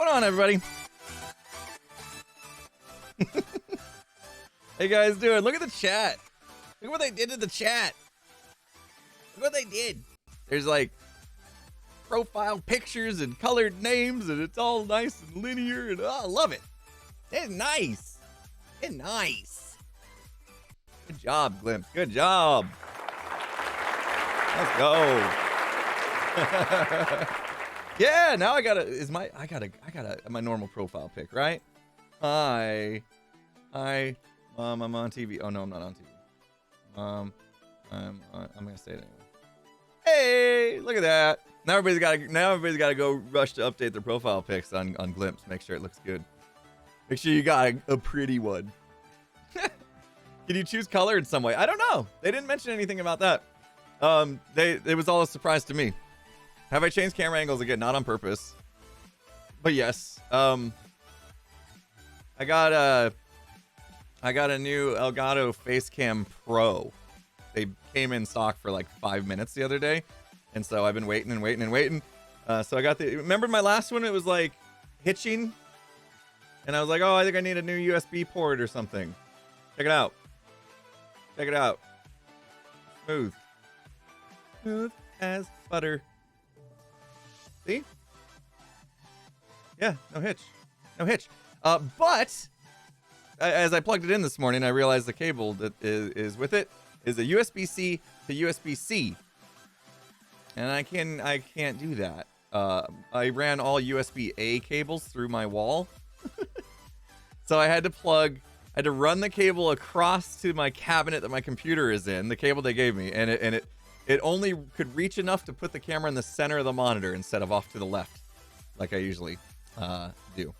going on, everybody? Hey guys doing? Look at the chat. Look what they did to the chat. Look what they did. There's like profile pictures and colored names, and it's all nice and linear, and oh, I love it. It's nice. It's nice. Good job, Glimpse. Good job. Let's go. Yeah, now I gotta my normal profile pic, right? Hi, Mom, I'm on TV. Oh no, I'm not on TV. I'm gonna say it anyway. Hey, look at that. Now everybody's gotta go rush to update their profile pics on Glimpse. Make sure it looks good. Make sure you got a pretty one. Can you choose color in some way? I don't know. They didn't mention anything about that. It was all a surprise to me. Have I changed camera angles again? Not on purpose, but yes. I got a new Elgato Facecam Pro. They came in stock for like 5 minutes the other day, and so I've been waiting and waiting and waiting. So I got remember my last one? It was like hitching, and I was like, oh, I think I need a new USB port or something. Check it out. Check it out. Smooth as butter. See? Yeah, no hitch. But as I plugged it in this morning, I realized the cable that is with it is a USB-C to USB-C. And I can't do that. I ran all USB-A cables through my wall. So I had to run the cable across to my cabinet that my computer is in, the cable they gave me, and it only could reach enough to put the camera in the center of the monitor instead of off to the left, like I usually do.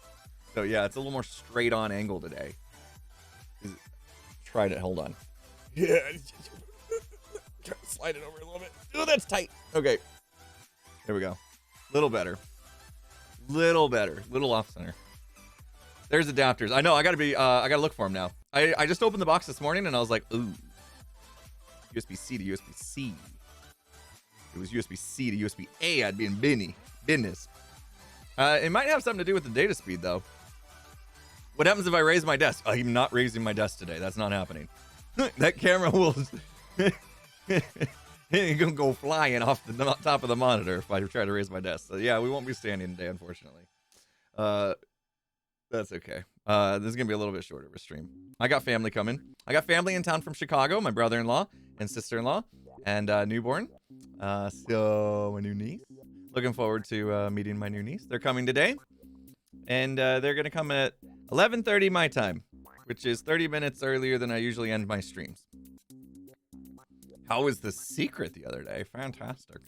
So yeah, it's a little more straight on angle today. Tried it, hold on. Yeah, try to slide it over a little bit. Oh, that's tight. Okay, there we go. Little better, little off center. There's adapters. I know. I gotta look for them now. I just opened the box this morning and I was like, ooh, USB-C to USB-C. If it was USB-C to USB-A, I'd be in business. It might have something to do with the data speed though. What happens if I raise my desk? I'm not raising my desk today. That's not happening. That camera will it's gonna go flying off the top of the monitor if I try to raise my desk. So yeah, we won't be standing today, unfortunately. That's okay. This is gonna be a little bit shorter of a stream. I got family coming. I got family in town from Chicago. My brother-in-law and sister-in-law and newborn. So my new niece. Looking forward to meeting my new niece. They're coming today, and they're gonna come at 11:30 my time, which is 30 minutes earlier than I usually end my streams. How was The Secret the other day? Fantastic.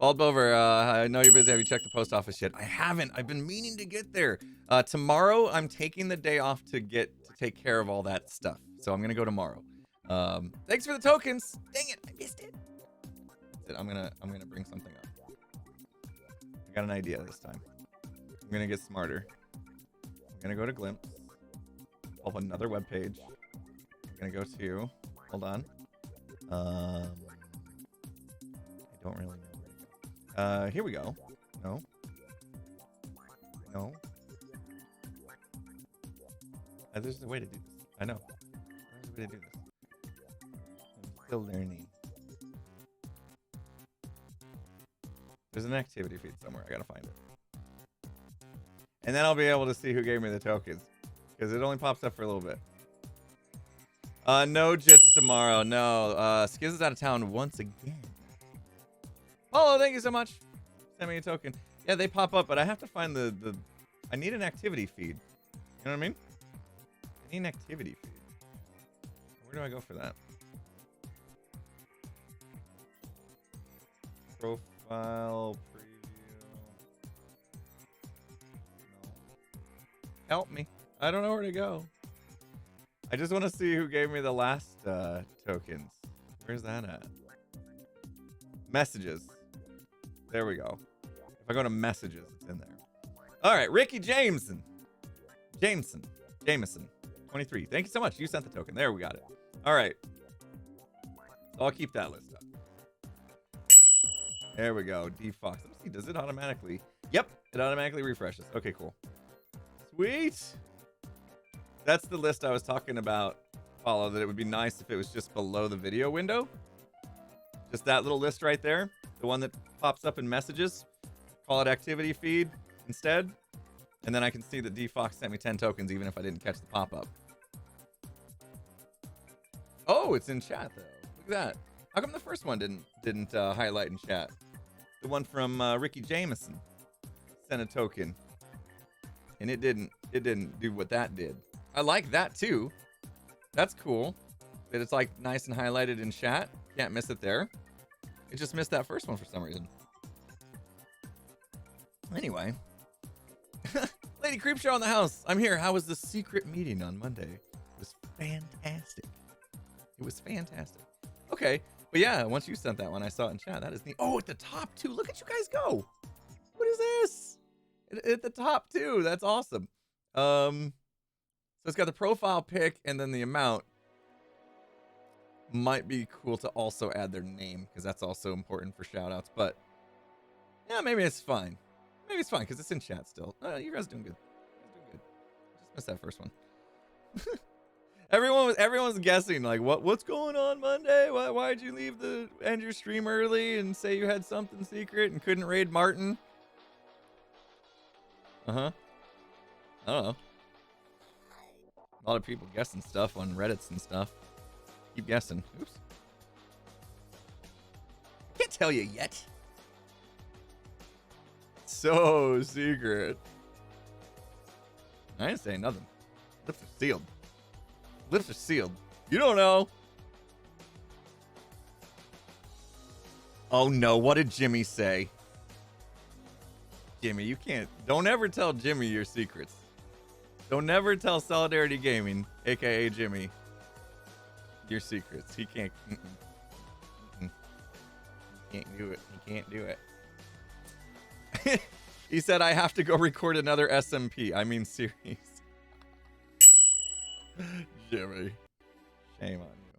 Baldbover, I know you're busy. Have you checked the post office yet? I haven't. I've been meaning to get there. Tomorrow, I'm taking the day off to take care of all that stuff. So I'm gonna go tomorrow. Thanks for the tokens. Dang it, I missed it. I'm gonna bring something up. I got an idea this time. I'm gonna get smarter. I'm gonna go to Glimpse. Pull up another web page. I'm gonna go to. Hold on. I don't really know where to go. Here we go. No. There's a way to do this. I know. There's a way to do this. I'm still learning. There's an activity feed somewhere. I gotta find it. And then I'll be able to see who gave me the tokens. Because it only pops up for a little bit. No Jits tomorrow. No. Skiz is out of town once again. Oh, thank you so much. Send me a token. Yeah, they pop up, but I have to find the I need an activity feed. You know what I mean? I need an activity feed. Where do I go for that? Profile preview. No. Help me. I don't know where to go. I just want to see who gave me the last tokens. Where's that at? Messages. There we go. If I go to messages, it's in there. All right, Ricky Jameson, 23. Thank you so much. You sent the token. There, we got it. All right. So I'll keep that list up. There we go. D Fox. Let me see. Does it automatically? Yep, it automatically refreshes. Okay, cool. Sweet. That's the list I was talking about, Follow, that it would be nice if it was just below the video window. Just that little list right there. The one that pops up in messages. Call it activity feed instead. And then I can see that DFox sent me 10 tokens even if I didn't catch the pop-up. Oh, it's in chat though. Look at that. How come the first one didn't highlight in chat? The one from Ricky Jameson sent a token, and it didn't do what that did. I like that too. That's cool. That it's like nice and highlighted in chat. Can't miss it there. It just missed that first one for some reason. Anyway, Lady Creepshow in the house. I'm here. How was the secret meeting on Monday? It was fantastic. It was fantastic. Okay. But yeah, once you sent that one, I saw it in chat. That is neat. Oh, at the top too. Look at you guys go. What is this? At the top too. That's awesome. So it's got the profile pic and then the amount. Might be cool to also add their name because that's also important for shout outs. But yeah, maybe it's fine. Maybe it's fine because it's in chat still. You guys doing good. Just missed that first one. Everyone's guessing like what's going on Monday? Why'd you leave end your stream early and say you had something secret and couldn't raid Martin? I don't know. A lot of people guessing stuff on Reddits and stuff. Keep guessing. Oops. Can't tell you yet. So secret. I ain't saying nothing. Lips are sealed. Lips are sealed. You don't know. Oh no, what did Jimmy say? Jimmy, you can't. Don't ever tell Jimmy your secrets. Don't ever tell Solidarity Gaming, aka Jimmy, your secrets. He can't. He can't do it. He can't do it. He said, I have to go record another SMP. I mean, series. Jimmy. Shame on you.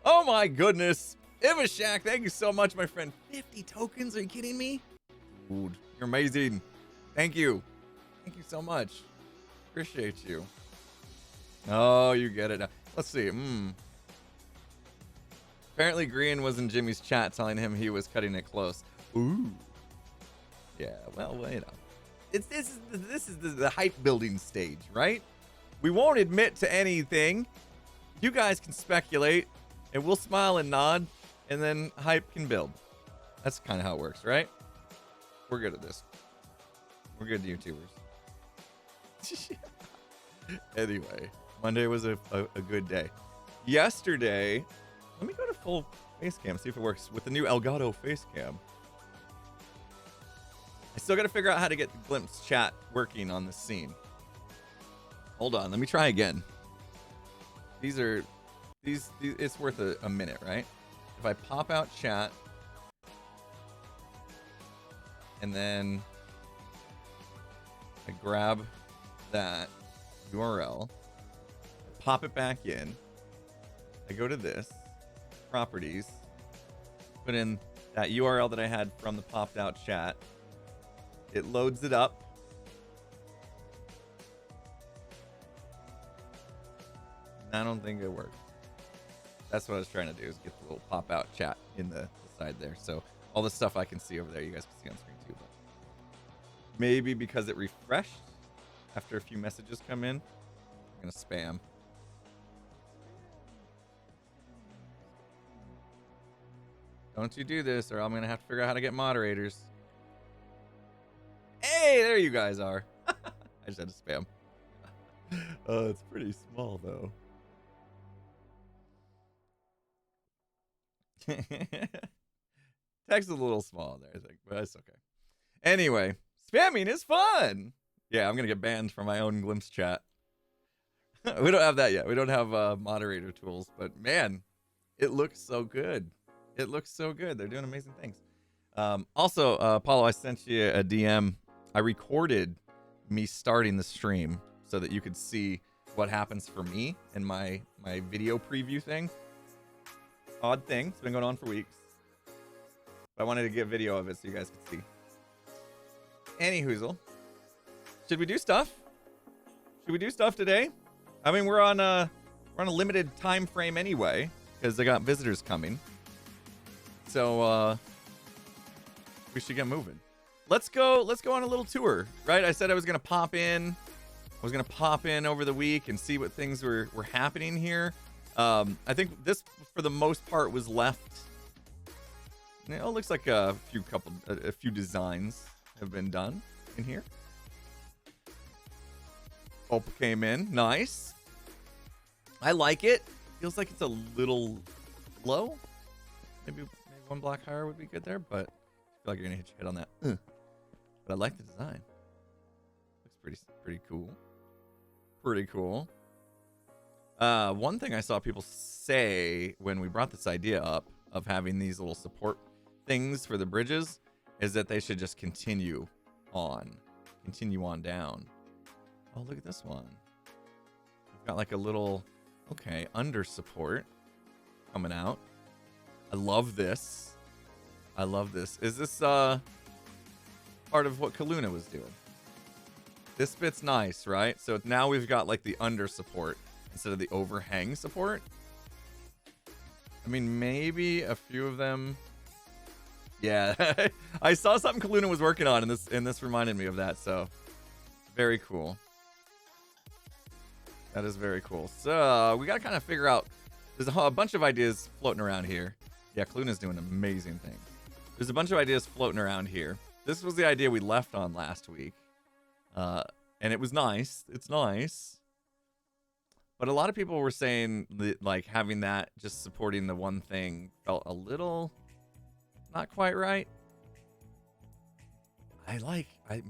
Oh my goodness. Ivashak, thank you so much, my friend. 50 tokens? Are you kidding me? Dude, you're amazing. Thank you. Thank you so much. Appreciate you. Oh, you get it now. Let's see. Apparently Green was in Jimmy's chat telling him he was cutting it close. Ooh. Yeah, well, you know. This is the hype building stage, right? We won't admit to anything. You guys can speculate, and we'll smile and nod, and then hype can build. That's kind of how it works, right? We're good at this. We're good YouTubers. Anyway, Monday was a good day. Yesterday, let me go to full face cam, see if it works with the new Elgato face cam. I still got to figure out how to get the Glimpse chat working on this scene. Hold on, let me try again. These it's worth a minute, right? If I pop out chat and then I grab that URL, pop it back in, I go to this, properties, put in that URL that I had from the popped out chat, it loads it up. I don't think it worked. That's what I was trying to do, is get the little pop out chat in the side there. So all the stuff I can see over there, you guys can see on screen too. But maybe because it refreshed after a few messages come in, I'm gonna spam. Don't you do this or I'm gonna have to figure out how to get moderators. Hey, there you guys are. I just had to spam. It's pretty small though. Text is a little small there, I think, but that's okay. Anyway, spamming is fun. Yeah, I'm gonna get banned from my own Glimpse chat. We don't have that yet. We don't have moderator tools, but man, it looks so good. It looks so good. They're doing amazing things. Also, Paulo, I sent you a DM. I recorded me starting the stream so that you could see what happens for me in my video preview thing. Odd thing. It's been going on for weeks. But I wanted to get video of it so you guys could see. Any hoozle. Should we do stuff? Should we do stuff today? I mean, we're on a limited time frame anyway, because they got visitors coming. So we should get moving. Let's go on a little tour, right? I said I was gonna pop in. I was gonna pop in over the week and see what things were happening here. I think this, for the most part, was left. You know, it looks like a few designs have been done in here. Opal came in, nice. I like it. Feels like it's a little low. Maybe one block higher would be good there, but I feel like you're gonna hit your head on that. But I like the design. Looks pretty cool. Pretty cool. One thing I saw people say when we brought this idea up of having these little support things for the bridges is that they should just continue on down. Oh, look at this one. We've got like a little, okay, under support coming out. I love this. I love this. Is this part of what Kaluna was doing? This bit's nice, right? So now we've got like the under support instead of the overhang support. I mean, maybe a few of them. Yeah, I saw something Kaluna was working on, and this reminded me of that. So very cool. That is very cool. So we got to kind of figure out. There's a bunch of ideas floating around here. Yeah, Kaluna's doing amazing things. There's a bunch of ideas floating around here. This was the idea we left on last week. And it was nice. It's nice. But a lot of people were saying that, like, having that just supporting the one thing felt a little not quite right.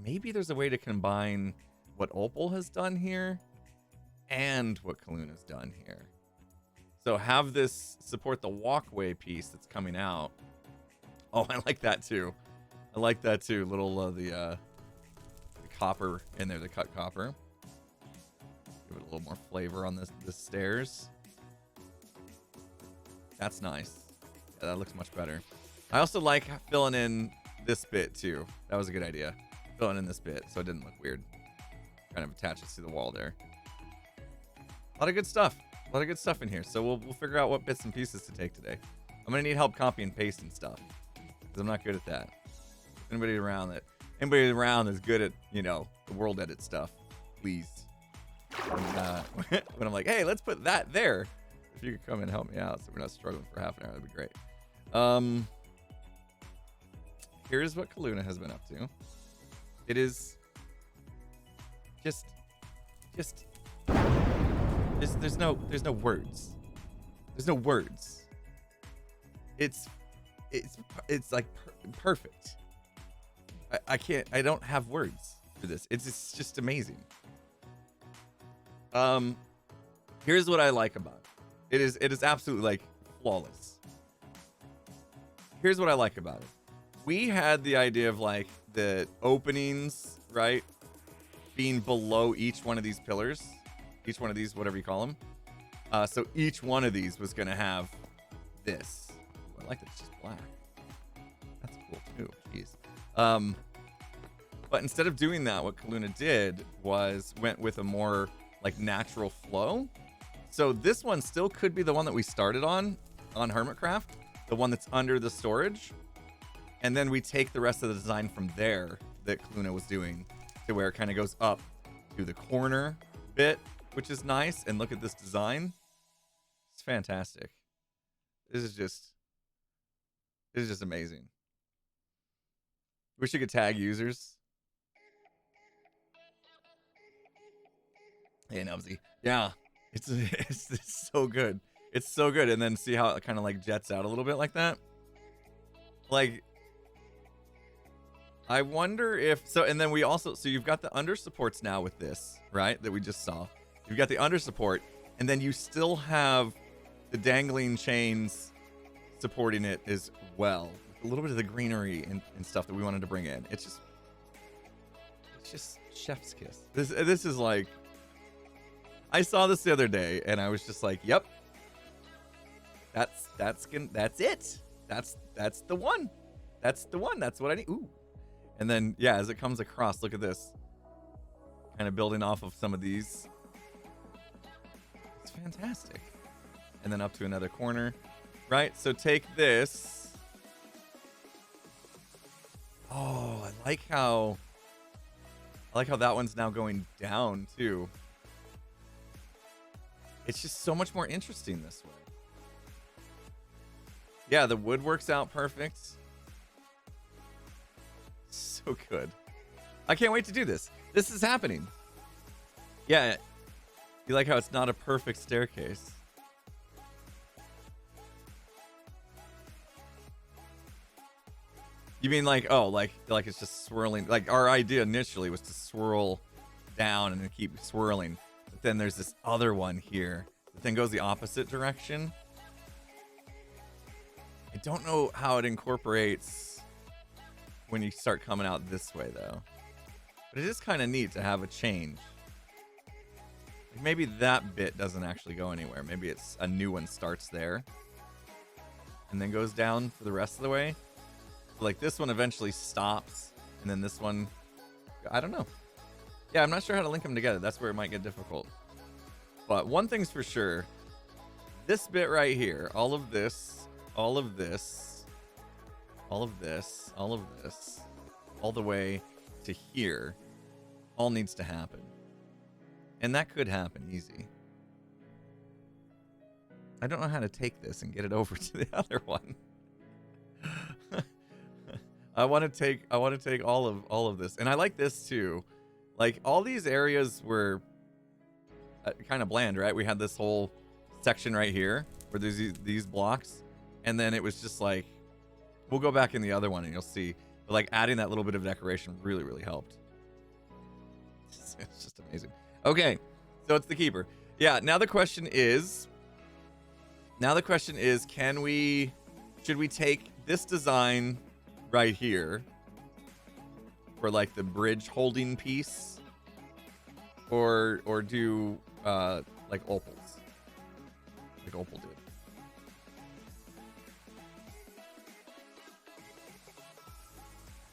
Maybe there's a way to combine what Opal has done here and what Kaluna's done here. So have this support the walkway piece that's coming out. Oh, I like that too. I like that too. Little the copper in there, the cut copper. Give it a little more flavor on this stairs. That's nice. Yeah, that looks much better. I also like filling in this bit too. That was a good idea. Filling in this bit so it didn't look weird. Kind of attaches to the wall there. A lot of good stuff. A lot of good stuff in here. So we'll figure out what bits and pieces to take today. I'm gonna need help copying and pasting stuff because I'm not good at that. Anybody around that's good at, you know, the world edit stuff, please. When I'm like, hey, let's put that there. If you could come and help me out so we're not struggling for half an hour, that'd be great. Here's what Kaluna has been up to. It is just there's no words. There's no words. It's like perfect. I don't have words for this. It's just amazing. Here's what I like about it. It is absolutely like flawless. Here's what I like about it. We had the idea of like the openings, right, being below each one of these pillars, each one of these, whatever you call them. So each one of these was gonna have this. Ooh, I like that it's just black. That's cool too. Jeez. But instead of doing that, what Kaluna did was went with a more like natural flow. So this one still could be the one that we started on Hermitcraft, the one that's under the storage. And then we take the rest of the design from there that Kaluna was doing to where it kind of goes up to the corner bit, which is nice. And look at this design. It's fantastic. This is just amazing. Wish you could tag users. Hey, Nubsy. Yeah, it's so good. It's so good. And then see how it kind of like jets out a little bit like that. Like, I wonder if so. And then we also, so you've got the under supports now with this, right? That we just saw. You've got the under support, and then you still have the dangling chains supporting it as well. A little bit of the greenery and stuff that we wanted to bring in. It's just chef's kiss. This is like, I saw this the other day and I was just like, yep, that's it. That's the one. That's the one. That's what I need. Ooh. And then, yeah, as it comes across, look at this. Kind of building off of some of these. It's fantastic. And then up to another corner, right? So take this. Oh, I like how that one's now going down too. It's just so much more interesting this way. Yeah, the wood works out perfect. So good. I can't wait to do this. This is happening. Yeah. You like how it's not a perfect staircase. You mean like, oh, like it's just swirling. Like our idea initially was to swirl down and then keep swirling. But then there's this other one here that then goes the opposite direction. I don't know how it incorporates when you start coming out this way though. But it is kind of neat to have a change. Like maybe that bit doesn't actually go anywhere. Maybe it's a new one starts there and then goes down for the rest of the way. Like this one eventually stops, and then this one, I don't know. Yeah, I'm not sure how to link them together. That's where it might get difficult. But one thing's for sure, this bit right here, all of this, all of this, all of this, all of this, all the way to here, all needs to happen. And that could happen easy. I don't know how to take this and get it over to the other one. I want to take all of this, and I like this too. Like all these areas were kind of bland, right? We had this whole section right here where there's these blocks, and then it was just like, we'll go back in the other one and you'll see. But like adding that little bit of decoration really helped. It's just amazing. Okay, so it's the keeper. Yeah. Now the question is, should we take this design right here for like the bridge holding piece, or do like opals, like opal did?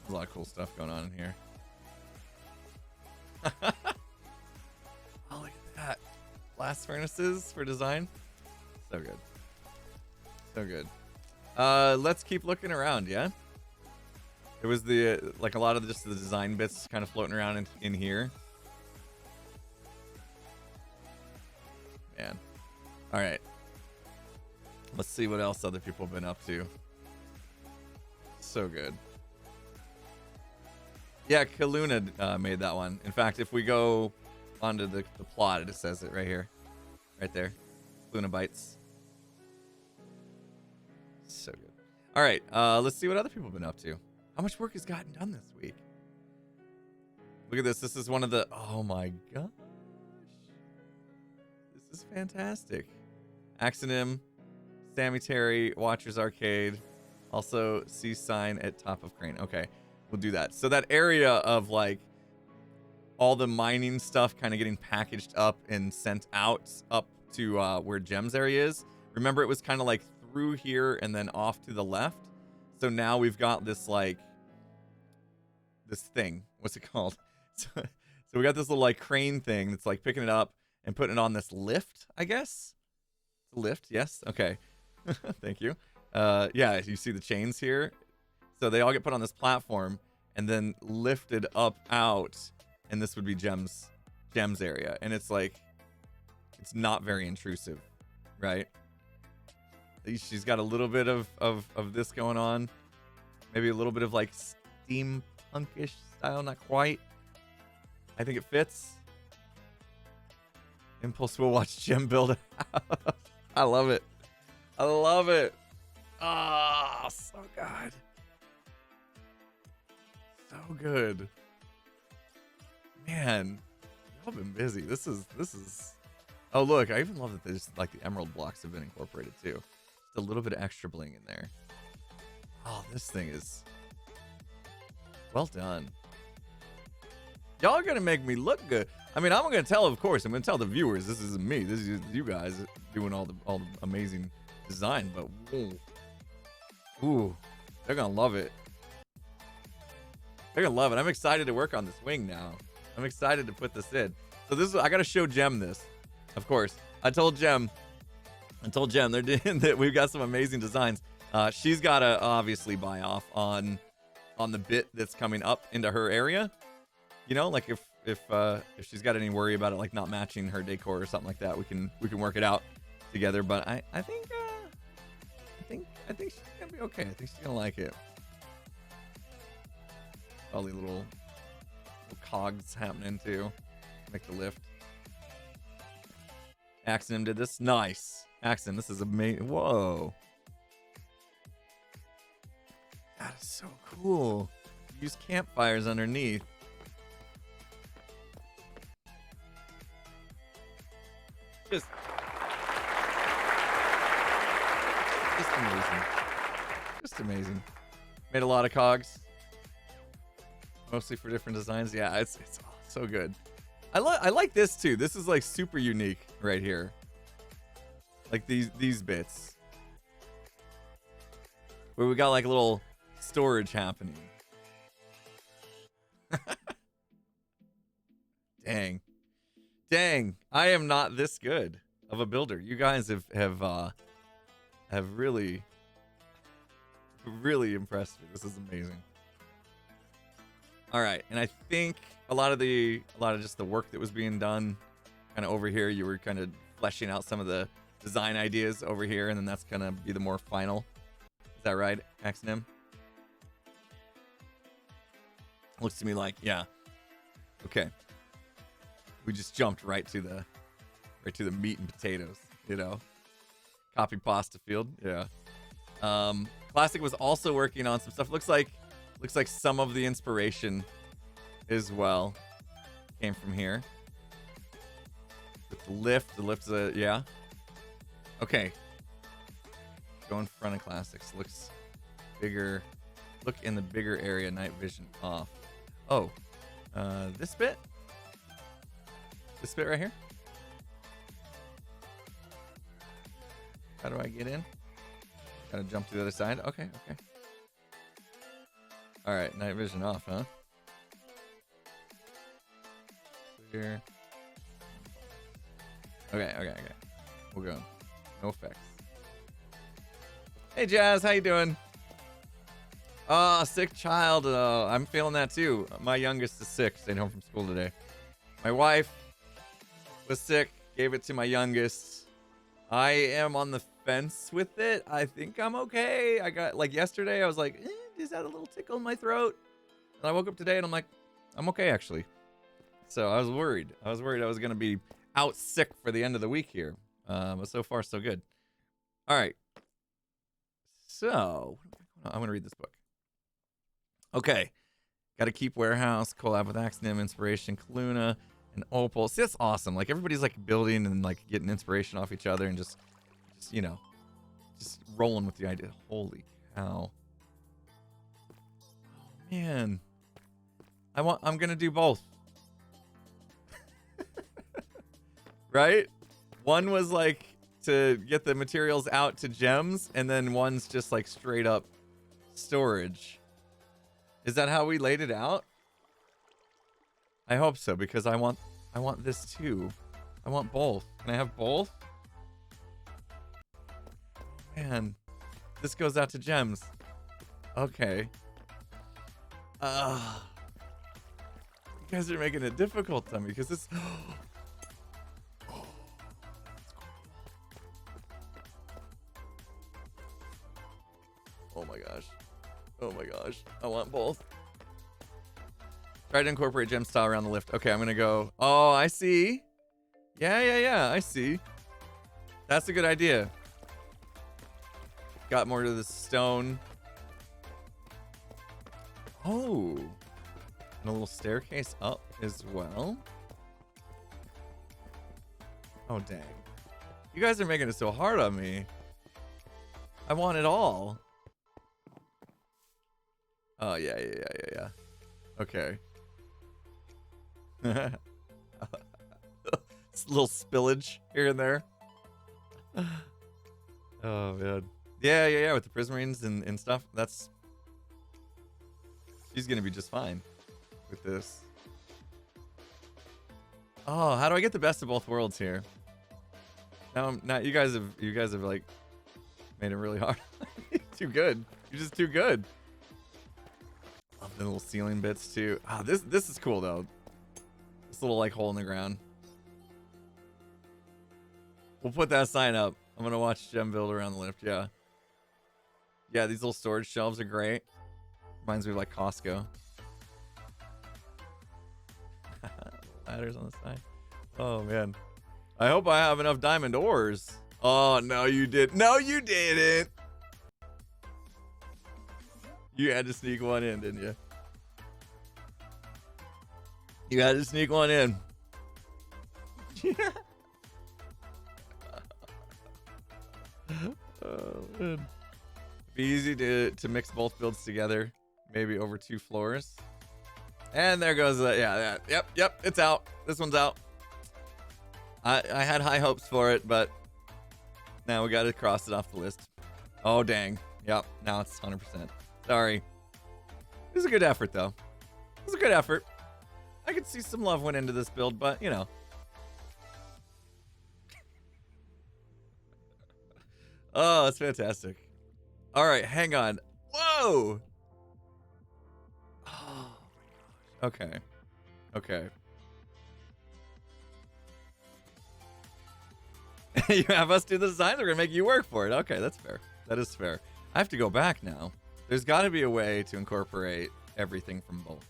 There's a lot of cool stuff going on in here. Oh, look at that. Blast furnaces for design. So good. So good. Let's keep looking around, yeah? It was the, like a lot of just the design bits kind of floating around in here. Man. All right. Let's see what else other people have been up to. So good. Yeah, Kaluna made that one. In fact, if we go onto the plot, it just says it right here. Right there. Kaluna Bites. So good. All right, let's see what other people have been up to. How much work has gotten done this week? Look at this. This is one of the... Oh, my gosh. This is fantastic. Axonym, Sammy Terry, Watchers Arcade. Also, see sign at top of crane. Okay, we'll do that. So that area of, like, all the mining stuff kind of getting packaged up and sent out up to where Gems area is. Remember, it was kind of like through here and then off to the left. So now we've got this, like, this thing. What's it called? So we got this little, like, crane thing that's, like, picking it up and putting it on this lift, I guess? Lift, yes? Okay. Thank you. Yeah, you see the chains here? So they all get put on this platform and then lifted up out, and this would be Gems area. And it's, like, it's not very intrusive, right? She's got a little bit of this going on. Maybe a little bit of like steampunkish style, not quite. I think it fits. Impulse will watch Gem build a house. I love it. I love it. Ah, so good. So good. Man, y'all been busy. This is. Oh, look, I even love that there's like the emerald blocks have been incorporated too. A little bit of extra bling in there. Oh, this thing is well done. Y'all are gonna make me look good. I mean, I'm gonna tell, of course, I'm gonna tell the viewers this isn't me. This is you guys doing all the amazing design. But ooh, they're gonna love it. They're gonna love it. I'm excited to work on this wing now. I'm excited to put this in. So this is, I gotta show Jem this. Of course. I told Jem they're doing that. We've got some amazing designs. She's gotta obviously buy off on the bit that's coming up into her area. You know, like if she's got any worry about it like not matching her decor or something like that, we can work it out together. But I think she's gonna be okay. I think she's gonna like it. Probably little cogs happening too. Make the lift. Axon did this. Nice. Axon, this is amazing. Whoa. That is so cool. Use campfires underneath. Just amazing. Just amazing. Made a lot of cogs. Mostly for different designs. Yeah, it's so good. I like this too. This is like super unique right here. Like these bits. Where we got like a little storage happening. Dang. I am not this good of a builder. You guys have really impressed me. This is amazing. All right, and I think a lot of just the work that was being done kind of over here, you were kind of fleshing out some of the design ideas over here, and then that's gonna be the more final. Is that right, XNM? Looks to me like, yeah. Okay. We just jumped right to the meat and potatoes, you know. Copy pasta field, yeah. Classic was also working on some stuff. Looks like some of the inspiration as well came from here. With the lift. The lift's yeah. Okay. Go in front of classics. Looks bigger. Look in the bigger area. Night vision off. Oh. This bit? This bit right here? How do I get in? Gotta jump to the other side. Okay. All right, night vision off, huh? Clear. Okay. We'll go. No effects. Hey, Jazz, how you doing? Oh, sick child. I'm feeling that too. My youngest is sick. Stayed home from school today. My wife was sick. Gave it to my youngest. I am on the fence with it. I think I'm okay. I got, like, yesterday, I was like, is that a little tickle in my throat? And I woke up today and I'm like, I'm okay, actually. So I was worried. I was going to be out sick for the end of the week here. But so far, so good. All right. So, I'm going to read this book. Okay. Got to keep Warehouse, collab with Axnim, Inspiration, Kaluna, and Opal. See, that's awesome. Like, everybody's, like, building and, like, getting inspiration off each other and just you know, just rolling with the idea. Holy cow. Oh, man. I'm going to do both. Right? One was, like, to get the materials out to gems, and then one's just, like, straight up storage. Is that how we laid it out? I hope so, because I want this too. I want both. Can I have both? Man, this goes out to gems. Okay. You guys are making it difficult on me because this. Oh my gosh. Oh my gosh. I want both. Try to incorporate gem style around the lift. Okay, I'm gonna go. Oh, I see. Yeah. I see. That's a good idea. Got more to the stone. Oh. And a little staircase up as well. Oh, dang. You guys are making it so hard on me. I want it all. Oh, yeah. Okay. A little spillage here and there. Oh, man. Yeah, with the prismarines and stuff. That's She's gonna be just fine with this. Oh, how do I get the best of both worlds here? Now you guys have like made it really hard. Too good. You're just too good. Love the little ceiling bits too. Ah, this is cool though. This little like hole in the ground. We'll put that sign up. I'm gonna watch Gem build around the lift. Yeah. Yeah, these little storage shelves are great. Reminds me of like Costco. Ladders on the side. Oh man. I hope I have enough diamond ores. Oh no, you did. No, you didn't. You had to sneak one in, didn't you? You had to sneak one in. Oh, man. Be easy to mix both builds together, maybe over 2 floors. And there goes the, yeah, yep, it's out. This one's out. I had high hopes for it, but now we got to cross it off the list. Oh, dang. Yep, now it's 100%. Sorry. It was a good effort, though. It was a good effort. I could see some love went into this build, but, you know. Oh, that's fantastic. All right, hang on. Whoa! Oh, okay. Okay. You have us do the design. We're going to make you work for it. Okay, that's fair. That is fair. I have to go back now. There's got to be a way to incorporate everything from both.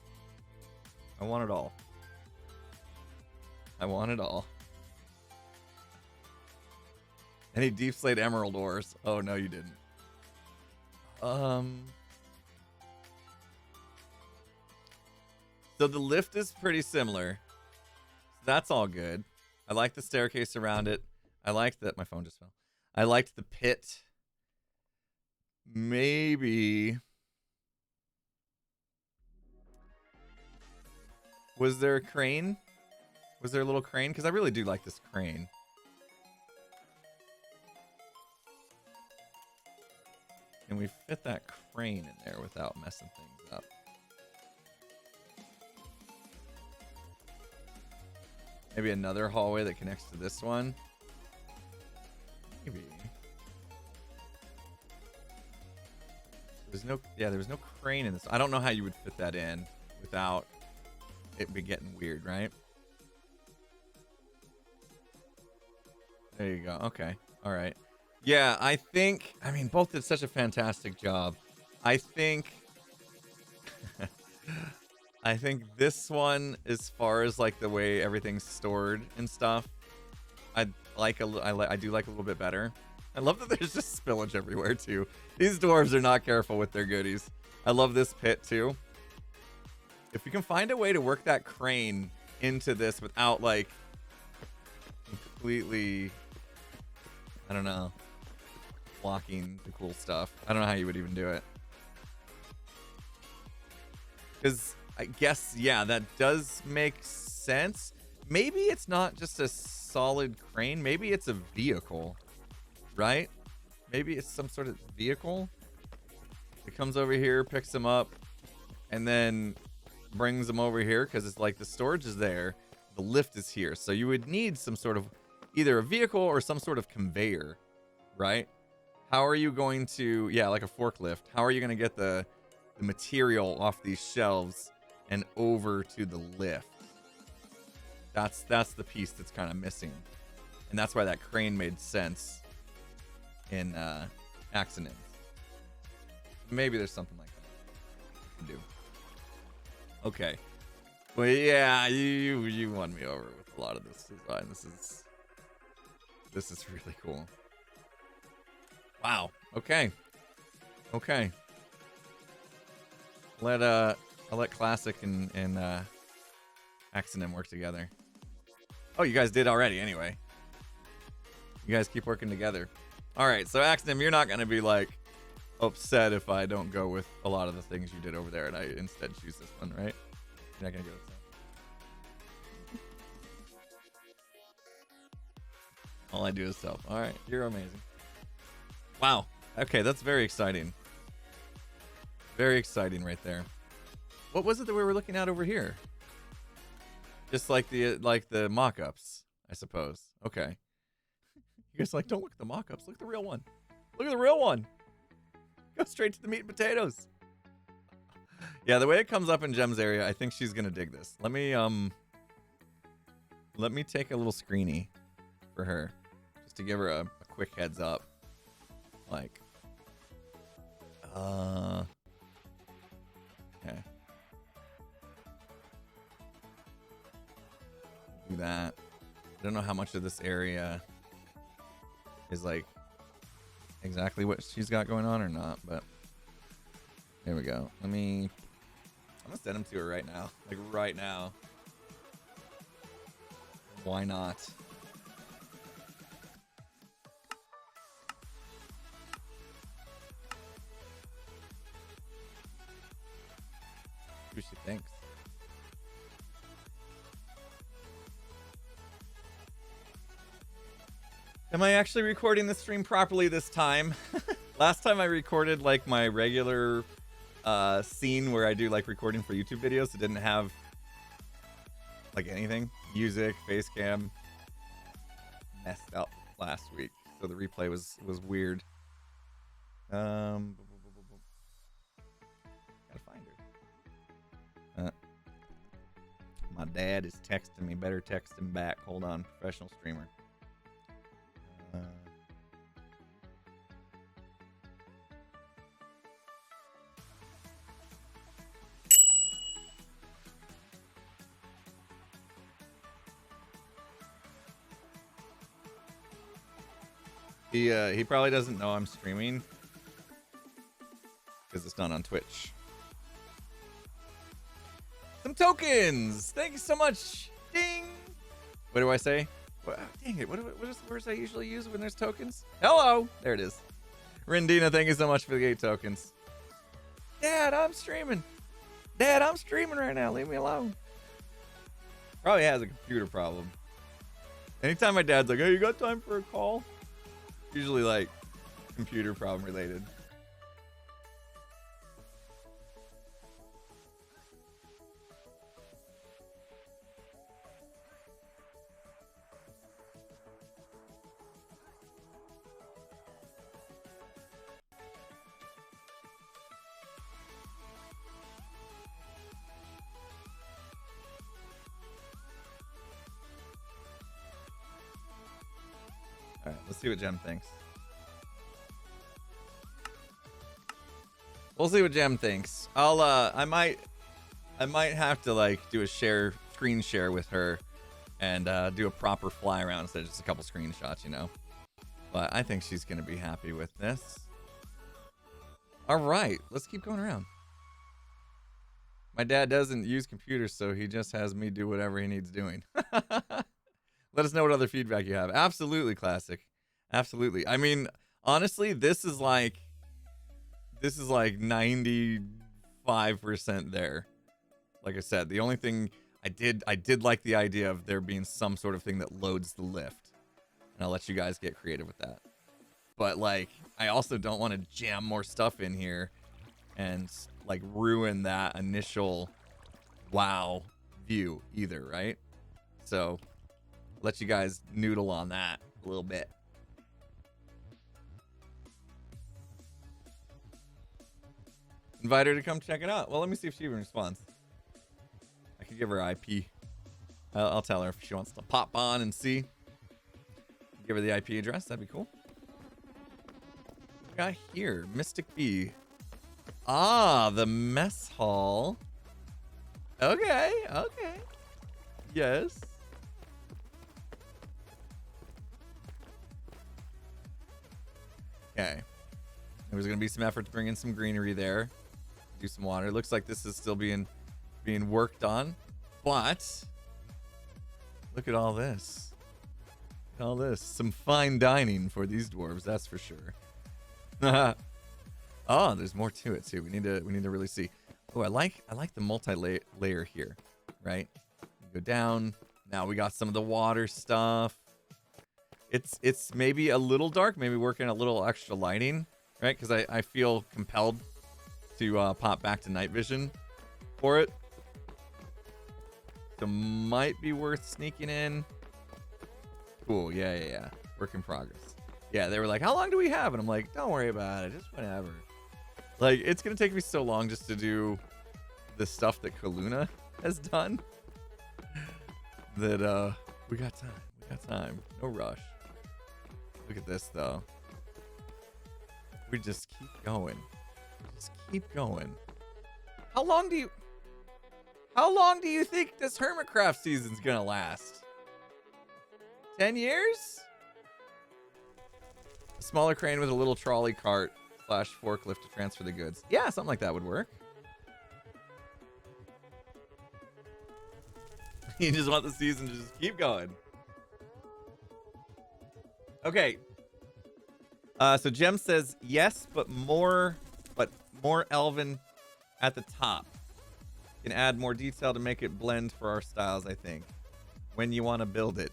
I want it all. I want it all. Any deep slate emerald ores? Oh, no, you didn't. So the lift is pretty similar. That's all good. I like the staircase around it. I like that. My phone just fell. I liked the pit. Maybe. Was there a crane? Was there a little crane? Because I really do like this crane. Can we fit that crane in there without messing things up? Maybe another hallway that connects to this one. Maybe. There's no, yeah, there was no crane in this. I don't know how you would fit that in without it be getting weird, right? There you go. Okay. All right. Yeah, I think, I mean, both did such a fantastic job. I think, I think this one, as far as like the way everything's stored and stuff, I do like a little bit better. I love that there's just spillage everywhere too. These dwarves are not careful with their goodies. I love this pit too. If we can find a way to work that crane into this without like completely, I don't know, blocking the cool stuff. I don't know how you would even do it. Because I guess, yeah, that does make sense. Maybe it's not just a solid crane. Maybe it's a vehicle, right? Maybe it's some sort of vehicle. It comes over here, picks them up, and then brings them over here because it's like the storage is there. The lift is here. So you would need some sort of either a vehicle or some sort of conveyor, right? How are you going to, yeah, like a forklift. How are you going to get the material off these shelves and over to the lift? That's the piece that's kind of missing. And that's why that crane made sense in Accidents. Maybe there's something like that you can do. Okay. Well, yeah, you won me over with a lot of this design. This is really cool. Wow. Okay. Okay. I'll let Classic and Accident work together. Oh, you guys did already anyway. You guys keep working together. All right, so Accident, you're not going to be like upset if I don't go with a lot of the things you did over there and I instead choose this one, right? You're not going to get upset. All I do is self. All right, you're amazing. Wow. Okay, that's very exciting. Very exciting right there. What was it that we were looking at over here? Just like the mock-ups, I suppose. Okay. You guys like, don't look at the mock-ups. Look at the real one. Look at the real one. Go straight to the meat and potatoes. Yeah, the way it comes up in Gem's area, I think she's gonna dig this. Let me take a little screeny for her, just to give her a quick heads up. Like, okay. Do that. I don't know how much of this area is like exactly what she's got going on or not, but there we go. I'm gonna send them to her right now. Like right now. Why not? See what she thinks. Am I actually recording the stream properly this time? Last time I recorded like my regular scene where I do like recording for YouTube videos. It didn't have like anything. Music, face cam. Messed up last week. So the replay was weird. Gotta find her. My dad is texting me. Better text him back. Hold on. Professional streamer. He probably doesn't know I'm streaming because it's not on Twitch. Some tokens. Thank you so much. Ding. What do I say? What, dang it. What is the words I usually use when there's tokens? Hello. There it is. Rendina, thank you so much for the 8 tokens. Dad, I'm streaming. Dad, I'm streaming right now. Leave me alone. Probably has a computer problem. Anytime my dad's like, hey, you got time for a call? Usually like computer problem related. All right, let's see what Gem thinks. We'll see what Gem thinks. I might have to like do a screen share with her and do a proper fly around instead of just a couple screenshots, you know. But I think she's gonna be happy with this. All right, let's keep going around. My dad doesn't use computers, so he just has me do whatever he needs doing. Let us know what other feedback you have. Absolutely, Classic. Absolutely. I mean, honestly, this is like 95% there. Like I said, the only thing I did like the idea of there being some sort of thing that loads the lift. And I'll let you guys get creative with that. But like, I also don't want to jam more stuff in here and like ruin that initial wow view either, right? So let you guys noodle on that a little bit. Invite her to come check it out. Well, let me see if she even responds. I could give her IP. I'll tell her if she wants to pop on and see. Give her the IP address. That'd be cool. What we got here? Mystic Bee. Ah, the mess hall. Okay, okay. Yes. Okay. There was going to be some effort to bring in some greenery there. Do some water. Looks like this is still being worked on. But look at all this. Look at all this. Some fine dining for these dwarves, that's for sure. Oh, there's more to it too. We need to really see. Oh, I like the multi-layer here, right? Go down. Now we got some of the water stuff. It's maybe a little dark, maybe working a little extra lighting, right? Because I feel compelled to pop back to night vision for it. So might be worth sneaking in. Cool. Yeah. Work in progress. Yeah, they were like, how long do we have? And I'm like, don't worry about it. Just whenever. Like, it's going to take me so long just to do the stuff that Kaluna has done that we got time. We got time. No rush. Look at this, though. We just keep going. Just keep going. How long do you think this Hermitcraft season's gonna last? 10 years? A smaller crane with a little trolley cart / forklift to transfer the goods. Yeah, something like that would work. You just want the season to just keep going. Okay. So Jem says yes, but more elven at the top. You can add more detail to make it blend for our styles, I think. When you want to build it.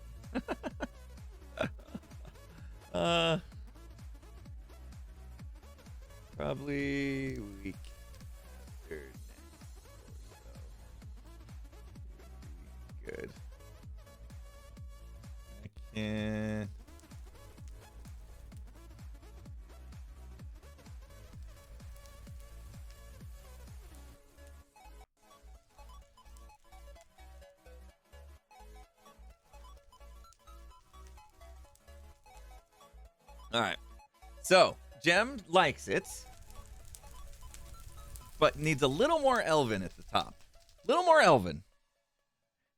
Probably week after next or so. Good. I can. All right. So, Jem likes it, but needs a little more elven at the top. A little more elven.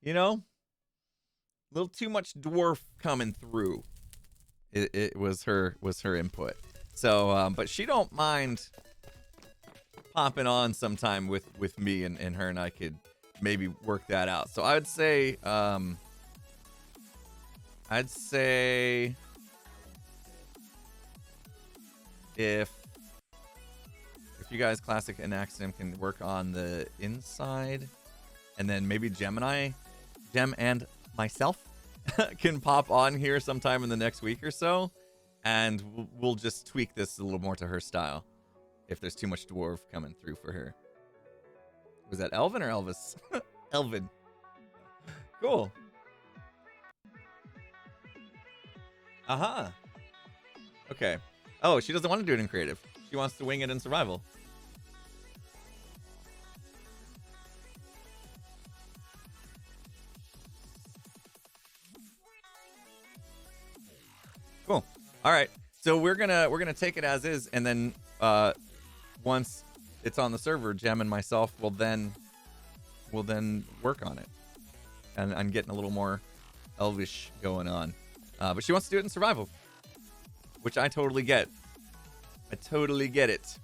You know? A little too much dwarf coming through. It was her input. So, but she don't mind popping on sometime with me and her, and I could maybe work that out. So I'd say if you guys, Classic and Accident, can work on the inside, and then maybe Jem and myself can pop on here sometime in the next week or so, and we'll just tweak this a little more to her style if there's too much dwarf coming through for her. Was that Elvin or Elvis? Elvin. Cool. Okay. Oh, she doesn't want to do it in creative. She wants to wing it in survival. Cool. All right. So we're gonna take it as is, and then once it's on the server, Jem and myself will then work on it, and I'm getting a little more elvish going on. But she wants to do it in survival, which I totally get. I totally get it.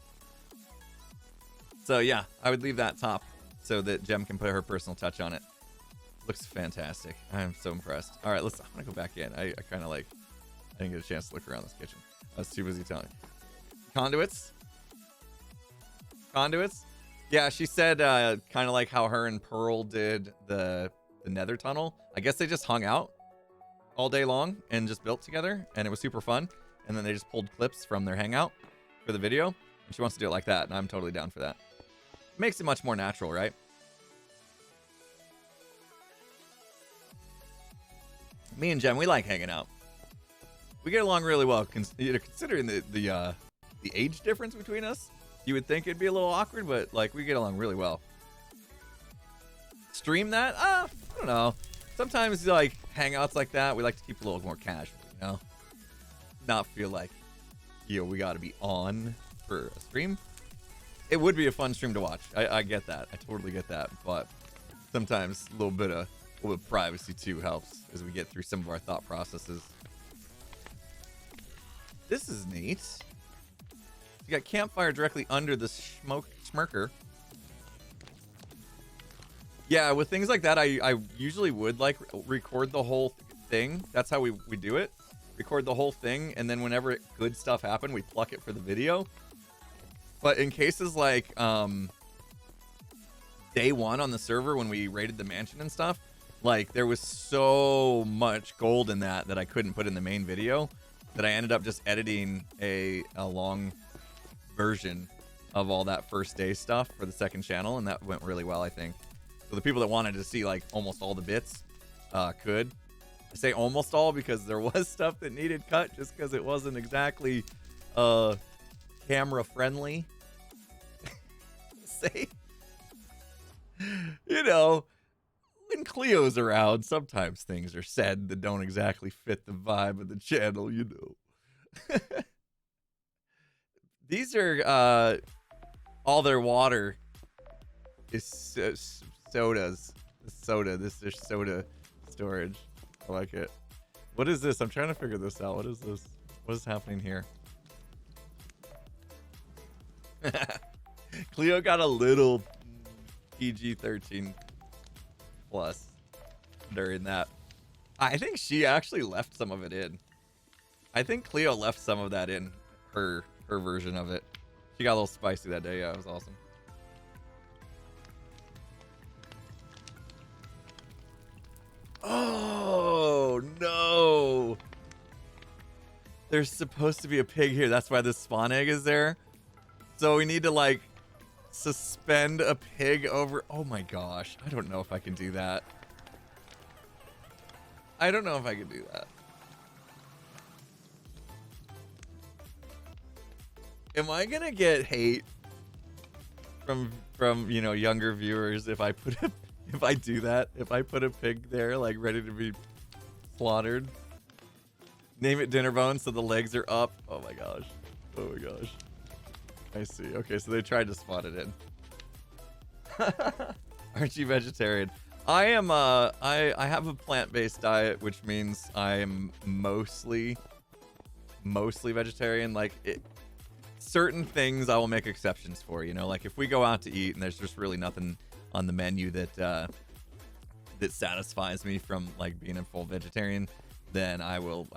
So yeah, I would leave that top so that Jem can put her personal touch on it. Looks fantastic. I'm so impressed. All right, I'm gonna go back in. I kind of like, I didn't get a chance to look around this kitchen. I was too busy telling. Conduits. Yeah, she said kind of like how her and Pearl did the nether tunnel. I guess they just hung out all day long and just built together, and it was super fun. And then they just pulled clips from their hangout for the video, and she wants to do it like that, and I'm totally down for that. Makes it much more natural, right? Me and Jem, we like hanging out. We get along really well, considering the age difference between us. You would think it'd be a little awkward, but like we get along really well. Stream that? I don't know. Sometimes like hangouts like that, we like to keep a little more casual, you know? Not feel like, we got to be on for a stream. It would be a fun stream to watch. I get that. I totally get that. But sometimes a little bit of privacy too helps as we get through some of our thought processes. This is neat. You got campfire directly under the smirker. Yeah, with things like that, I usually would like record the whole thing. That's how we do it. Record the whole thing, and then whenever good stuff happened, we pluck it for the video. But in cases like day one on the server when we raided the mansion and stuff, like there was so much gold in that I couldn't put in the main video, that I ended up just editing a long version of all that first day stuff for the second channel, and that went really well, I think. So the people that wanted to see like almost all the bits could. I say almost all because there was stuff that needed cut just because it wasn't exactly camera friendly. Say, you know, when Cleo's around, sometimes things are said that don't exactly fit the vibe of the channel, you know. These are all their water is sodas. This is soda storage. I like it. What is this? I'm trying to figure this out. What is this? What is happening here? Cleo got a little PG-13 plus during that. I think she actually left some of it in. I think Cleo left some of that in her version of it. She got a little spicy that day. Yeah, it was awesome. Oh no! There's supposed to be a pig here. That's why the spawn egg is there. So we need to like suspend a pig over. Oh my gosh. I don't know if I can do that. I don't know if I can do that. Am I gonna get hate from you know, younger viewers if I put a, if I do that? If I put a pig there like ready to be slaughtered? Name it Dinner Bone so the legs are up. Oh my gosh. Oh my gosh. I see. Okay, so they tried to spot it in. Aren't you vegetarian? I am I have a plant-based diet, which means I am mostly vegetarian. Like certain things I will make exceptions for, you know, like if we go out to eat and there's just really nothing on the menu that that satisfies me from like being a full vegetarian, then I will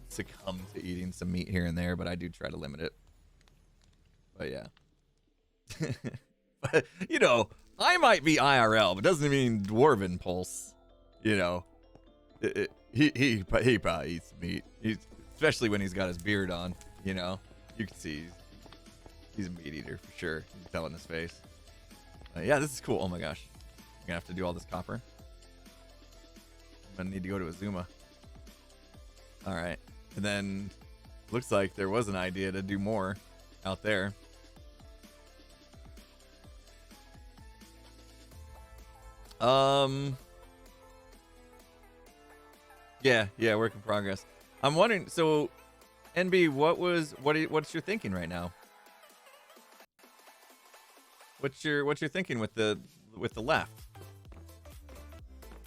succumb to eating some meat here and there, but I do try to limit it. But yeah. But, you know, I might be IRL, but doesn't mean Dwarven Pulse. You know, he probably eats meat. Especially when he's got his beard on. You know, you can see he's a meat eater for sure. You can tell in his face. Yeah, this is cool. Oh my gosh, I'm gonna have to do all this copper. I'm gonna need to go to Azuma. All right, and then looks like there was an idea to do more out there. Yeah, work in progress. I'm wondering, so NB, what's your thinking right now? What's your thinking with the left?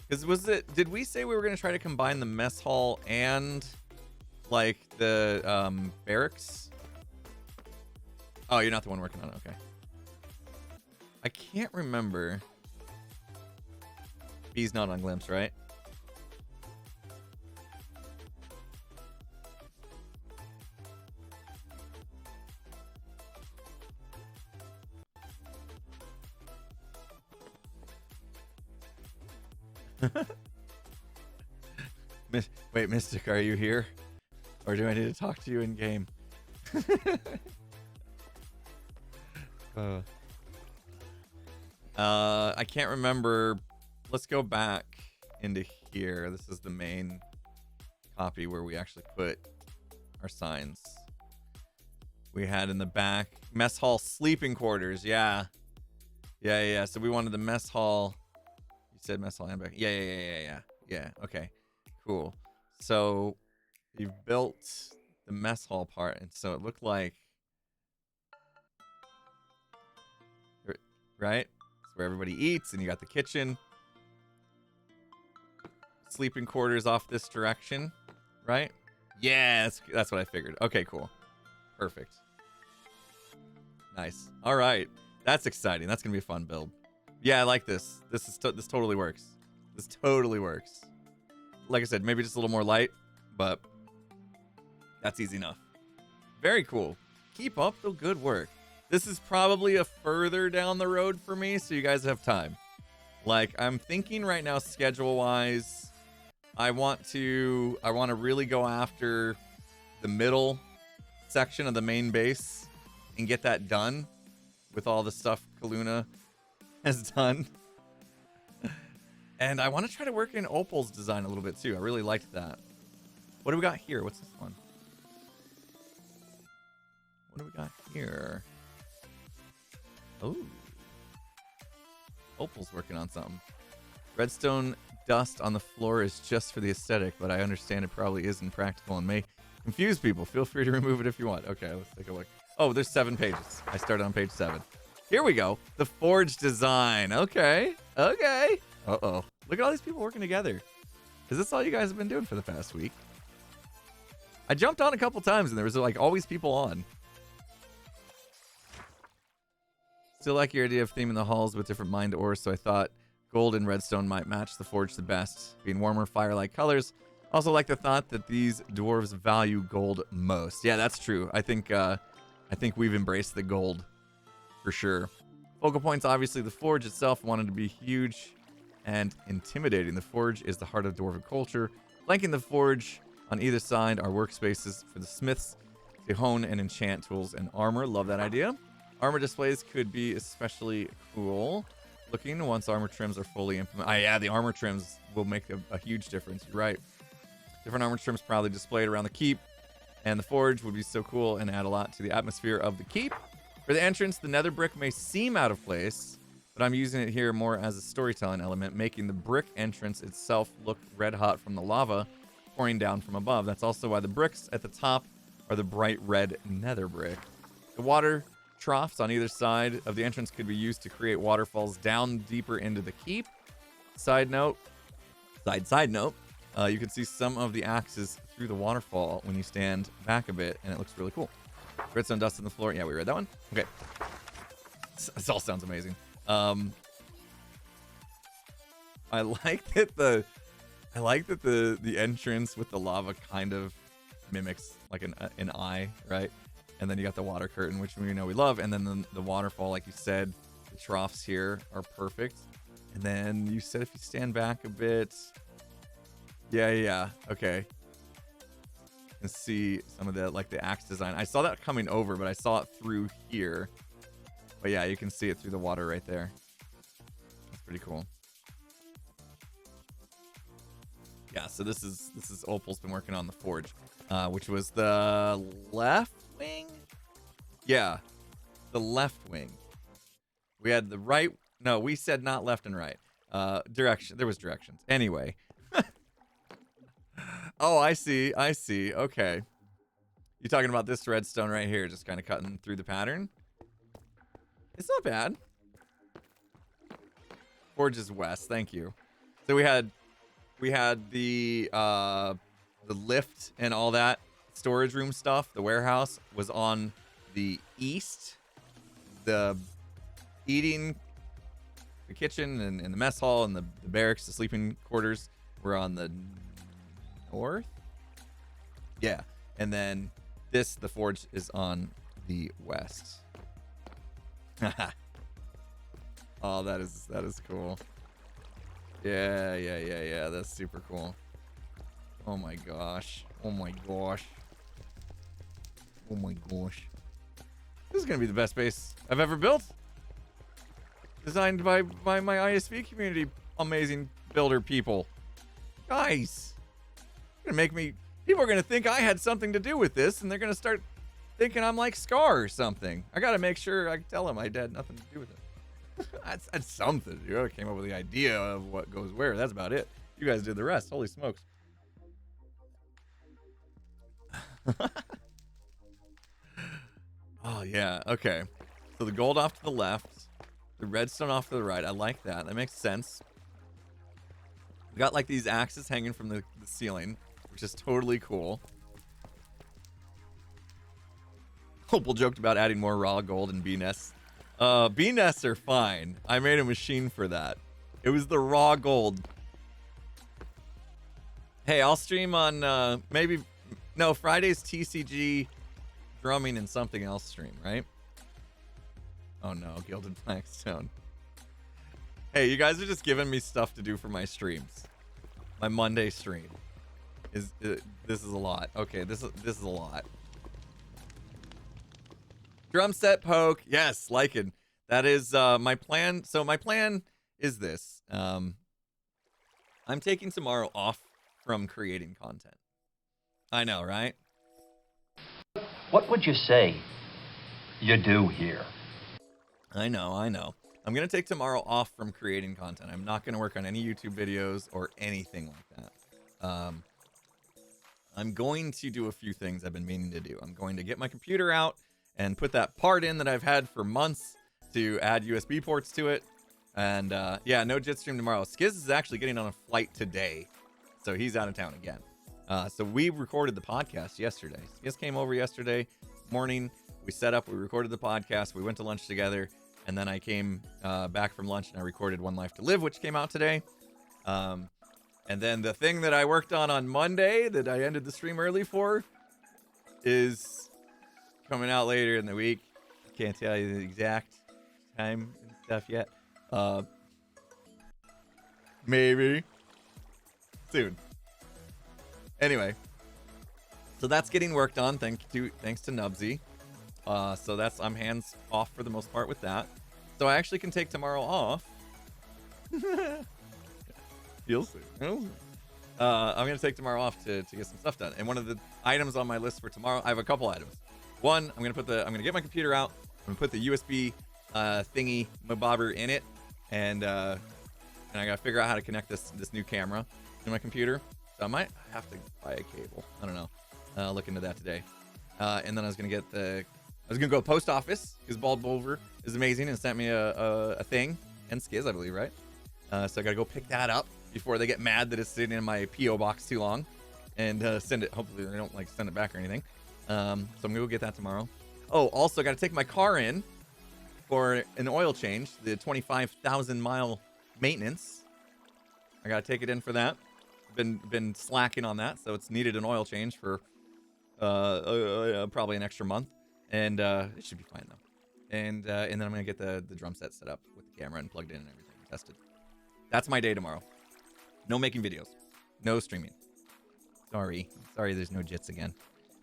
Because did we say we were gonna try to combine the mess hall and like the barracks? Oh, you're not the one working on it. Okay. I can't remember. B's not on Glimpse, right? Wait, Mystic, are you here? Or do I need to talk to you in game? I can't remember. Let's go back into here. This is the main copy where we actually put our signs. We had in the back mess hall sleeping quarters. Yeah. So we wanted the mess hall. You said mess hall and back. Yeah. Okay, cool. So you've built the mess hall part, and so it looked like, right? It's where everybody eats, and you got the kitchen. Sleeping quarters off this direction, right? Yeah, that's what I figured. Okay, cool. Perfect. Nice. All right. That's exciting. That's going to be a fun build. Yeah, I like this. This totally works. This totally works. Like I said, maybe just a little more light, but that's easy enough. Very cool. Keep up the good work. This is probably a further down the road for me, so you guys have time. Like, I'm thinking right now schedule-wise, I want to really go after the middle section of the main base and get that done. with all the stuff Kaluna has done. And I want to try to work in Opal's design a little bit too. I really liked that. What do we got here? What's this one? What do we got here? Oh. Opal's working on something. Redstone dust on the floor is just for the aesthetic, but I understand it probably isn't practical and may confuse people. Feel free to remove it if you want. Okay, let's take a look. Oh, there's 7 pages. I started on page 7. Here we go. The forge design. Okay. Okay. Uh-oh. Look at all these people working together. Is this all you guys have been doing for the past week? I jumped on a couple times and there was like always people on. Still like your idea of theming the halls with different mined ores, so I thought gold and redstone might match the forge the best, being warmer, fire-like colors. Also like the thought that these dwarves value gold most. Yeah, that's true. I think we've embraced the gold for sure. Focal points, obviously the forge itself wanted to be huge and intimidating. The forge is the heart of dwarven culture. Flanking the forge on either side are workspaces for the smiths to hone and enchant tools and armor. Love that idea. Armor displays could be especially cool looking once armor trims are fully implemented. Yeah, the armor trims will make a huge difference. You're right. Different armor trims probably displayed around the keep, and the forge would be so cool and add a lot to the atmosphere of the keep. For the entrance, the nether brick may seem out of place, but I'm using it here more as a storytelling element, making the brick entrance itself look red hot from the lava pouring down from above. That's also why the bricks at the top are the bright red nether brick. The water troughs on either side of the entrance could be used to create waterfalls down deeper into the keep. Side note, you can see some of the axes through the waterfall when you stand back a bit, and it looks really cool. Redstone dust on the floor. Yeah, we read that one. Okay. This all sounds amazing. I like that the entrance with the lava kind of mimics like an eye, right? And then you got the water curtain, which we know we love. And then the waterfall, like you said, the troughs here are perfect. And then you said if you stand back a bit. Yeah. Okay. You can see some of the, like the axe design. I saw that coming over, but I saw it through here. But yeah, you can see it through the water right there. That's pretty cool. Yeah, so this is Opal's been working on the forge, which was the left wing. Yeah, the left wing. We had the right. No, we said not left and right. Direction. There was directions. Anyway. Oh, I see. Okay. You talking about this redstone right here, just kind of cutting through the pattern? It's not bad. Forge is west. Thank you. So we had the lift and all that storage room stuff. The warehouse was on the east. The eating, the kitchen and the mess hall and the barracks, the sleeping quarters were on the north. Yeah. And then the forge is on the west. Oh, that is cool. Yeah. That's super cool. Oh my gosh. This is gonna be the best base I've ever built. Designed by my ISV community, amazing builder people. Guys, people are gonna think I had something to do with this, and they're gonna start thinking I'm like Scar or something. I gotta make sure I tell them I had nothing to do with it. That's something. I came up with the idea of what goes where. That's about it. You guys did the rest. Holy smokes. Oh yeah. Okay. So the gold off to the left, the redstone off to the right. I like that. That makes sense. We got like these axes hanging from the ceiling, which is totally cool. Hopeful joked about adding more raw gold and bee nests. Bee nests are fine. I made a machine for that. It was the raw gold. Hey, I'll stream on Friday's TCG drumming and something else stream, right? Oh no, Gilded Blackstone. Hey, you guys are just giving me stuff to do for my streams. My Monday stream. This is a lot. Okay, this is a lot. Drum set poke. Yes, Lycan. That is my plan. So my plan is this. I'm taking tomorrow off from creating content. I know, right? What would you say you do here? I know. I'm going to take tomorrow off from creating content. I'm not going to work on any YouTube videos or anything like that. I'm going to do a few things I've been meaning to do. I'm going to get my computer out and put that part in that I've had for months to add USB ports to it. And yeah, no Jit stream tomorrow. Skiz is actually getting on a flight today, so he's out of town again. So we recorded the podcast yesterday. Skiz came over yesterday morning. We set up, we recorded the podcast. We went to lunch together. And then I came back from lunch and I recorded One Life to Live, which came out today. And then the thing that I worked on Monday that I ended the stream early for is coming out later in the week. Can't tell you the exact time and stuff yet. Maybe soon. Anyway, so that's getting worked on. Thanks to Nubsy. So I'm hands off for the most part with that. So I actually can take tomorrow off. You'll see. I'm gonna take tomorrow off to get some stuff done. And one of the items on my list for tomorrow, I have a couple items. One, I'm gonna get my computer out. I'm gonna put the USB thingy mobobber in it, and I gotta figure out how to connect this new camera to my computer. So I might have to buy a cable. I don't know. I'll look into that today. And then I was gonna go to the post office because Bald Bulver is amazing and sent me a thing, and Skiz, I believe, right? So I gotta go pick that up before they get mad that it's sitting in my PO box too long, and send it. Hopefully they don't send it back or anything. So I'm gonna go get that tomorrow. Oh, also gotta take my car in for an oil change, the 25,000 mile maintenance. I gotta take it in for that. Been slacking on that, so it's needed an oil change for probably an extra month, and it should be fine though. And then I'm gonna get the drum set set up with the camera and plugged in and everything, tested. That's my day tomorrow. No making videos, no streaming. Sorry, there's no Jits again.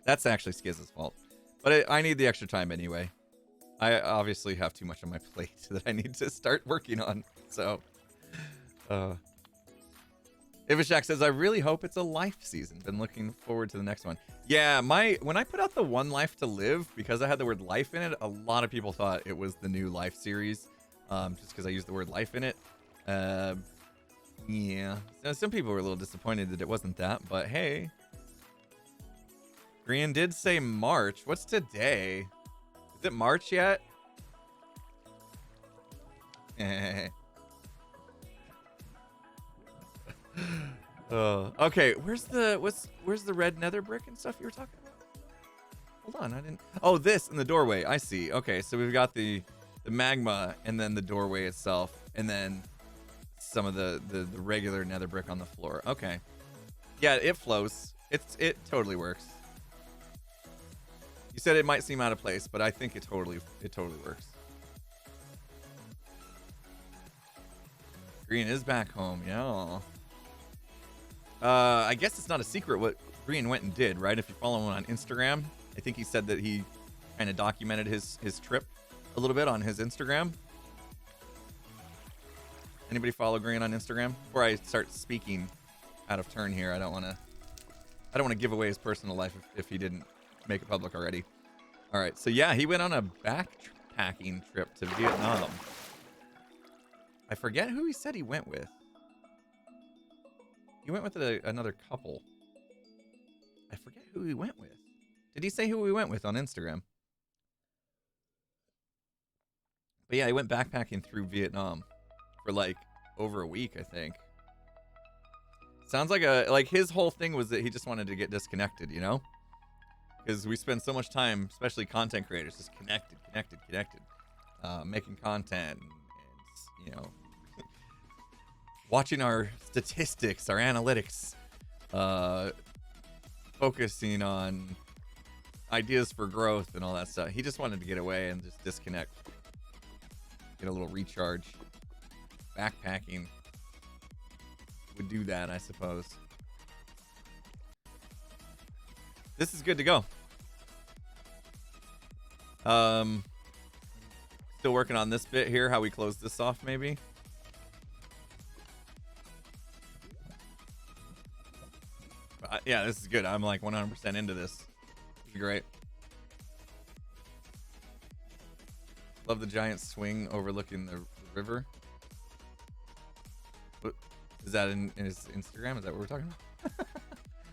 That's actually Skiz's fault, but I need the extra time anyway. I obviously have too much on my plate that I need to start working on. So, Ivashak says, I really hope it's a life season. Been looking forward to the next one. Yeah, when I put out the One Life to Live, because I had the word life in it, a lot of people thought it was the new life series, just because I used the word life in it. Yeah, so some people were a little disappointed that it wasn't that, but hey. Grian did say March. What's today? Is it March yet? Okay, where's the red nether brick and stuff you were talking about? Hold on, I didn't. Oh, this in the doorway. I see. Okay, so we've got the magma and then the doorway itself, and then some of the regular nether brick on the floor. Okay, yeah, it flows. It totally works. You said it might seem out of place, but I think it totally works. Green is back home, yeah. I guess it's not a secret what Green went and did, right? If you follow him on Instagram, I think he said that he kind of documented his trip a little bit on his Instagram. Anybody follow Green on Instagram? Before I start speaking out of turn here, I don't want to give away his personal life if he didn't make it public already. All right, so yeah, he went on a backpacking trip to Vietnam. I forget who he said he went with. He went with another couple. I forget who he went with. Did he say who he went with on Instagram? But yeah, he went backpacking through Vietnam for like over a week, I think. Sounds like his whole thing was that he just wanted to get disconnected, you know? Because we spend so much time, especially content creators, just connected, making content and you know, watching our statistics, our analytics, focusing on ideas for growth and all that stuff. He just wanted to get away and just disconnect, get a little recharge. Backpacking would do that, I suppose. This is good to go. Still Still working on this bit here, how we close this off, maybe. Yeah, this is good. I'm like 100% into this. This is great. Love the giant swing overlooking the river. What, is that in his Instagram? Is that what we're talking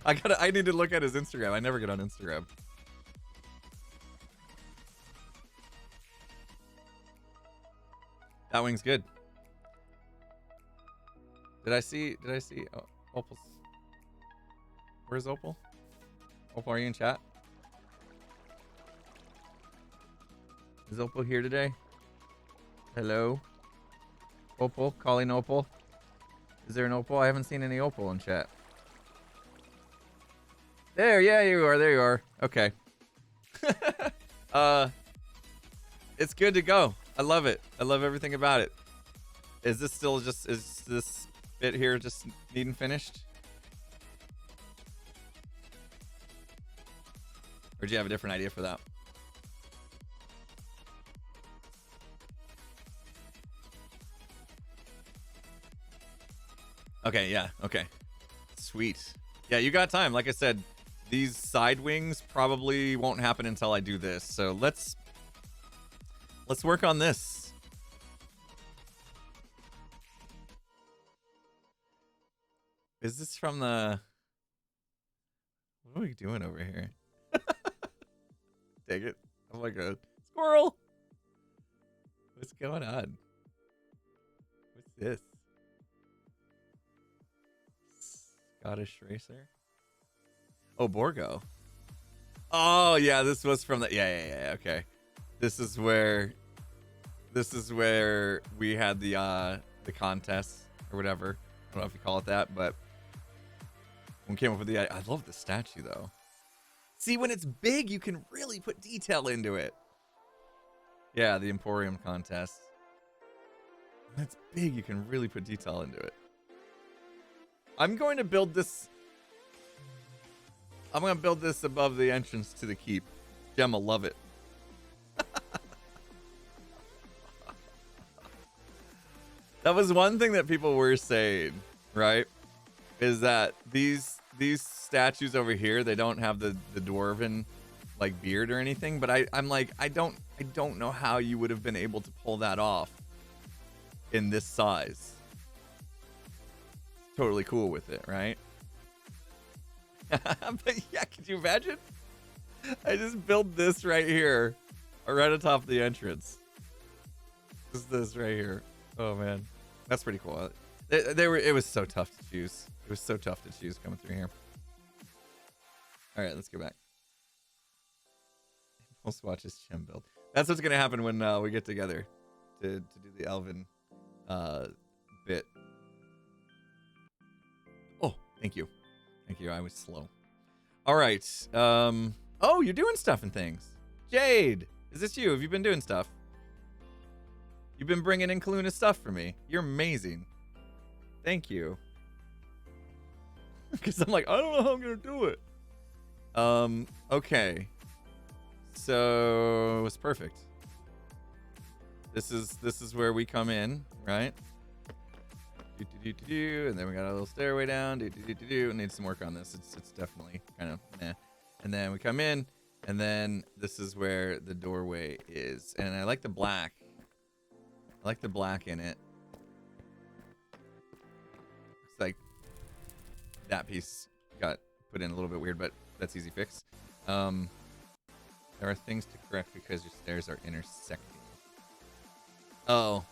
about? I need to look at his Instagram. I never get on Instagram. That wing's good. Did I see Opal's? Where's Opal? Opal, are you in chat? Is Opal here today? Hello? Opal? Calling Opal? Is there an Opal? I haven't seen any Opal in chat. There, yeah, you are. There you are. Okay. It's good to go. I love it. I love everything about it. Is this still just, is this bit here just needing finished? Or do you have a different idea for that? Okay, yeah, okay. Sweet. Yeah, you got time. Like I said, these side wings probably won't happen until I do this. So let's work on this. Is this from the... What are we doing over here? Take it. I'm like a squirrel. What's going on? What's this? Scottish racer. Oh, Borgo. Oh yeah, this was from the yeah. Okay, this is where we had the contest or whatever. I don't know if you call it that, but we came up with the. I love the statue though. See, when it's big, you can really put detail into it. Yeah, the Emporium contest. When it's big, you can really put detail into it. I'm going to build this. I'm going to build this above the entrance to the keep. Gemma, love it. That was one thing that people were saying, right? Is that these statues over here, they don't have the dwarven like beard or anything, but I'm like, I don't know how you would have been able to pull that off in this size. Totally cool with it, right? But yeah, could you imagine? I just built this right here, right atop the entrance. Just this right here. Oh man, that's pretty cool. It was so tough to choose. It was so tough to choose coming through here. All right, let's go back. We'll watch this Chem build. That's what's gonna happen when we get together to do the Elven bit. Oh, thank you. Thank you. I was slow. All right. Oh, you're doing stuff and things. Jade, is this you? Have you been doing stuff? You've been bringing in Kaluna stuff for me. You're amazing. Thank you. Because I'm like, I don't know how I'm gonna do it. Okay. So it's perfect. This is where we come in, right? And then we got a little stairway down. Need some work on this. It's definitely kind of meh. And then we come in, and then this is where the doorway is. And I like the black. I like the black in it. It's like that piece got put in a little bit weird, but that's easy fix. There are things to correct because your stairs are intersecting. Oh.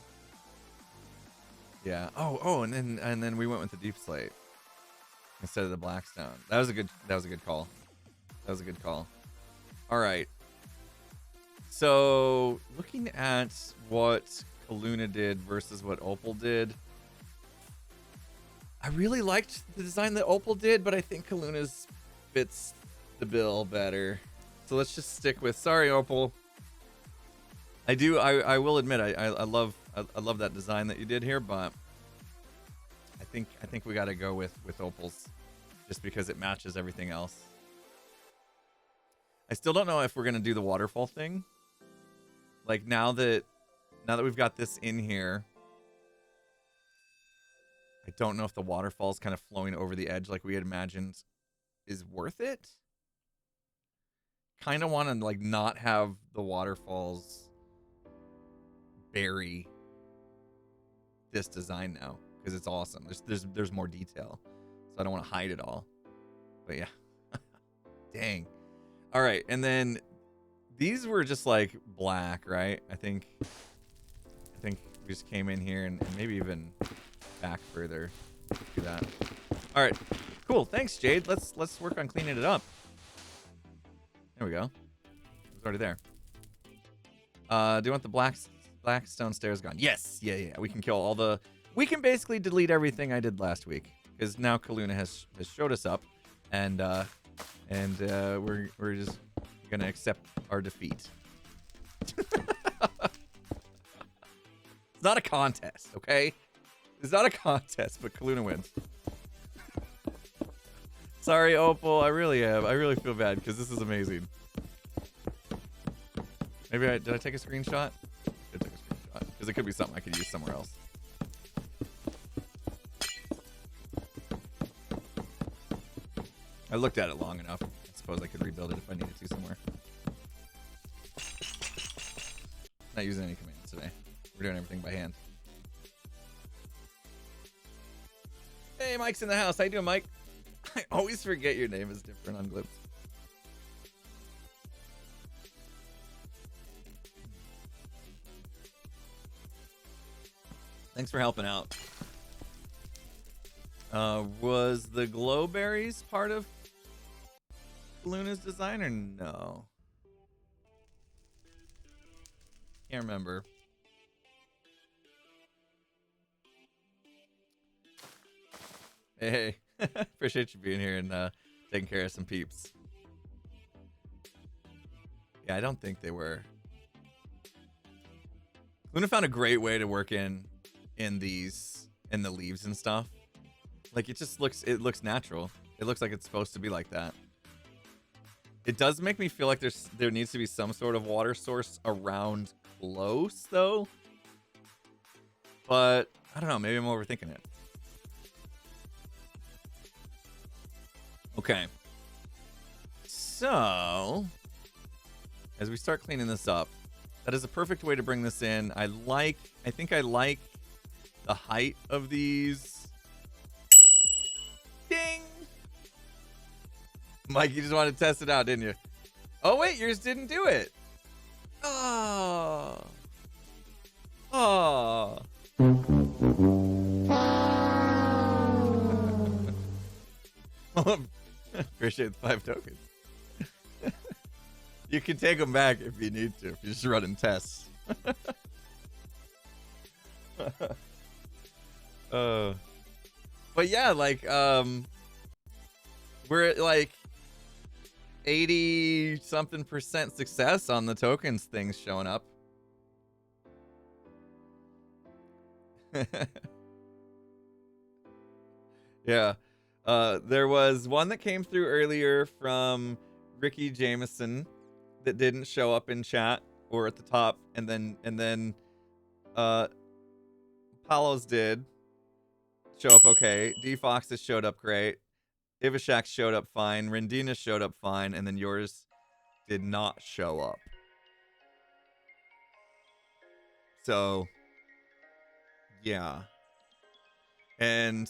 Yeah. Oh, and then we went with the deep slate instead of the black stone. That was a good call. That was a good call. All right. So looking at what Kaluna did versus what Opal did, I really liked the design that Opal did, but I think Kaluna's fits the bill better. So let's just stick with. Sorry, Opal. I will admit I love that design that you did here, but I think we got to go with Opal's just because it matches everything else. I still don't know if we're gonna do the waterfall thing. Like now that now that we've got this in here, I don't know if the waterfalls kind of flowing over the edge like we had imagined is worth it. Kind of want to like not have the waterfalls bury this design now because it's awesome. There's more detail, so I don't want to hide it all. But yeah, dang. All right, and then these were just like black, right? I think we just came in here and maybe even back further. Do that. All right, cool. Thanks, Jade. Let's work on cleaning it up. There we go. It was already there. Do you want the black stone stairs gone? Yes. Yeah. We can kill all the. We can basically delete everything I did last week because now Kaluna has showed us up, and we're just gonna accept our defeat. It's not a contest, okay? It's not a contest, but Kaluna wins. Sorry, Opal. I really am. I really feel bad because this is amazing. Maybe did I take a screenshot? I took a screenshot because it could be something I could use somewhere else. I looked at it long enough. I suppose I could rebuild it if I needed to somewhere. Not using any commands today. We're doing everything by hand. Hey, Mike's in the house. How you doing, Mike? I always forget your name is different on Glips. Thanks for helping out. Was the glowberries part of Luna's design or no? Can't remember. Hey, appreciate you being here and taking care of some peeps. Yeah, I don't think they were. Luna found a great way to work in the leaves and stuff. Like it looks natural. It looks like it's supposed to be like that. It does make me feel like there needs to be some sort of water source around close though. But I don't know, maybe I'm overthinking it. Okay. So, as we start cleaning this up, that is a perfect way to bring this in. I think I like the height of these. Ding! Mike, you just wanted to test it out, didn't you? Oh, wait, yours didn't do it. Oh. Oh. Appreciate the 5 tokens. You can take them back if you need to, if you're just running tests. But yeah, like, we're at like 80-something% success on the tokens things showing up. Yeah. There was one that came through earlier from Ricky Jameson that didn't show up in chat or at the top, and then Palos did show up okay. D Fox's showed up great. Ivashak showed up fine. Rendina showed up fine, and then yours did not show up. So yeah. And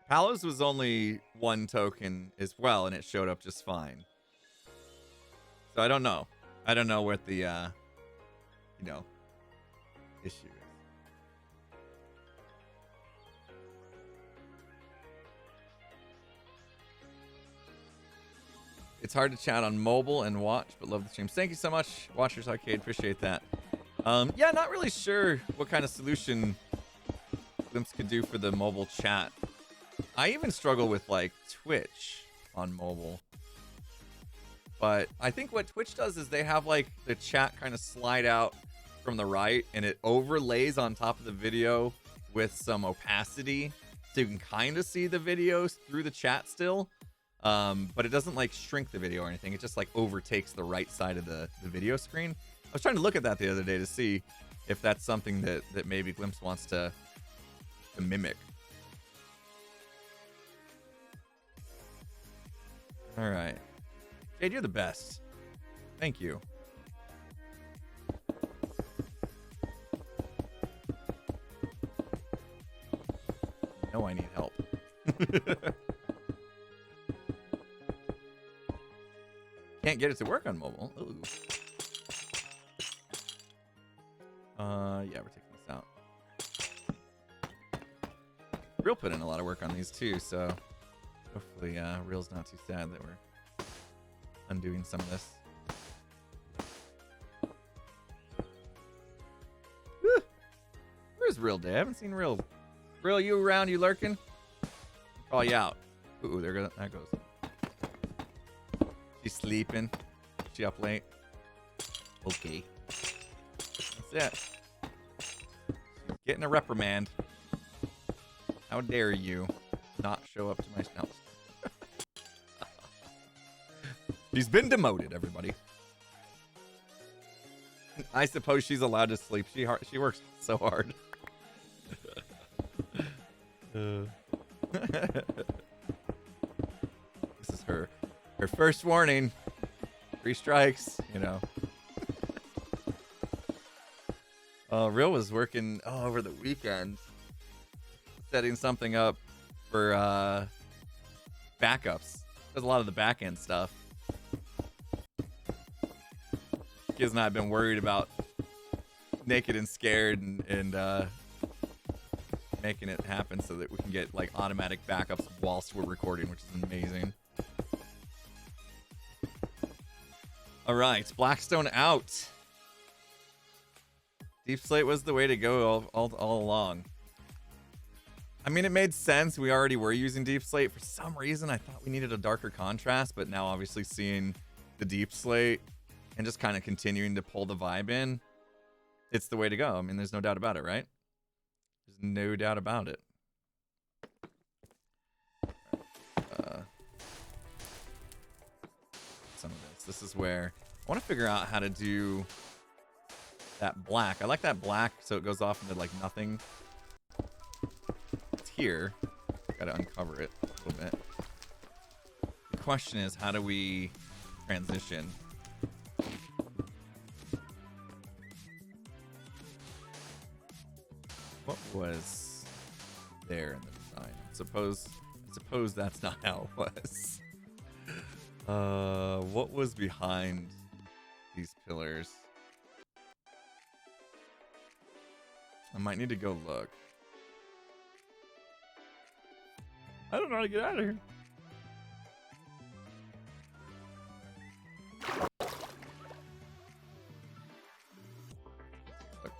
Palos was only 1 token as well, and it showed up just fine. So I don't know. I don't know what the, issue is. It's hard to chat on mobile and watch, but love the streams. Thank you so much, Watchers Arcade. Appreciate that. Yeah, not really sure what kind of solution Glimpse could do for the mobile chat. I even struggle with like Twitch on mobile. But I think what Twitch does is they have like the chat kind of slide out from the right and it overlays on top of the video with some opacity. So you can kind of see the videos through the chat still. But it doesn't like shrink the video or anything. It just like overtakes the right side of the video screen. I was trying to look at that the other day to see. if that's something that maybe Glimpse wants to mimic. All right. Jade, you're the best. Thank you. No, I need help. Can't get it to work on mobile. Ooh. Yeah, we're taking this out. Real put in a lot of work on these too, so hopefully Real's not too sad that we're undoing some of this. Whew. Where's Real Day? I haven't seen Real. Real, you around? You lurking? Call you out. Ooh, there goes. That goes. She's sleeping. She up late. Okay. That's it. She's getting a reprimand. How dare you not show up to my house? She's been demoted, everybody. I suppose she's allowed to sleep. She works so hard. This is her first warning. 3 strikes, you know. Real was working over the weekend, setting something up for backups. Does a lot of the back end stuff. Kiz and I have been worried about Naked and Scared and making it happen so that we can get like automatic backups whilst we're recording, which is amazing. All right, Blackstone out. Deep Slate was the way to go all along. I mean, it made sense. We already were using Deep Slate. For some reason, I thought we needed a darker contrast, but now obviously seeing the Deep Slate and just kind of continuing to pull the vibe in, it's the way to go. I mean, there's no doubt about it, right? There's no doubt about it. Some of this. This is where I want to figure out how to do that black. I like that black so it goes off into like nothing. It's here. Gotta uncover it a little bit. The question is, how do we transition? What was there in the design? I suppose that's not how it was. What was behind these pillars? I might need to go look. I don't know how to get out of here. Look.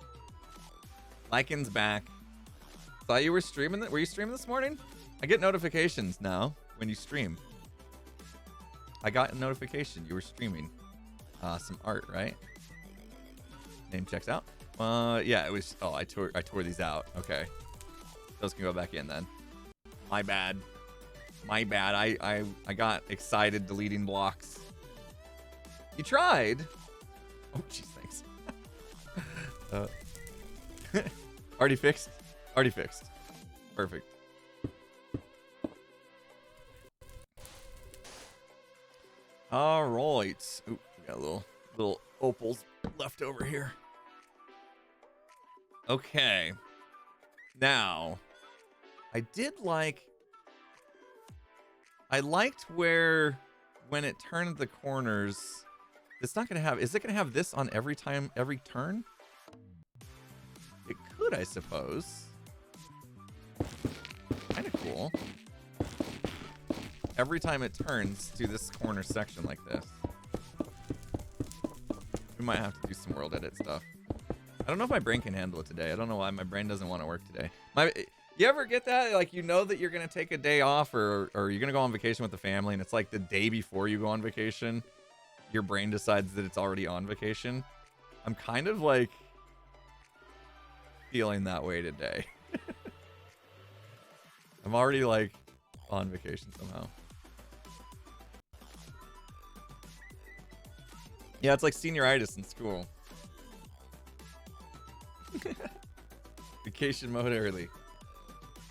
Lycan's back. Thought you were streaming. Were you streaming this morning? I get notifications now when you stream. I got a notification you were streaming. Some art, right? Name checks out. Yeah, it was. Oh, I tore these out. Okay, those can go back in then. My bad. My bad. I got excited deleting blocks. You tried. Oh, jeez, thanks. Already fixed. Already fixed. Perfect. All right. Ooh, we got little opals left over here. Okay. Now, I liked where when it turned the corners, it's not gonna have. Is it gonna have this on every turn? It could, I suppose. Kind of cool. Every time it turns to this corner section like this. We might have to do some world edit stuff. I don't know if my brain can handle it today. I don't know why my brain doesn't want to work today. You ever get that? Like, you know that you're going to take a day off or you're going to go on vacation with the family, and it's like the day before you go on vacation, your brain decides that it's already on vacation. I'm kind of like feeling that way today. I'm already like on vacation somehow. Yeah, it's like senioritis in school. Vacation mode early.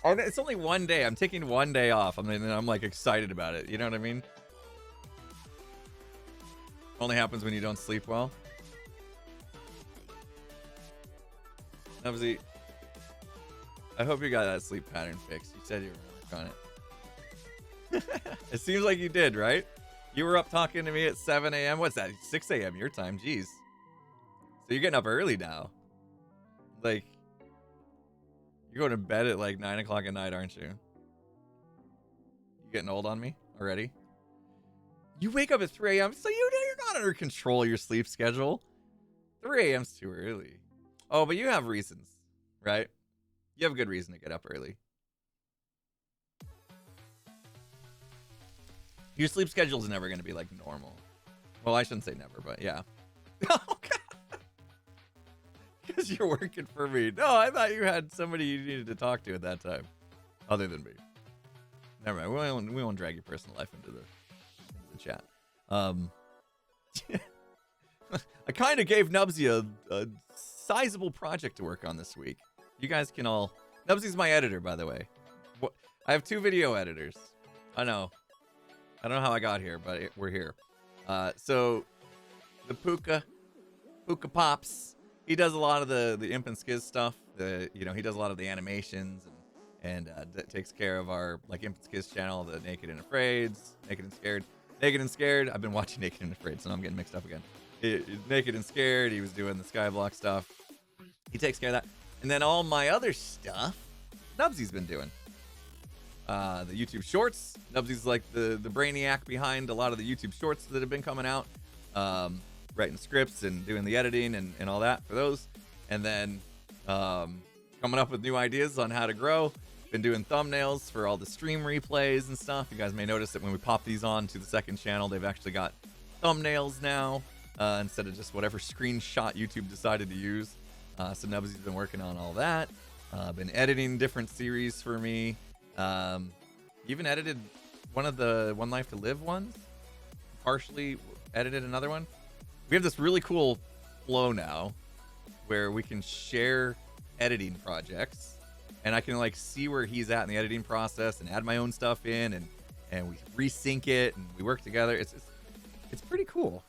Oh, it's only one day. I'm taking one day off. I mean, I'm like excited about it. You know what I mean? Only happens when you don't sleep well. Nubsy, I hope you got that sleep pattern fixed. You said you were working on it. It seems like you did, right? You were up talking to me at 7 a.m. What's that? 6 a.m. your time. Jeez. So you're getting up early now. Like, you're going to bed at like 9 o'clock at night, aren't you? You getting old on me already? You wake up at 3 a.m. So you're not under control of your sleep schedule. 3 a.m.'s too early. Oh, but you have reasons, right? You have a good reason to get up early. Your sleep schedule is never going to be like normal. Well, I shouldn't say never, but yeah. Because you're working for me. No, I thought you had somebody you needed to talk to at that time, other than me. Never mind. We won't drag your personal life into the chat. I kind of gave Nubsy a sizable project to work on this week. You guys can all... Nubsy's my editor, by the way. I have 2 video editors. I know. I don't know how I got here, but we're here. So, the Puka Pops, he does a lot of the Imp and Skiz stuff. He does a lot of the animations and takes care of our like Imp and Skiz channel, the Naked and Afraids, Naked and Scared. Naked and Scared, I've been watching Naked and Afraid, so I'm getting mixed up again. Naked and Scared, he was doing the Skyblock stuff. He takes care of that. And then all my other stuff, Nubsy's been doing. The YouTube Shorts. Nubsy's like the brainiac behind a lot of the YouTube Shorts that have been coming out. Writing scripts and doing the editing and all that for those. And then coming up with new ideas on how to grow. Been doing thumbnails for all the stream replays and stuff. You guys may notice that when we pop these on to the second channel, they've actually got thumbnails now instead of just whatever screenshot YouTube decided to use. So Nubsy's been working on all that. Been editing different series for me. Even edited one of the One Life to Live ones. Partially edited another one. We have this really cool flow now where we can share editing projects, and I can like see where he's at in the editing process and add my own stuff in, and we resync it and we work together. It's pretty cool.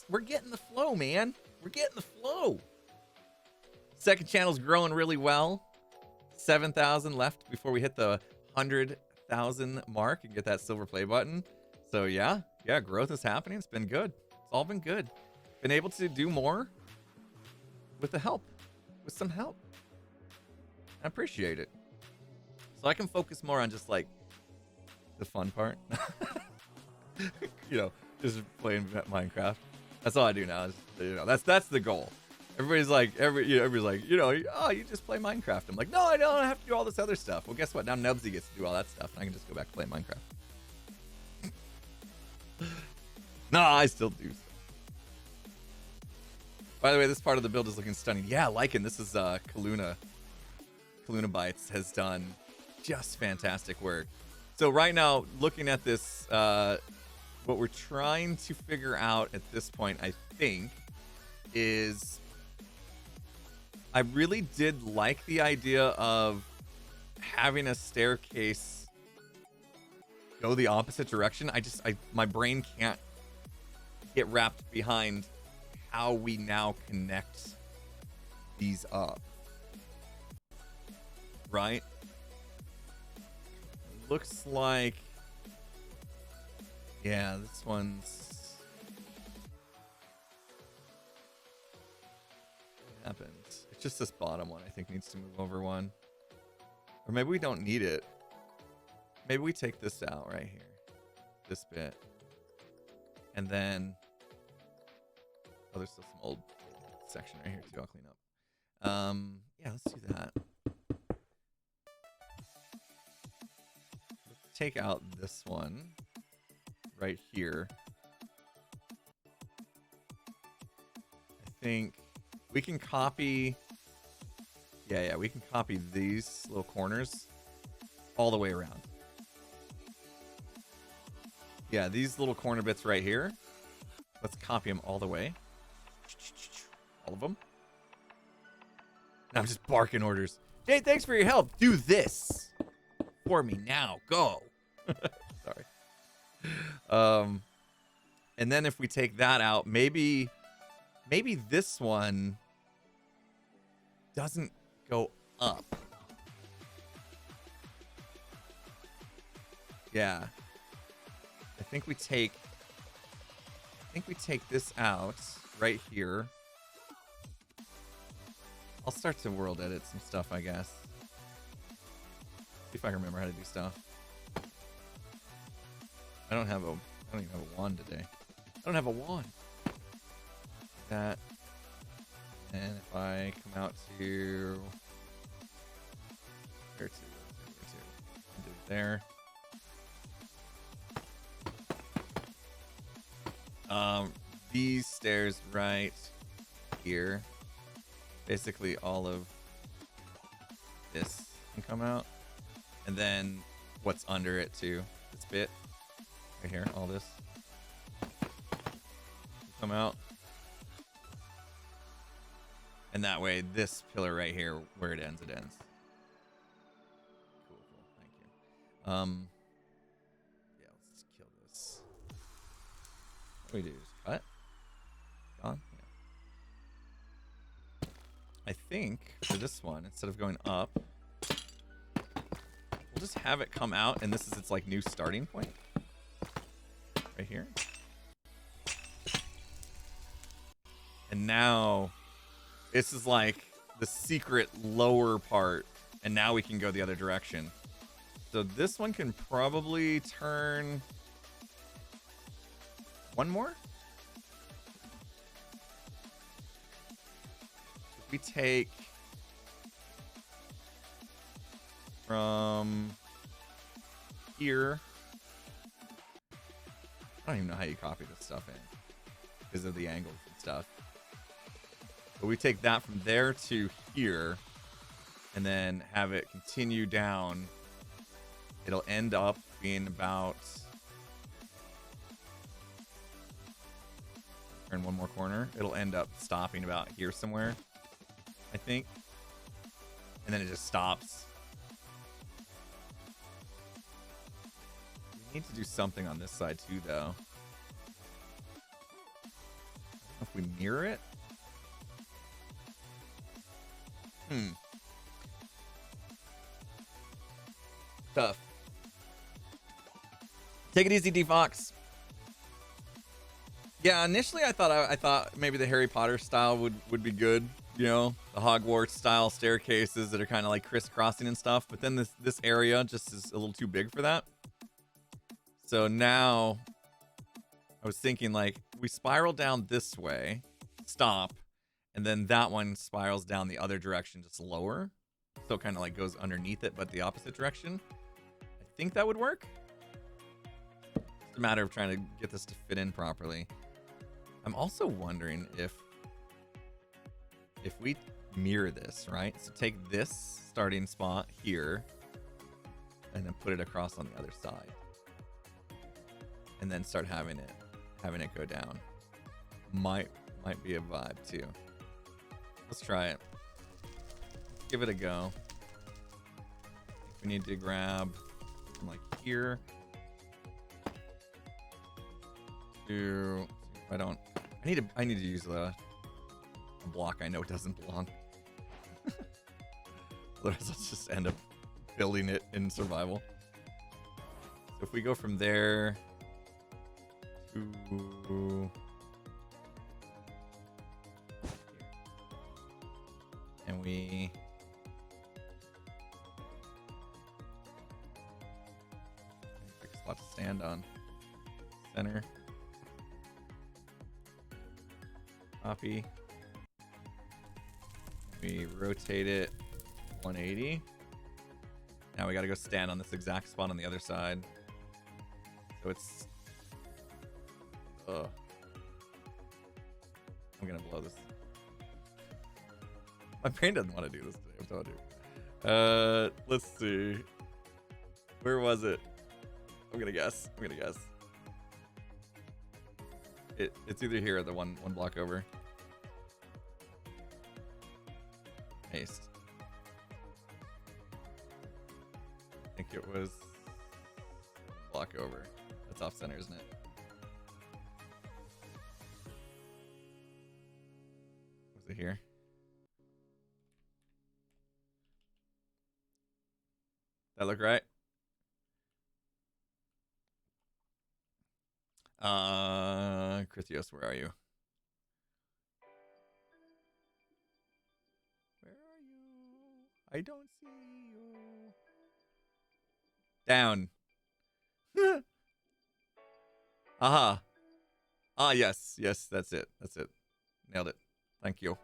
We're getting the flow, man. We're getting the flow. Second channel's growing really well. 7,000 left before we hit the 100,000 mark and get that silver play button. So yeah, growth is happening. It's been good. It's all been good. Been able to do more with some help. I appreciate it. So I can focus more on just like the fun part. Just playing Minecraft. That's all I do now. That's the goal. Everybody's like, you just play Minecraft. I'm like, no, I don't have to do all this other stuff. Well, guess what? Now Nubsy gets to do all that stuff, and I can just go back to playing Minecraft. No, I still do. By the way, this part of the build is looking stunning. Yeah, Lycan, this is Kaluna. Kaluna Bytes has done just fantastic work. So right now, looking at this, what we're trying to figure out at this point, I think, is I really did like the idea of having a staircase go the opposite direction. My brain can't get wrapped behind how we now connect these up. Right? Looks like, yeah, this one's happened. It's just this bottom one I think needs to move over one. Or maybe we don't need it. Maybe we take this out right here. This bit. And then there's still some old section right here too. I'll clean up. Yeah, let's do that. Let's take out this one right here. I think we can copy. Yeah, we can copy these little corners all the way around. Yeah, these little corner bits right here. Let's copy them all the way. All of them. I'm just barking orders. Hey, thanks for your help. Do this for me now. Go. Sorry. And then if we take that out, maybe this one doesn't go up. Yeah. I think we take this out right here. I'll start to world edit some stuff, I guess. See if I can remember how to do stuff. I don't even have a wand today. I don't have a wand. That. And if I come out to where to? Do it there. These stairs right here. Basically all of this can come out. And then what's under it too. This bit. Right here, all this. Come out. And that way, this pillar right here, where it ends, it ends. Cool, thank you. Yeah, let's kill this. What do we do? Just cut? Gone? Yeah. I think for this one, instead of going up, we'll just have it come out, and this is its like new starting point. Right here. And now this is like the secret lower part, and now we can go the other direction. So this one can probably turn one more. If we take from here, I don't even know how you copy this stuff in because of the angles and stuff. But we take that from there to here and then have it continue down. It'll end up being about, turn one more corner. It'll end up stopping about here somewhere, I think. And then it just stops. We need to do something on this side too, though. If we mirror it. Tough. Take it easy, D-Fox. Yeah, initially I thought maybe the Harry Potter style would be good, you know, the Hogwarts style staircases that are kind of like crisscrossing and stuff. But then this area just is a little too big for that. So now I was thinking like we spiral down this way, stop, and then that one spirals down the other direction, just lower. So it kind of like goes underneath it, but the opposite direction. I think that would work. It's a matter of trying to get this to fit in properly. I'm also wondering if we mirror this, right? So take this starting spot here and then put it across on the other side. And then start having it go down. Might be a vibe too. Let's try it. Give it a go. I think we need to grab from like here to, if I don't, I need to use a block I know doesn't belong. Otherwise I'll just end up building it in survival. So if we go from there to and we pick a spot to stand on. Center. Copy. We rotate it 180. Now we gotta go stand on this exact spot on the other side. So it's I'm gonna blow this. My brain doesn't want to do this today. I'm telling you. Let's see. Where was it? I'm gonna guess. It's either here or the one block over. Paste. I think it was block over. That's off center, isn't it? Was it here? That look right? Crithios, where are you? Where are you? I don't see you. Down. Aha. Ah, yes. Yes, that's it. That's it. Nailed it. Thank you.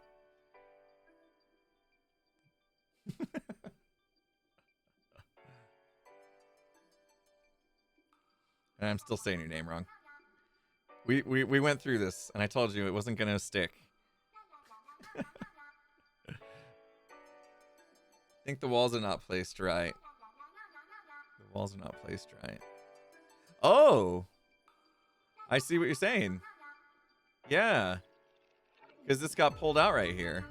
And I'm still saying your name wrong. We went through this, and I told you it wasn't going to stick. I think the walls are not placed right. The walls are not placed right. Oh! I see what you're saying. Yeah. Because this got pulled out right here.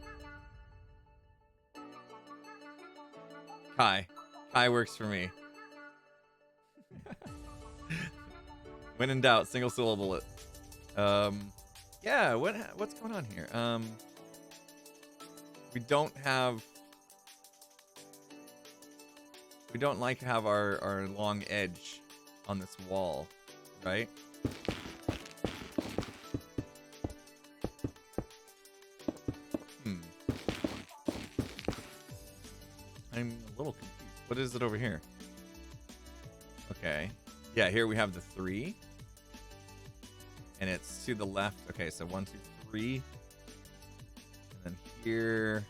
Kai. Kai works for me. When in doubt, single syllable it. Yeah, what's going on here? We don't like have our long edge on this wall, right? I'm a little confused. What is it over here? Okay. Yeah, here we have the 3. And it's to the left. Okay, so 1, 2, 3. And then here.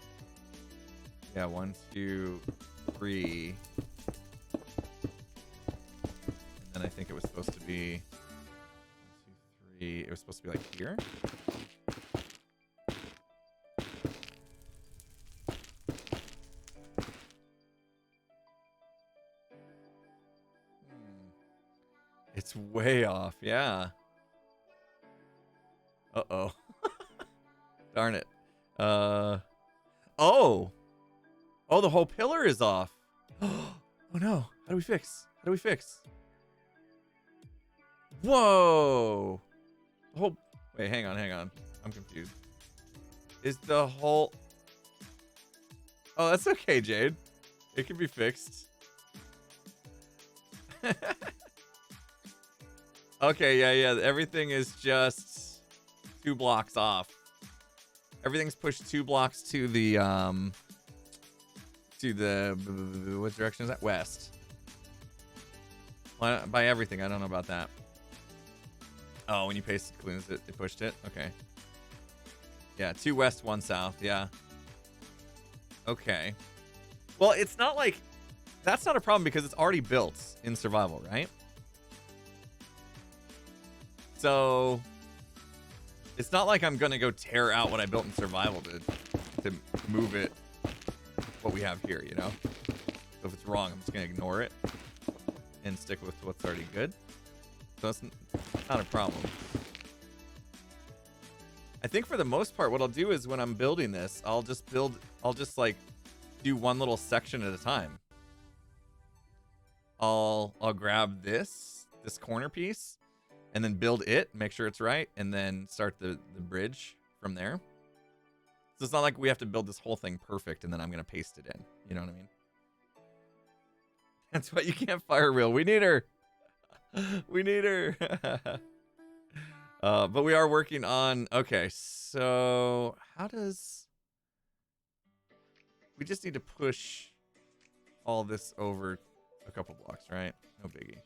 Yeah, 1, 2, 3. And then I think it was supposed to be 1, 2, 3. It was supposed to be like here. It's way off, yeah. Uh-oh. Darn it. Oh! Oh, the whole pillar is off. Oh no. How do we fix? How do we fix? Whoa! The whole... Wait, hang on. I'm confused. Is the whole... Oh, that's okay, Jade. It can be fixed. Okay, yeah. Everything is just 2 blocks off. Everything's pushed 2 blocks to the what direction is that? West. Well, by everything, I don't know about that. Oh, when you pasted cleans it, it pushed it. Okay. Yeah, 2 west, 1 south. Yeah. Okay. Well, it's not like that's not a problem because it's already built in survival, right? So it's not like I'm gonna go tear out what I built in survival to move it what we have here, you know? So if it's wrong, I'm just gonna ignore it and stick with what's already good. So it's not a problem. I think for the most part, what I'll do is when I'm building this, I'll just like do one little section at a time. I'll grab this corner piece and then build it, make sure it's right, and then start the bridge from there. So it's not like we have to build this whole thing perfect and then I'm gonna paste it in. You know what I mean? That's why you can't fire real. We need her. We need her. But we are working on... Okay, so how does... We just need to push all this over a couple blocks, right? No biggie.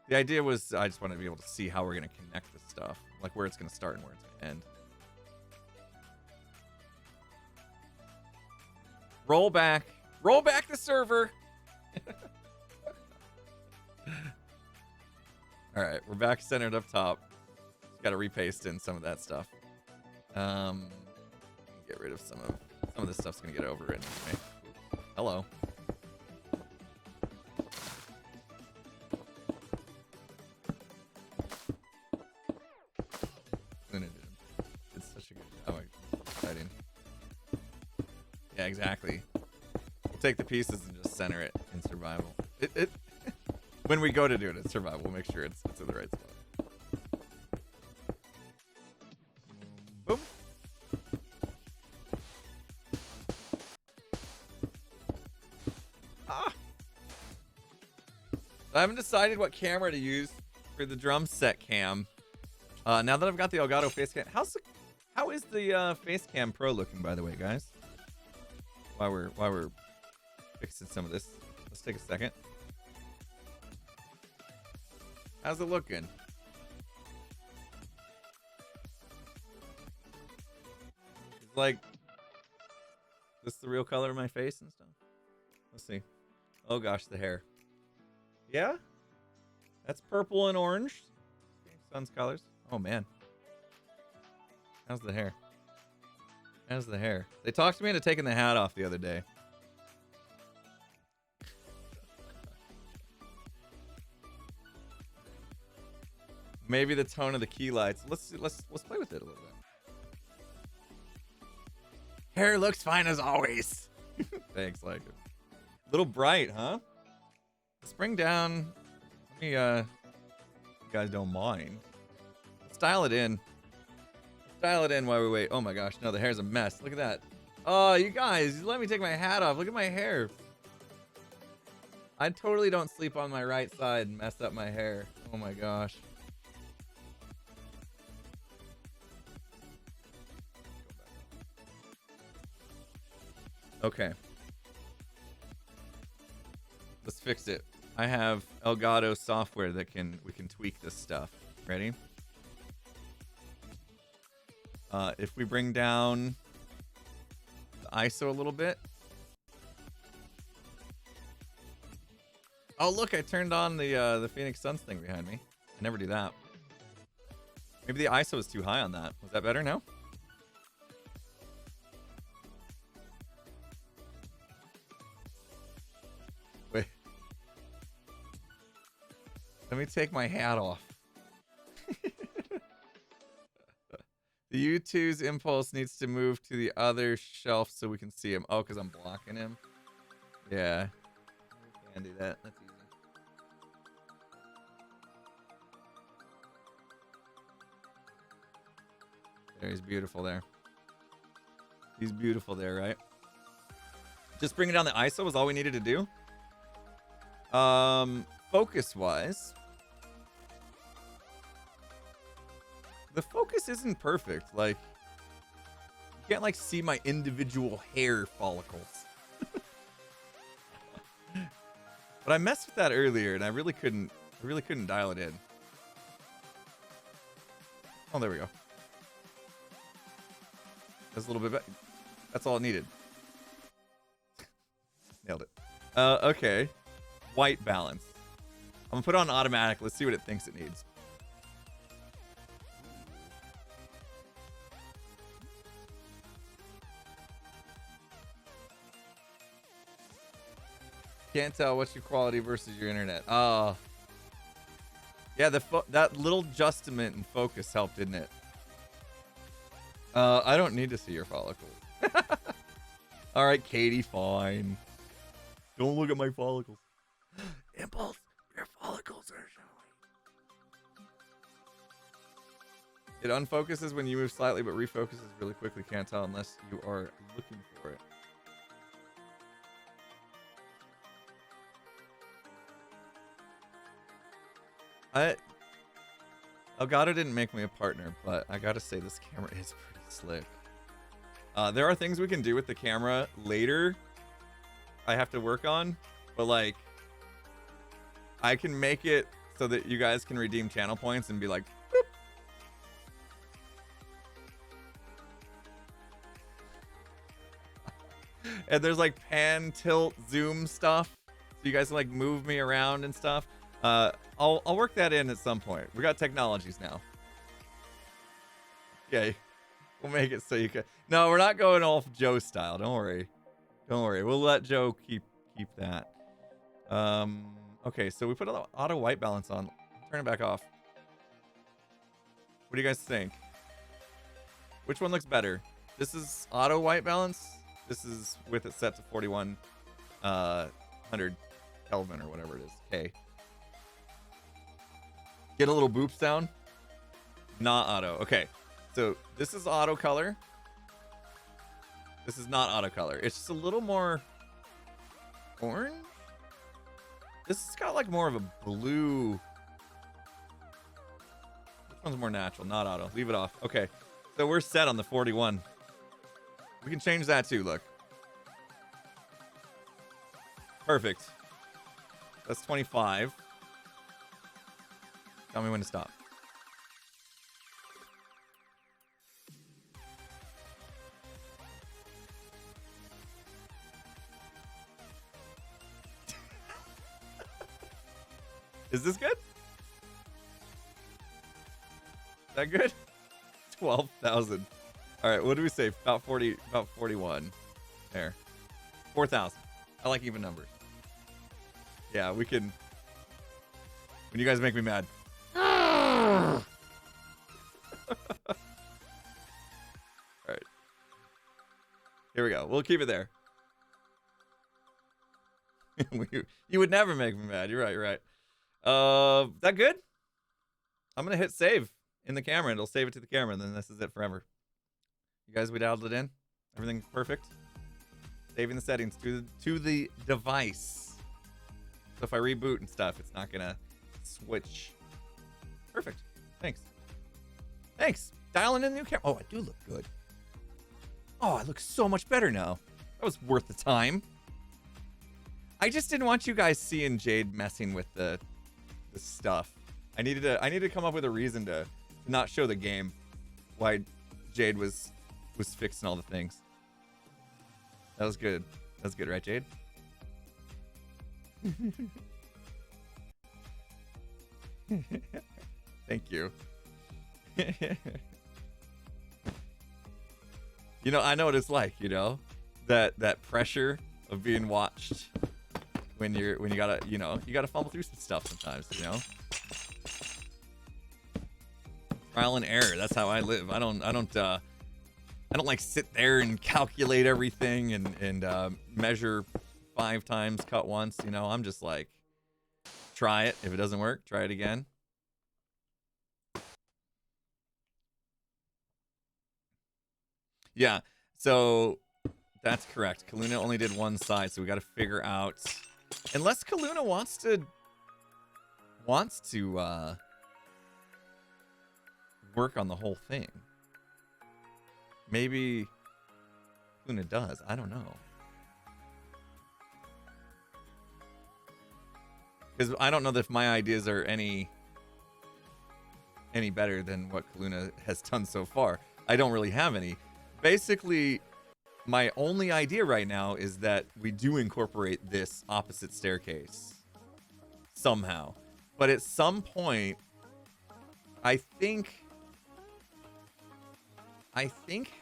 The idea was I just want to be able to see how we're going to connect this stuff. Like where it's going to start and where it's going to end. Roll back. Roll back the server. All right, we're back centered up top. Got to repaste in some of that stuff. Get rid of some of this stuff's gonna get over it anyway. Hello. Luna did. It's such a good job. Exciting. Yeah, exactly. We'll take the pieces and just center it in survival. It when we go to do it in survival, we'll make sure it's in the right spot. Boom. Ah. I haven't decided what camera to use for the drum set cam. Now that I've got the Elgato face cam, how is the face cam pro looking, by the way, guys? While we're fixing some of this, let's take a second. How's it looking? It's like this the real color of my face and stuff. Let's see. Oh gosh, the hair. Yeah, that's purple and orange. Sun's colors. Oh man, how's the hair? How's the hair? They talked me into taking the hat off the other day. Maybe the tone of the key lights. Let's play with it a little bit. Hair looks fine as always. Thanks, like it. Little bright, huh? Let's bring down. Let me you guys don't mind. Let's dial it in. Let's dial it in while we wait. Oh my gosh, no, the hair's a mess. Look at that. Oh, you guys, let me take my hat off. Look at my hair. I totally don't sleep on my right side and mess up my hair. Oh my gosh. Okay. Let's fix it. I have Elgato software that we can tweak this stuff. Ready? If we bring down the ISO a little bit. Oh look, I turned on the Phoenix Suns thing behind me. I never do that. Maybe the ISO is too high on that. Was that better now? Wait. Let me take my hat off. The U2's impulse needs to move to the other shelf so we can see him. Oh, because I'm blocking him? Yeah. We can do that. That's easy. There, he's beautiful there. He's beautiful there, right? Just bringing down the ISO was all we needed to do. Focus-wise, the focus isn't perfect. Like, you can't like see my individual hair follicles. But I messed with that earlier, and I really couldn't dial it in. Oh, there we go. That's a little bit better. That's all it needed. Nailed it. Okay. White balance. I'm gonna put it on automatic. Let's see what it thinks it needs. Can't tell what's your quality versus your internet. Oh. Yeah, that little adjustment and focus helped, didn't it? I don't need to see your follicles. All right, Katie, fine. Don't look at my follicles. Impulse, your follicles are showing. It unfocuses when you move slightly, but refocuses really quickly. Can't tell unless you are looking for it. Elgato didn't make me a partner, but I gotta say this camera is pretty slick. There are things we can do with the camera later I have to work on, but like I can make it so that you guys can redeem channel points and be like, boop. And there's like pan, tilt, zoom stuff, so you guys can like move me around and stuff. I'll work that in at some point. We got technologies now. Yeah, we'll make it so you can. No, we're not going all Joe style. Don't worry. Don't worry. We'll let Joe keep that. Okay, so we put auto white balance on. Turn it back off. What do you guys think? Which one looks better? This is auto white balance. This is with it set to 4100 Kelvin or whatever it is. K. Get a little boop sound. Not auto. Okay. So this is auto color. This is not auto color. It's just a little more orange. This has got like more of a blue. Which one's more natural? Not auto. Leave it off. Okay. So we're set on the 41. We can change that too, look. Perfect. That's 25. Tell me when to stop. Is this good? Is that good? 12,000. All right, what do we say? About 40, about 41. There. 4,000. I like even numbers. Yeah, we can. When you guys make me mad. All right. Here we go. We'll keep it there. You would never make me mad. You're right. You're right. That good? I'm gonna hit save in the camera, and it'll save it to the camera, and then this is it forever. You guys, we dialed it in. Everything's perfect. Saving the settings to the device. So if I reboot and stuff, it's not gonna switch. Perfect. Thanks. Thanks. Dialing in the new camera. Oh, I do look good. Oh, I look so much better now. That was worth the time. I just didn't want you guys seeing Jade messing with the stuff. I needed to come up with a reason to not show the game why Jade was fixing all the things. That was good. That was good, right, Jade? Thank you. You know, I know what it's like, you know, that pressure of being watched when you gotta, you know, you gotta fumble through some stuff sometimes, you know. Trial and error. That's how I live. I don't like sit there and calculate everything and measure 5 times, cut once. You know, I'm just like, try it. If it doesn't work, try it again. Yeah, so that's correct. Kaluna only did one side, so we got to figure out. Unless Kaluna wants to work on the whole thing. Maybe Kaluna does. I don't know. Because I don't know if my ideas are any better than what Kaluna has done so far. I don't really have any. Basically, my only idea right now is that we do incorporate this opposite staircase somehow. But at some point, I think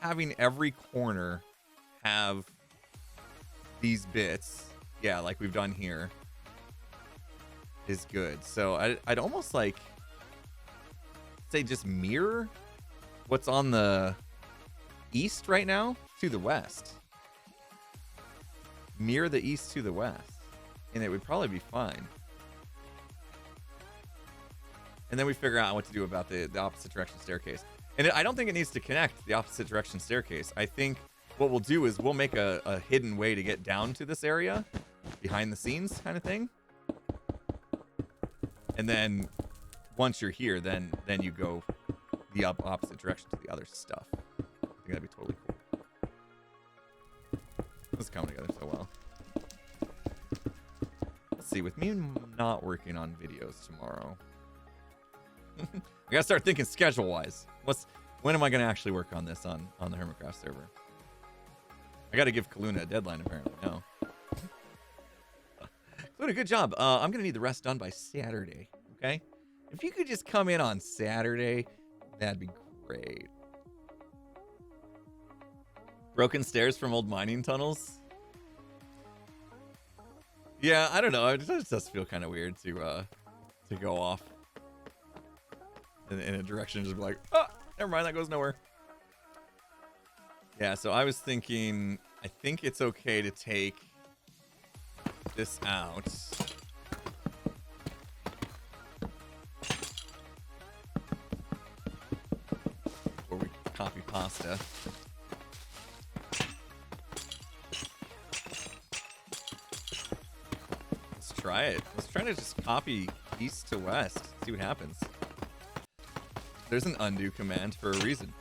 having every corner have these bits, yeah, like we've done here, is good. So I'd almost like say just mirror what's on the east right now to the west. Mirror the east to the west, and it would probably be fine. And then we figure out what to do about the opposite direction staircase. And I don't think it needs to connect the opposite direction staircase. I think what we'll do is we'll make a hidden way to get down to this area, behind the scenes kind of thing. And then once you're here, then you go the opposite direction to the other stuff. I think that'd be totally cool. Let's come together so well. Let's see, with me not working on videos tomorrow, I gotta start thinking schedule-wise. When am I gonna actually work on this on the Hermitcraft server? I gotta give Kaluna a deadline apparently. No. Kaluna, good job. I'm gonna need the rest done by Saturday. Okay. If you could just come in on Saturday, that'd be great. Broken stairs from old mining tunnels. Yeah, I don't know. It just does feel kind of weird to go off in a direction, just be like, oh, never mind, that goes nowhere. Yeah, so I was thinking I think it's okay to take this out. Before we copy pasta. Let's try it. Let's try to just copy east to west. See what happens. There's an undo command for a reason.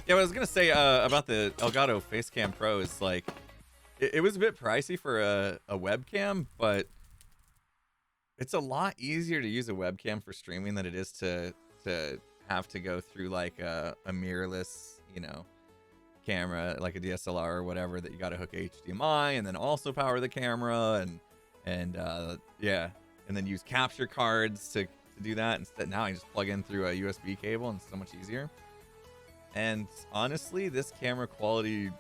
Yeah, what I was gonna say about the Elgato Facecam Pro is like, it was a bit pricey for a webcam, but it's a lot easier to use a webcam for streaming than it is to have to go through like a mirrorless, you know, camera, like a DSLR or whatever, that you got to hook HDMI and then also power the camera and yeah, and then use capture cards to do that. Instead, now I just plug in through a USB cable and it's so much easier. And honestly, this camera quality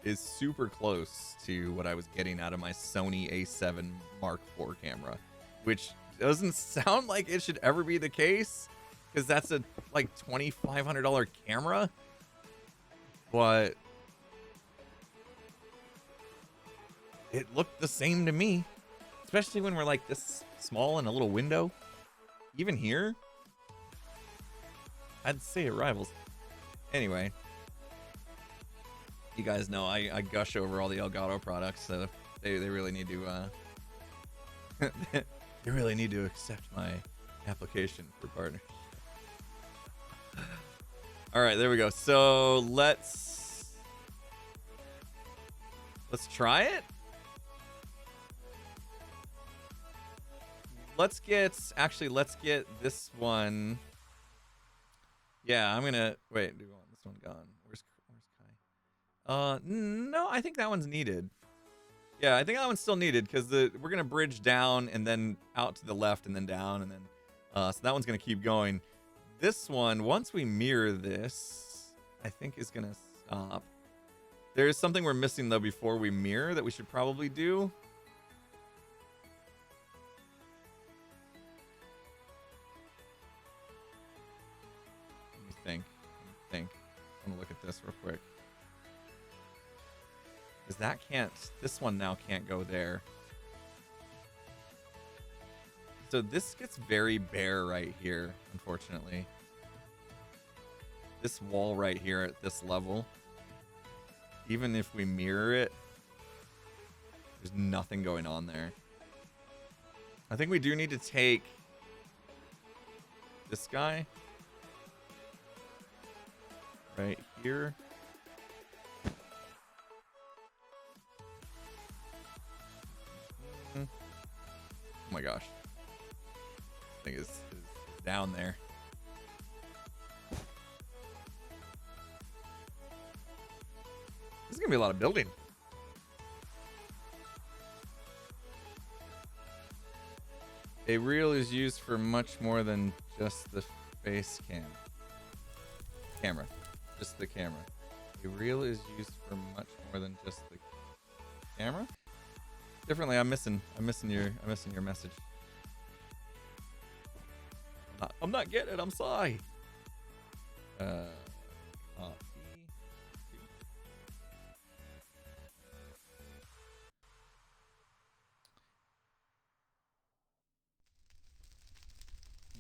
is super close to what I was getting out of my Sony A7 Mark IV camera, which doesn't sound like it should ever be the case because that's a like $2,500 camera, but it looked the same to me, especially when we're like this small in a little window. Even here, I'd say it rivals. Anyway, you guys know I gush over all the Elgato products, so they really need to they really need to accept my application for partner. All right, there we go. So let's try it. Let's get this one. Yeah, I'm gonna wait. Do we want this one gone? Where's Kai? No, I think that one's needed. Yeah, I think that one's still needed because we're gonna bridge down and then out to the left and then down and then so that one's gonna keep going. This one, once we mirror this, I think is gonna stop. There's something we're missing though before we mirror that we should probably do. Think. I'm gonna look at this real quick. Because this one now can't go there. So this gets very bare right here, unfortunately. This wall right here at this level, even if we mirror it, there's nothing going on there. I think we do need to take this guy right here. Oh my gosh. I think it's down there. This is gonna be a lot of building. A reel is used for much more than just the face camera. Just the camera. A reel is used for much more than just the camera. Differently, I'm missing your message. I'm not getting it. I'm sorry. Copy.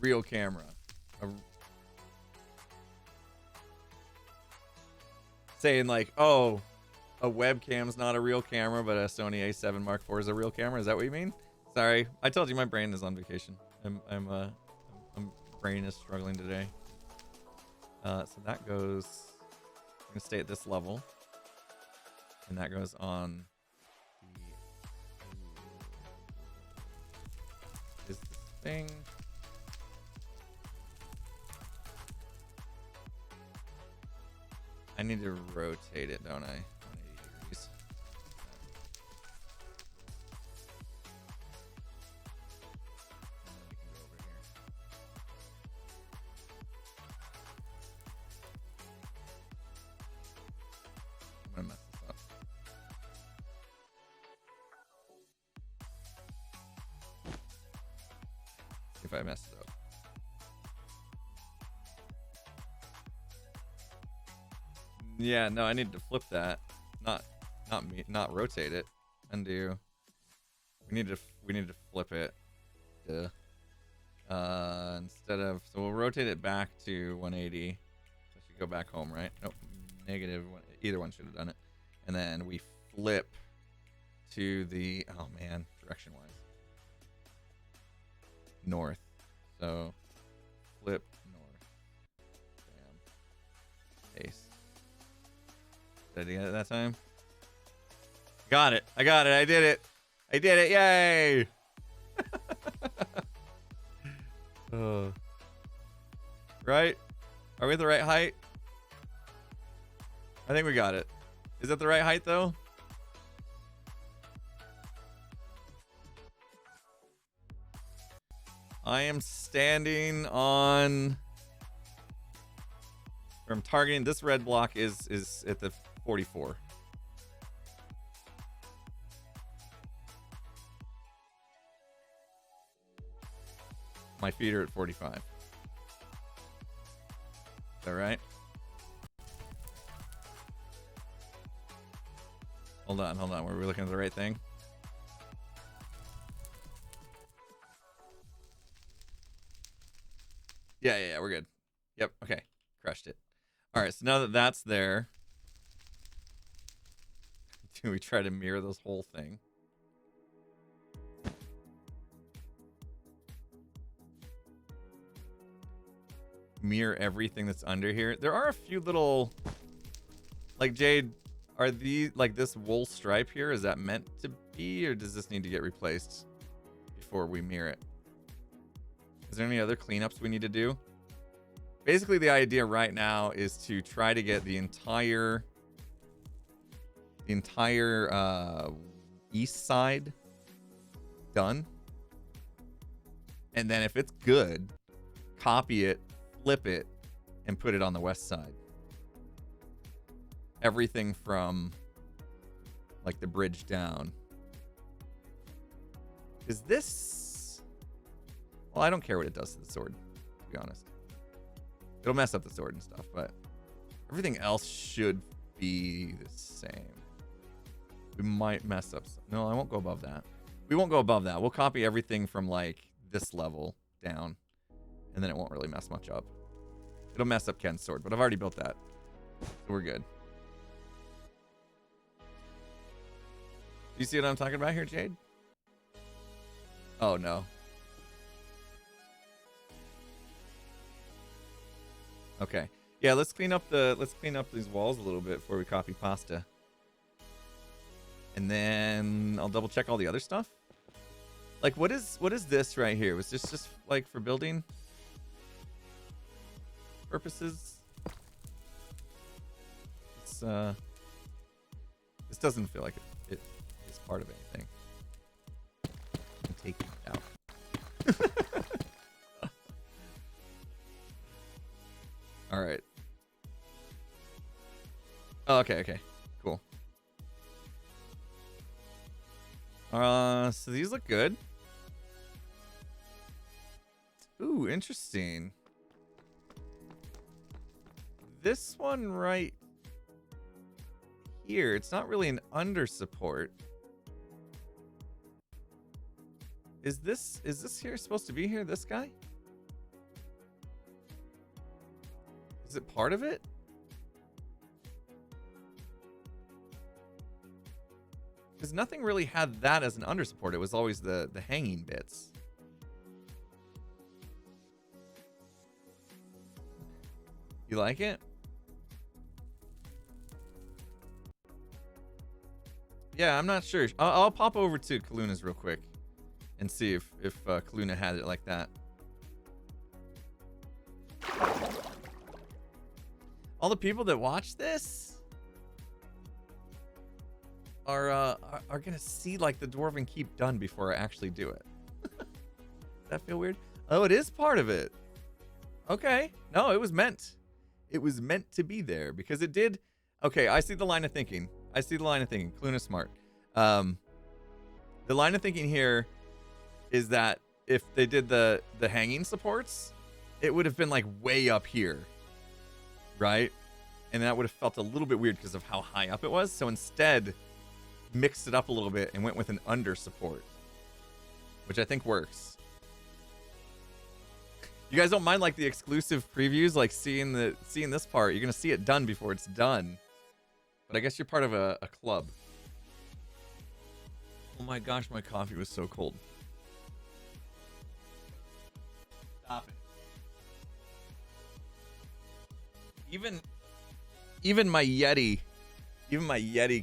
Real camera. Saying like, oh, a webcam's not a real camera, but a Sony A7 Mark IV is a real camera. Is that what you mean? Sorry, I told you my brain is on vacation. I'm brain is struggling today. So that goes. I'm gonna stay at this level, and that goes on the. Is this thing? I need to rotate it, don't I? 180 degrees. if I messed it up. Yeah, no, I need to flip that. Not rotate it. Undo. We need to flip it. Duh. Instead of, so we'll rotate it back to 180. So I should go back home, right? Nope. Negative one. Either one should have done it. And then we flip to the, oh man, direction wise. North. So flip north. Bam. Paste. Did I get it that time? Got it. I got it. I did it. I did it. Yay. Right? Are we at the right height? I think we got it. Is that the right height though? I am standing on, or I'm targeting, this red block is at the 44. My feet are at 45. Is that right? Hold on. Were we looking at the right thing? Yeah, we're good. Yep, okay. Crushed it. All right, so now that that's there, do we try to mirror this whole thing? Mirror everything that's under here. There are a few little, like, Jade, are these, like, this wool stripe here, is that meant to be, or does this need to get replaced before we mirror it? Is there any other cleanups we need to do? Basically, the idea right now is to try to get the entire east side done. And then if it's good, copy it, flip it, and put it on the west side. Everything from, like, the bridge down. Is this... Well, I don't care what it does to the sword, to be honest. It'll mess up the sword and stuff, but everything else should be the same. We might mess up some. No, I won't go above that. We won't go above that. We'll copy everything from, like, this level down, and then it won't really mess much up. It'll mess up Ken's sword, but I've already built that, so we're good. Do you see what I'm talking about here, Jade? Oh, no. Okay. Yeah, let's clean up these walls a little bit before we copy pasta. And then I'll double check all the other stuff. Like, what is this right here? Was this just like for building purposes? It's this doesn't feel like it is part of anything. I'm taking it out. All right. Oh, okay. Cool. So these look good. Ooh, interesting. This one right here, it's not really an under support. Is this here supposed to be here, this guy? Is it part of it? Because nothing really had that as an under support. It was always the hanging bits. You like it? Yeah, I'm not sure. I'll pop over to Kaluna's real quick and see if Kaluna had it like that. All the people that watch this are gonna see like the Dwarven Keep done before I actually do it. Does that feel weird? Oh, it is part of it. Okay. No, it was meant. It was meant to be there because it did. Okay, I see the line of thinking. Kaluna's smart. The line of thinking here is that if they did the hanging supports, it would have been like way up here, right? And that would have felt a little bit weird because of how high up it was. So instead, mixed it up a little bit and went with an under support, which I think works. You guys don't mind like the exclusive previews, like seeing this part. You're gonna see it done before it's done. But I guess you're part of a club. Oh my gosh, my coffee was so cold. Stop it. Even my Yeti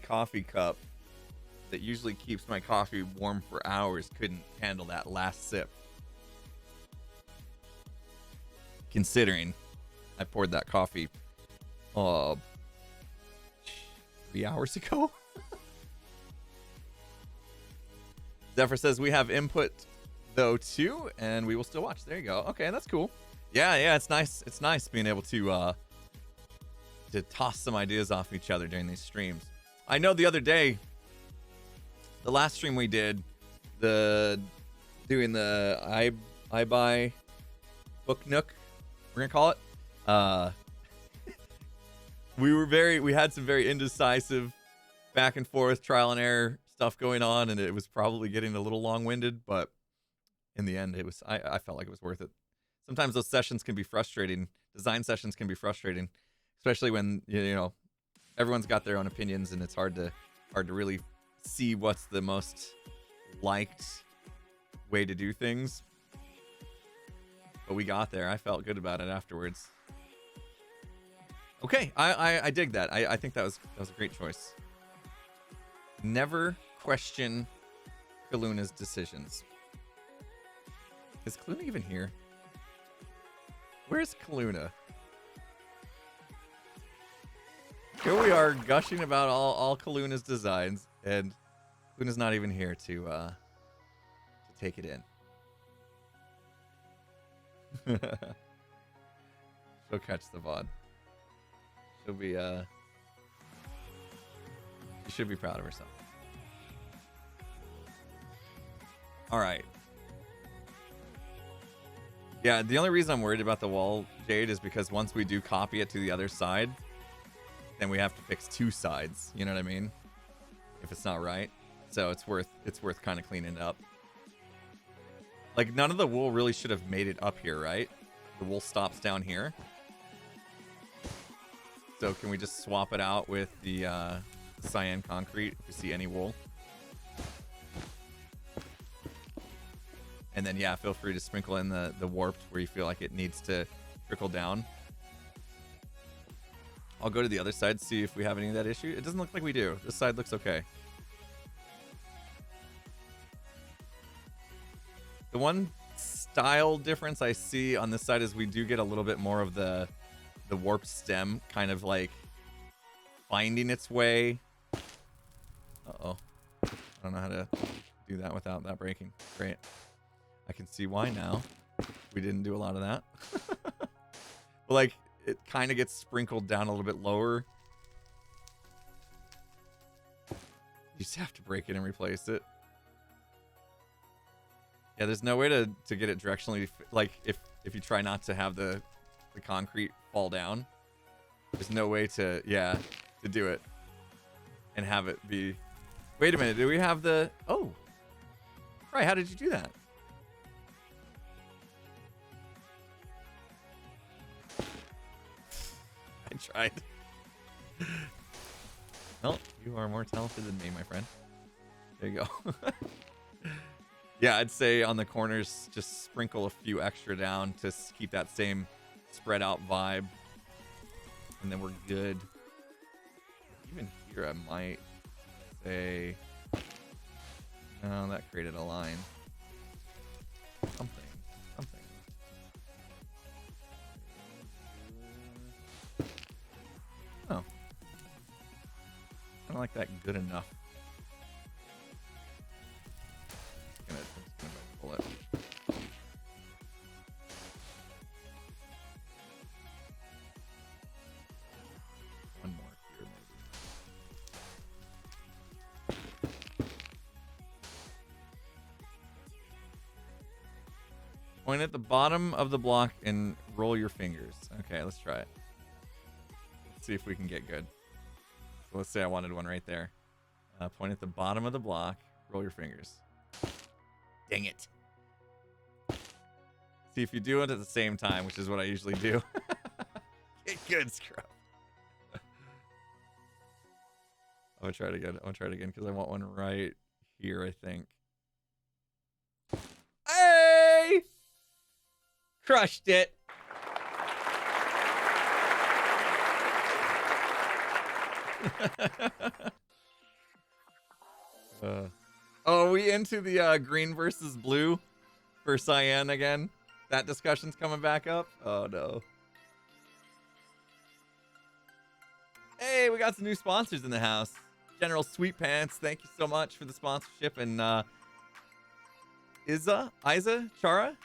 coffee cup that usually keeps my coffee warm for hours couldn't handle that last sip. Considering I poured that coffee 3 hours ago. Zephyr says we have input though too, and we will still watch. There you go. Okay, that's cool. Yeah, it's nice. It's nice being able to toss some ideas off each other during these streams. I know the other day, the last stream we did, doing the I buy book nook, we're gonna call it. We had some very indecisive back and forth trial and error stuff going on, and it was probably getting a little long-winded, but in the end it was I felt like it was worth it. Sometimes those sessions can be frustrating. Design sessions can be frustrating, especially when you know everyone's got their own opinions and it's hard to really see what's the most liked way to do things. But we got there. I felt good about it afterwards. Okay, I dig that. I think that was a great choice. Never question Kaluna's decisions. Is Kaluna even here? Where's Kaluna? Here we are gushing about all Kaluna's designs, and Kaluna's not even here to take it in. She'll catch the VOD. She'll be she should be proud of herself. All right. Yeah, the only reason I'm worried about the wall jade is because once we do copy it to the other side, then we have to fix 2 sides. You know what I mean? If it's not right, so it's worth kind of cleaning it up. Like none of the wool really should have made it up here, right? The wool stops down here. So can we just swap it out with the cyan concrete if we see any wool? And then, yeah, feel free to sprinkle in the warped where you feel like it needs to trickle down. I'll go to the other side, see if we have any of that issue. It doesn't look like we do. This side looks okay. The one style difference I see on this side is we do get a little bit more of the warped stem kind of like finding its way. Uh-oh. I don't know how to do that without that breaking. Great. I can see why now. We didn't do a lot of that. But like it kind of gets sprinkled down a little bit lower. You just have to break it and replace it. Yeah, there's no way to get it directionally, like if you try not to have the concrete fall down, there's no way to do it and have it be. Wait a minute, do we have the? Oh, right. How did you do that? I tried. Well, you are more talented than me, my friend. There you go. Yeah, I'd say on the corners, just sprinkle a few extra down to keep that same spread out vibe. And then we're good. Even here, I might say... No, that created a line. Something. Oh. I don't like that good enough. I'm just gonna pull it. One more here, maybe. Point at the bottom of the block and roll your fingers. Okay, let's try it. Let's see if we can get good. So let's say I wanted one right there. Point at the bottom of the block. Roll your fingers. Dang it. See, if you do it at the same time, which is what I usually do. Get good, Scrub. I'm going to try it again. I'm going to try it again because I want one right here, I think. Hey! Crushed it. Oh, are we into the green versus blue for cyan again? That discussion's coming back up? Oh, no. Hey, we got some new sponsors in the house. General Sweet Pants, thank you so much for the sponsorship. And Isa, Chara,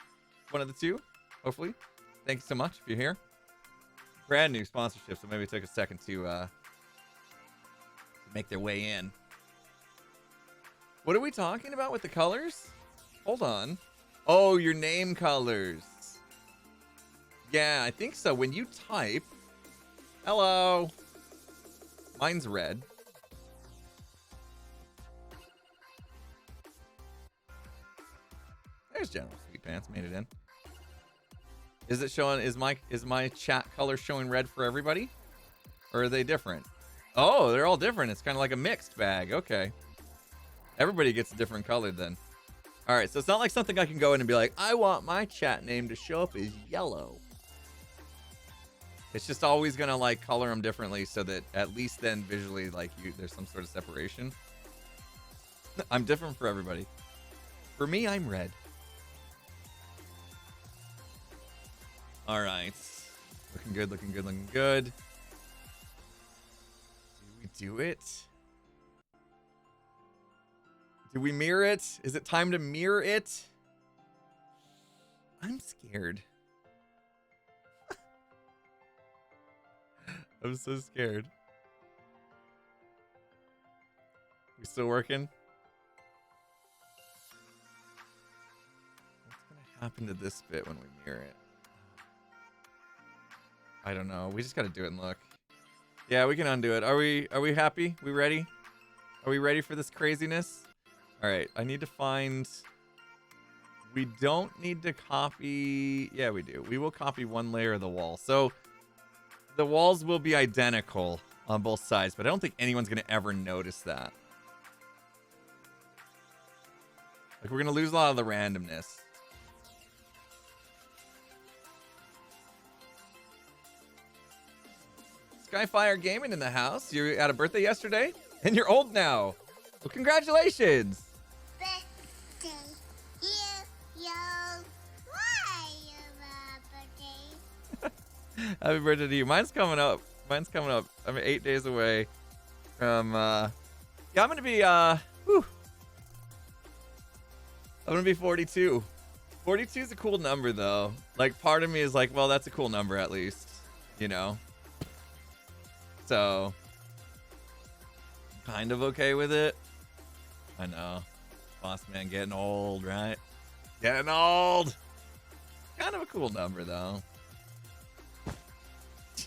one of the two, hopefully. Thank you so much if you're here. Brand new sponsorship, so maybe it took a second to make their way in. What are we talking about with the colors? Hold on. Oh, your name colors. Yeah, I think so. When you type, hello. Mine's red. There's General Sweet Pants, made it in. Is it showing, is my chat color showing red for everybody? Or are they different? Oh, they're all different. It's kind of like a mixed bag. Okay. Everybody gets a different color then. All right, so it's not like something I can go in and be like, I want my chat name to show up as yellow. It's just always gonna like color them differently so that at least then visually like there's some sort of separation. I'm different for everybody. For me, I'm red. All right, looking good, looking good, looking good. Do we do it? Do we mirror it? Is it time to mirror it? I'm scared. I'm so scared. We still working? What's gonna happen to this bit when we mirror it? I don't know. We just gotta do it and look. Yeah, we can undo it. Are we happy? We ready? Are we ready for this craziness? All right, I need to find... We don't need to copy... Yeah, we do. We will copy one layer of the wall. So the walls will be identical on both sides, but I don't think anyone's going to ever notice that. Like, we're going to lose a lot of the randomness. Skyfire Gaming in the house. You had a birthday yesterday, and you're old now. Well, congratulations. Happy birthday to you. Mine's coming up. I'm 8 days away from, yeah, I'm going to be, I'm going to be 42. 42 is a cool number, though. Like, part of me is like, well, that's a cool number, at least, you know? So, kind of okay with it. I know. Boss man getting old, right? Getting old. Kind of a cool number, though.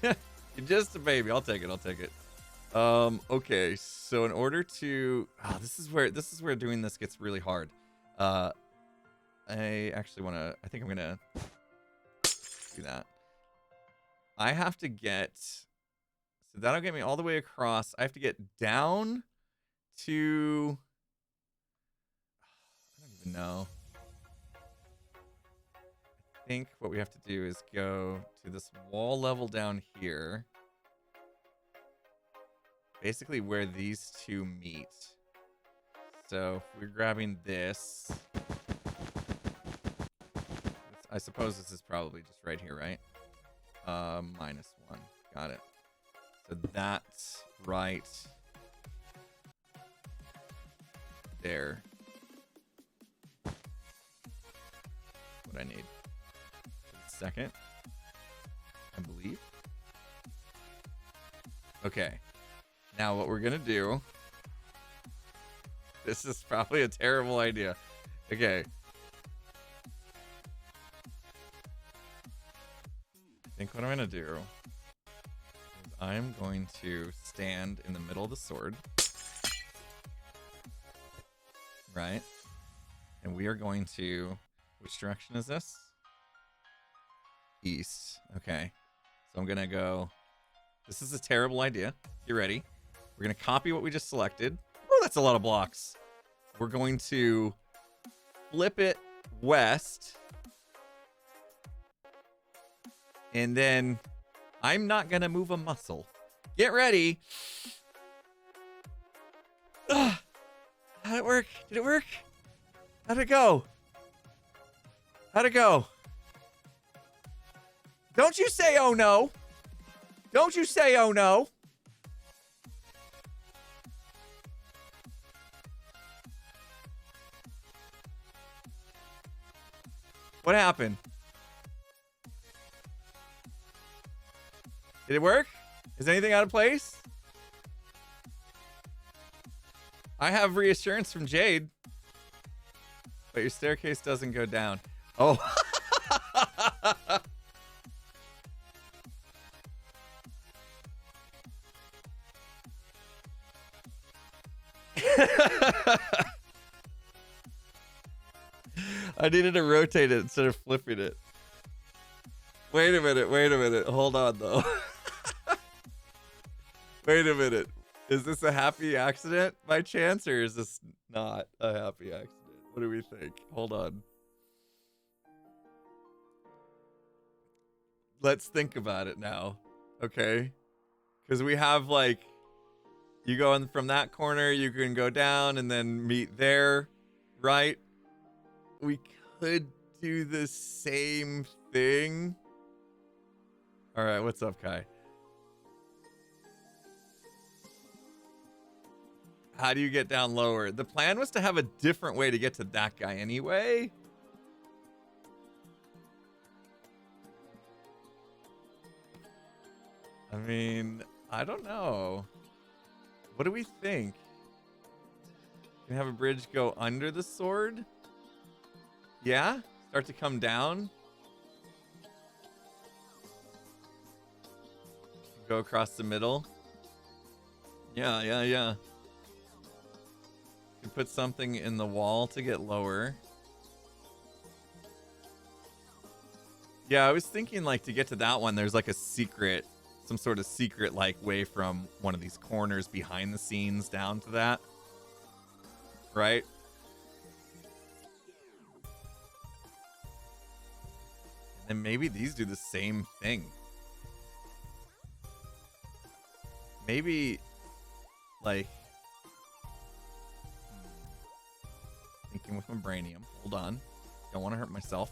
You're just a baby. I'll take it. Okay, so in order to this is where doing this gets really hard. I actually want to, I think I'm gonna do that. I have to get, so that'll get me all the way across. I have to get down to, I don't even know. I think what we have to do is go to this wall level down here. Basically where these two meet. So if we're grabbing this, I suppose this is probably just right here, right? -1. Got it. So that's right there. What I need. Second, I believe. Okay. Now what we're gonna do, this is probably a terrible idea. Okay. what I'm gonna do is I'm going to stand in the middle of the sword. Right? And we are going to... Which direction is this? East. Okay. So I'm gonna go... This is a terrible idea. Get ready. We're gonna copy what we just selected. Oh, that's a lot of blocks. We're going to flip it west. And then I'm not gonna move a muscle. Get ready. Ugh. How'd it work? Did it work? How'd it go? How'd it go? Don't you say oh no. Don't you say oh no. What happened? Did it work? Is anything out of place? I have reassurance from Jade. But your staircase doesn't go down. Oh. I needed to rotate it instead of flipping it. Wait a minute. Hold on, though. Wait a minute. Is this a happy accident by chance, or is this not a happy accident? What do we think? Hold on. Let's think about it now, okay? Because we have, like, you go in from that corner, you can go down and then meet there, right? We could do the same thing. All right, what's up, Kai? How do you get down lower? The plan was to have a different way to get to that guy anyway. I mean, I don't know. What do we think? Can we have a bridge go under the sword? Yeah? Start to come down? Go across the middle? Yeah. You can put something in the wall to get lower. Yeah, I was thinking, like, to get to that one, there's like a secret, some sort of secret, like, way from one of these corners behind the scenes down to that. Right? And maybe these do the same thing. Maybe, like, thinking with my brainium. Hold on. Don't want to hurt myself.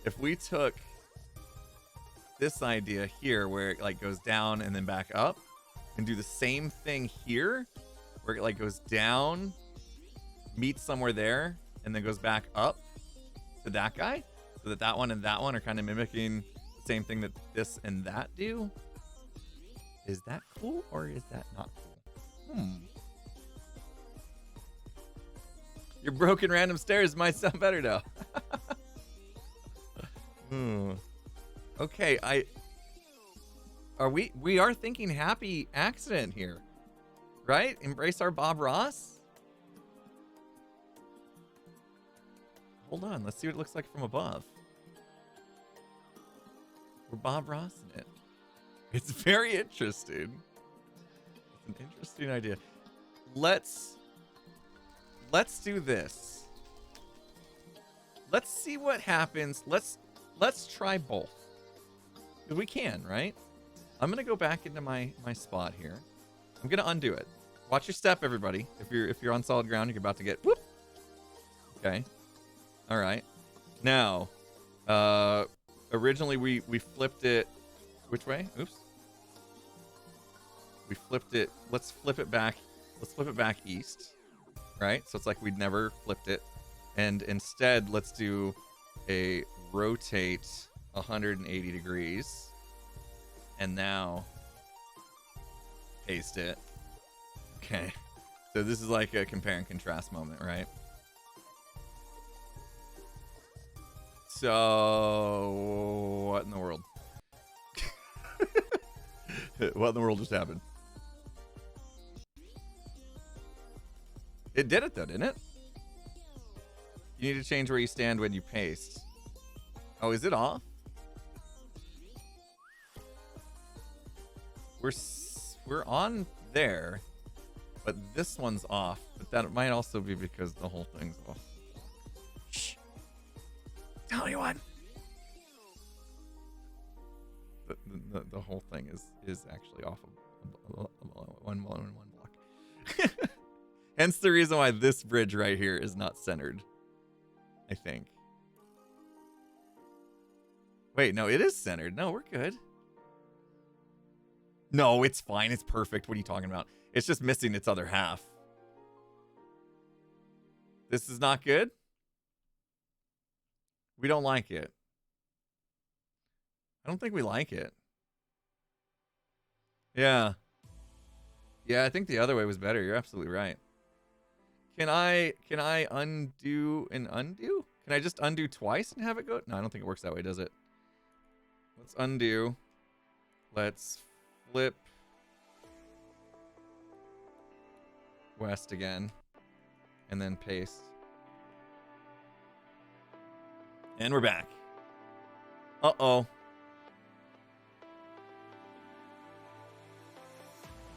If we took this idea here where it, like, goes down and then back up, and do the same thing here where it, like, goes down, meets somewhere there, and then goes back up to that guy, so that that one and that one are kind of mimicking the same thing that this and that do. Is that cool or is that not cool? Your broken random stairs might sound better now. Okay, we are thinking happy accident here, right? Embrace our Bob Ross. Hold on, let's see what it looks like from above. We're Bob Ross in it. It's very interesting. It's an interesting idea. Let's do this. Let's see what happens. Let's try both. Because we can, right? I'm gonna go back into my spot here. I'm gonna undo it. Watch your step, everybody. If you're on solid ground, you're about to get whoop. Okay. All right. Now, originally we flipped it. Which way? Oops. We flipped it. Let's flip it back. Let's flip it back east. Right? So it's like we'd never flipped it. And instead, let's do a rotate 180 degrees. And now paste it. Okay. So this is like a compare and contrast moment, right? So what in the world? What in the world just happened? It did it though, didn't it? You need to change where you stand when you paste. Oh, is it off? We're on there, but this one's off. But that might also be because the whole thing's off. Shh. Tell anyone. The whole thing is actually off of one block. Hence the reason why this bridge right here is not centered. I think. Wait, no, it is centered. No, we're good. No, it's fine. It's perfect. What are you talking about? It's just missing its other half. This is not good. We don't like it. I don't think we like it. Yeah. Yeah, I think the other way was better. You're absolutely right. Can I undo and undo? Can I just undo twice and have it go? No, I don't think it works that way, does it? Let's undo. Let's flip west again. And then paste. And we're back. Uh-oh.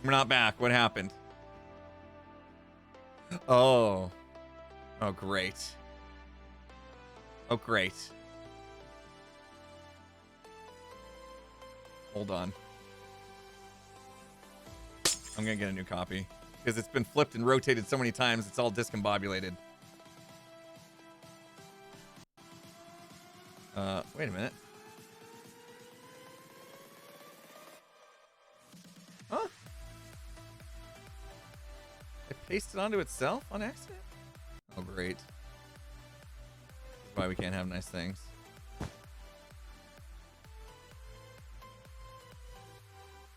We're not back. What happened? Oh. Oh, great. Oh, great. Hold on. I'm gonna get a new copy. Because it's been flipped and rotated so many times, it's all discombobulated. Wait a minute. Huh? It pasted onto itself on accident? Oh, great. That's why we can't have nice things.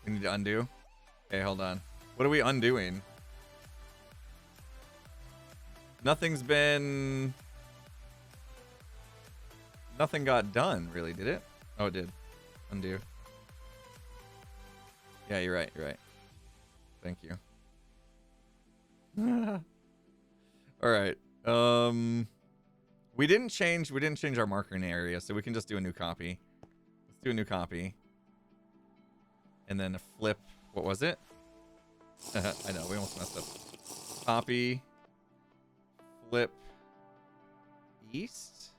We need to undo? Okay, hold on. What are we undoing? Nothing's been... Nothing got done, really, did it? Oh, it did. Undo. Yeah, you're right, you're right. Thank you. All right. We didn't change our marker in the area, so we can just do a new copy. Let's do a new copy. And then a flip. What was it? I know, we almost messed up. Copy. Flip. East?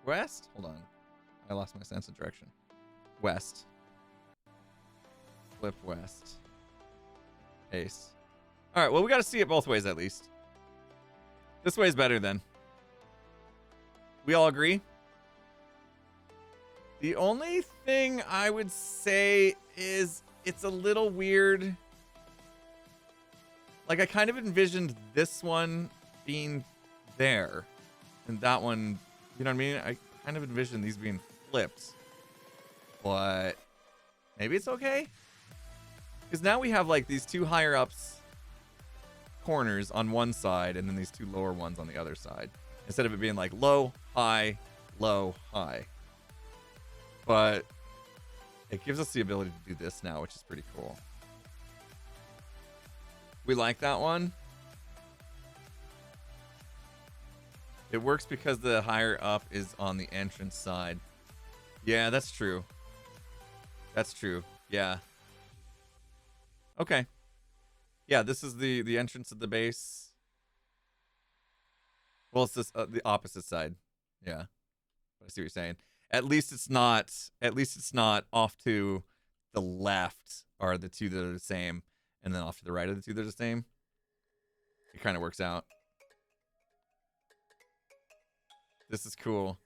West? Hold on. I lost my sense of direction. West. Flip west. Ace. Alright, well, we gotta see it both ways at least. This way is better then. We all agree? The only thing I would say is it's a little weird. Like, I kind of envisioned this one being there. And that one, you know what I mean? I kind of envisioned these being flipped. But maybe it's okay? Because now we have, like, these two higher-ups corners on one side and then these two lower ones on the other side. Instead of it being, like, low, high, low, high. But it gives us the ability to do this now, which is pretty cool. We like that one. It works because the higher up is on the entrance side. Yeah, that's true. That's true. Yeah. Okay. Yeah, this is the entrance of the base. Well, it's this the opposite side. Yeah. I see what you're saying. At least it's not off to the left are the two that are the same, and then off to the right are the two that are the same. It kind of works out. This is cool.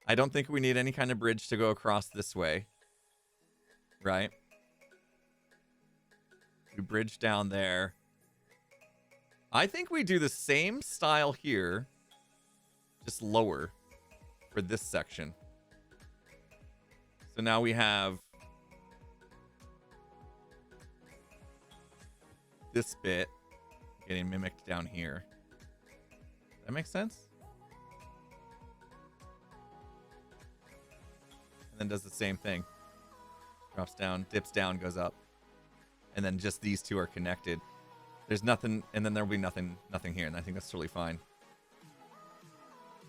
I don't think we need any kind of bridge to go across this way. Right? We bridge down there. I think we do the same style here, just lower for this section. So now we have this bit getting mimicked down here. That makes sense? And then does the same thing. Drops down, dips down, goes up. And then just these two are connected. There's nothing, and then there'll be nothing here, and I think that's totally fine.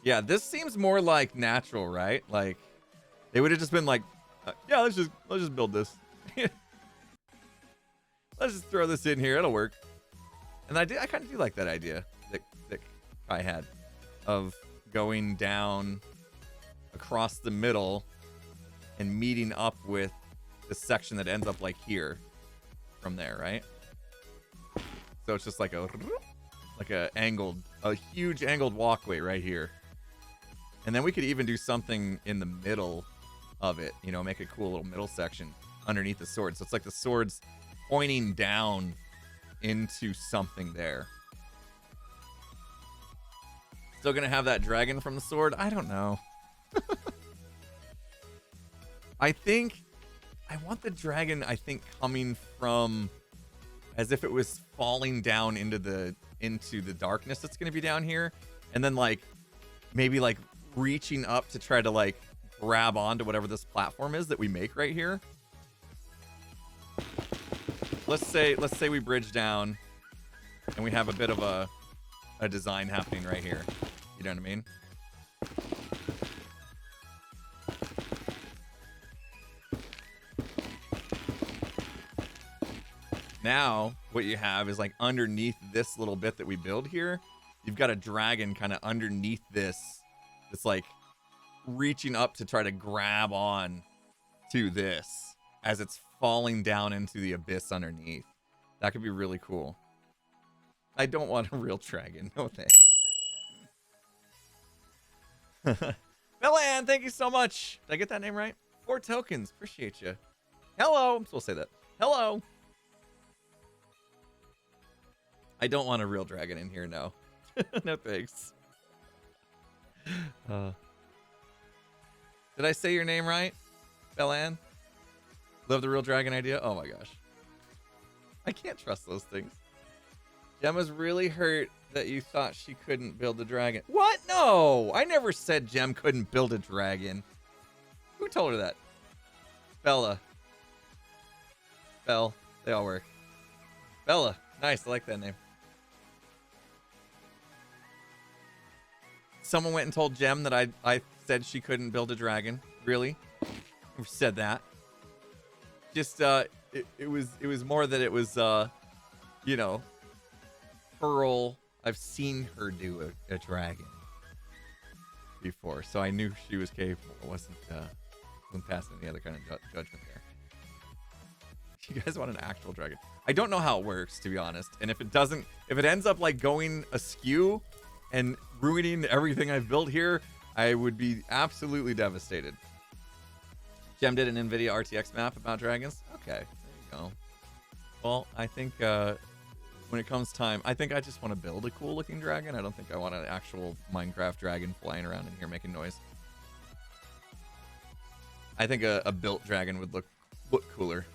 Yeah, this seems more like natural, right? Like, they would have just been like, yeah, let's just build this. Let's just throw this in here, it'll work. And I kind of do like that idea that I had of going down across the middle and meeting up with the section that ends up like here from there, right? So it's just like a huge angled walkway right here. And then we could even do something in the middle of it, you know, make a cool little middle section underneath the sword. So it's like the sword's pointing down into something there. Still gonna have that dragon from the sword? I don't know. I think I want the dragon, coming from as if it was falling down into the darkness that's gonna be down here, and then like maybe like reaching up to try to like grab onto whatever this platform is that we make right here. Let's say we bridge down and we have a bit of a design happening right here. You know what I mean? Now, what you have is like underneath this little bit that we build here, you've got a dragon kind of underneath this. It's like reaching up to try to grab on to this as it's falling down into the abyss underneath. That could be really cool. I don't want a real dragon. No thanks. Melan, thank you so much. Did I get that name right? 4 tokens. Appreciate you. Hello. I'm supposed to say that. Hello. I don't want a real dragon in here, no. No thanks. Did I say your name right? Melan? Love the real dragon idea? Oh my gosh. I can't trust those things. Gemma's really hurt that you thought she couldn't build a dragon. What? No! I never said Gem couldn't build a dragon. Who told her that? Bella. Belle. They all work. Bella. Nice. I like that name. Someone went and told Gem that I said she couldn't build a dragon. Really? Who said that? Just, it was more that it was, you know, Pearl. I've seen her do a dragon before, so I knew she was capable. I wasn't passing any other kind of judgment there. You guys want an actual dragon? I don't know how it works, to be honest. And if it ends up like going askew and ruining everything I've built here, I would be absolutely devastated. Gem did an NVIDIA RTX map about dragons. Okay, there you go. Well, I think when it comes time, I think I just want to build a cool looking dragon. I don't think I want an actual Minecraft dragon flying around in here making noise. I think a built dragon would look cooler.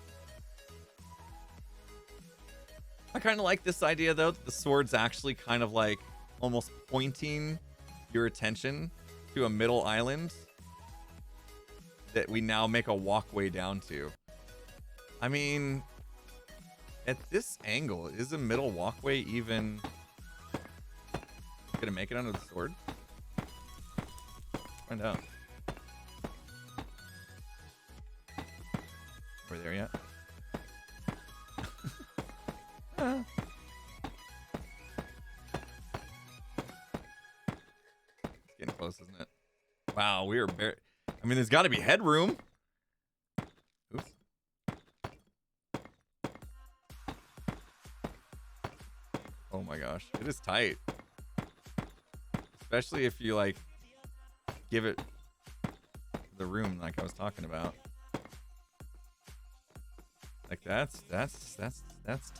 I kind of like this idea though, that the sword's actually kind of like almost pointing your attention to a middle island that we now make a walkway down to. I mean, at this angle, is a middle walkway even gonna make it under the sword? Find out. Are we there yet? It's getting close, isn't it? Wow, we are bare. I mean, there's got to be headroom. Oops. Oh my gosh, it is tight. Especially if you like give it the room like I was talking about. Like that's tight. That's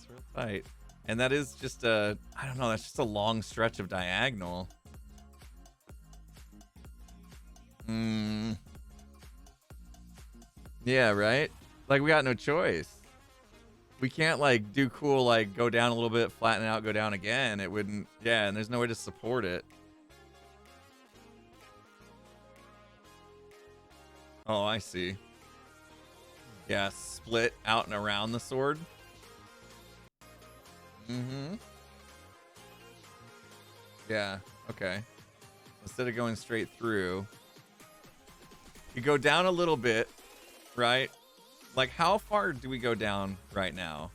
real tight. And that is just a, I don't know, that's just a long stretch of diagonal. Yeah, right? Like we got no choice. We can't like do cool, like go down a little bit, flatten it out, go down again. It wouldn't, yeah, and there's no way to support it. Oh, I see. Yeah, split out and around the sword. Mm-hmm. Yeah, okay. Instead of going straight through, you go down a little bit, right? Like, how far do we go down right now?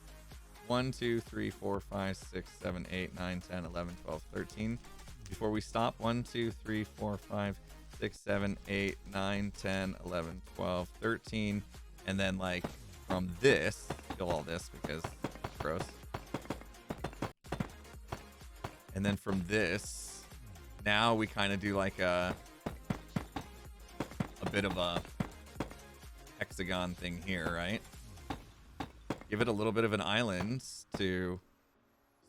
1, 2, 3, 4, 5, 6, 7, 8, 9, 10, 11, 12, 13. Before we stop, 1, 2, 3, 4, 5, 6, 7, 8, 9, 10, 11, 12, 13. And then, like, from this, kill all this because it's gross. And then from this, now we kind of do like a bit of a hexagon thing here, right? Give it a little bit of an island to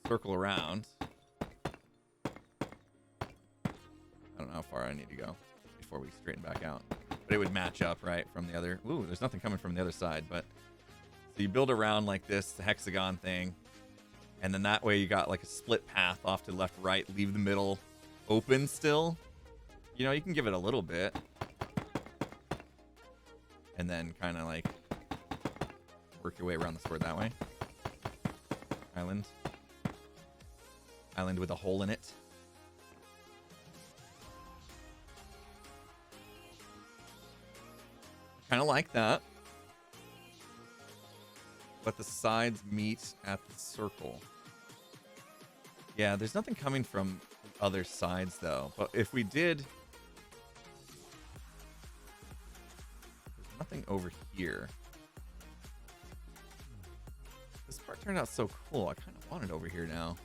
circle around. I don't know how far I need to go before we straighten back out. But it would match up, right, from the other... Ooh, there's nothing coming from the other side, but... So you build around like this, the hexagon thing. And then that way you got like a split path off to the left, right. Leave the middle open still. You know, you can give it a little bit. And then kind of like work your way around the sword that way. Island. Island with a hole in it. Kind of like that. But the sides meet at the circle. Yeah, there's nothing coming from the other sides, though. But if we did... There's nothing over here. This part turned out so cool. I kind of want it over here now.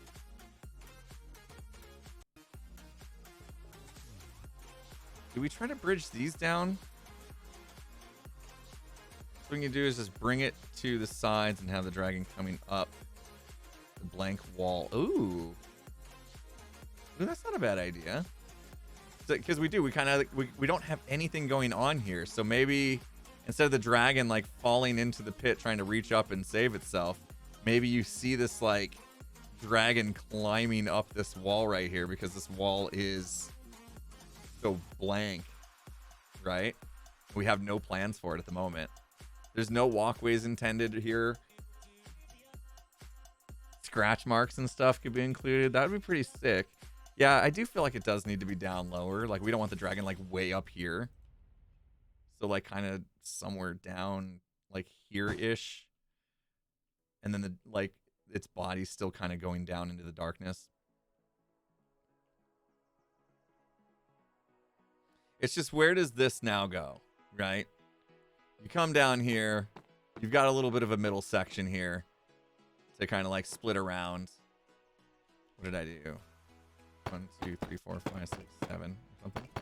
Do we try to bridge these down? What we can do is just bring it to the sides and have the dragon coming up the blank wall. Ooh, that's not a bad idea. Because we kind of we don't have anything going on here, so maybe instead of the dragon like falling into the pit trying to reach up and save itself, maybe you see this like dragon climbing up this wall right here because this wall is so blank, right? We have no plans for it at the moment. There's no walkways intended here. Scratch marks and stuff could be included. That would be pretty sick. Yeah, I do feel like it does need to be down lower. Like, we don't want the dragon, like, way up here. So, like, kind of somewhere down, like, here-ish. And then, like, its body's still kind of going down into the darkness. It's just, where does this now go, right? You come down here, you've got a little bit of a middle section here to kind of like split around. What did I do? 1, 2, 3, 4, 5, 6, 7, something. I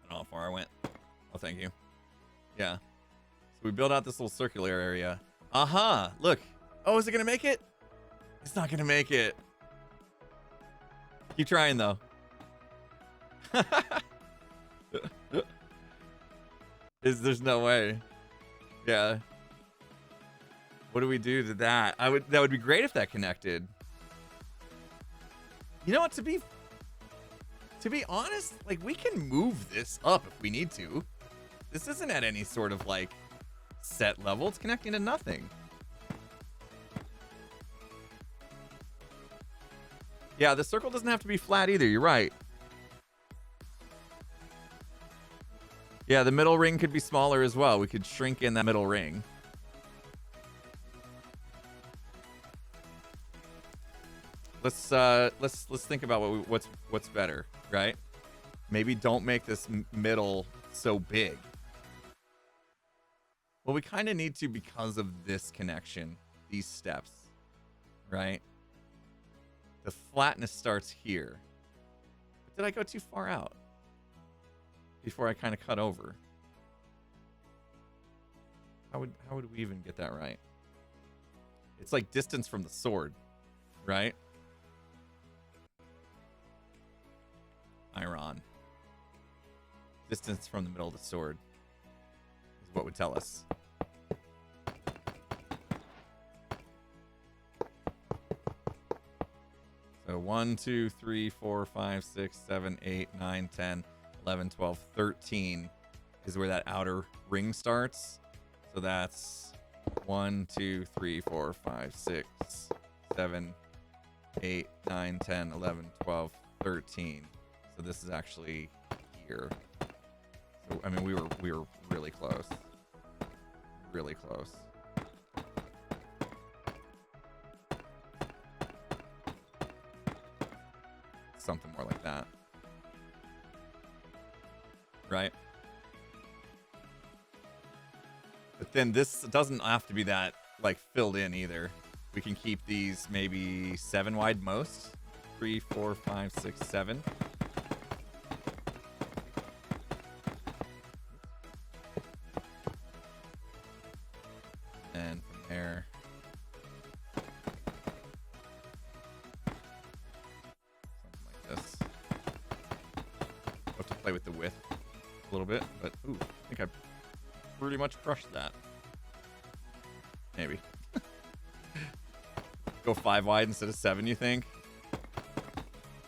don't know how far I went. Oh, thank you. Yeah. So we built out this little circular area. Aha! Look. Oh, is it going to make it? It's not going to make it. Keep trying, though. There's no way. Yeah. What do we do to that? That would be great if that connected. You know what? To be honest, like, we can move this up if we need to. This isn't at any sort of like set level. It's connecting to nothing. Yeah, the circle doesn't have to be flat either. You're right. Yeah, the middle ring could be smaller as well. We could shrink in that middle ring. Let's think about what's better, right? Maybe don't make this middle so big. Well, we kind of need to because of this connection, these steps, right? The flatness starts here. But did I go too far out before I kind of cut over? How would we even get that right? It's like distance from the sword, right? Iron. Distance from the middle of the sword is what would tell us. So 1, 2, 3, 4, 5, 6, 7, 8, 9, 10, 11, 12, 13 is where that outer ring starts. So that's 1, 2, 3, 4, 5, 6, 7, 8, 9, 10, 11, 12, 13. So this is actually here. So I mean we were really close. Really close. Something more like that. Right? But then this doesn't have to be that like filled in either. We can keep these maybe 7 wide most. 3, 4, 5, 6, 7. And from there, something like this. We'll have to play with the width a little bit, but ooh, I think I pretty much crushed that. Maybe. Go 5 wide instead of 7, you think?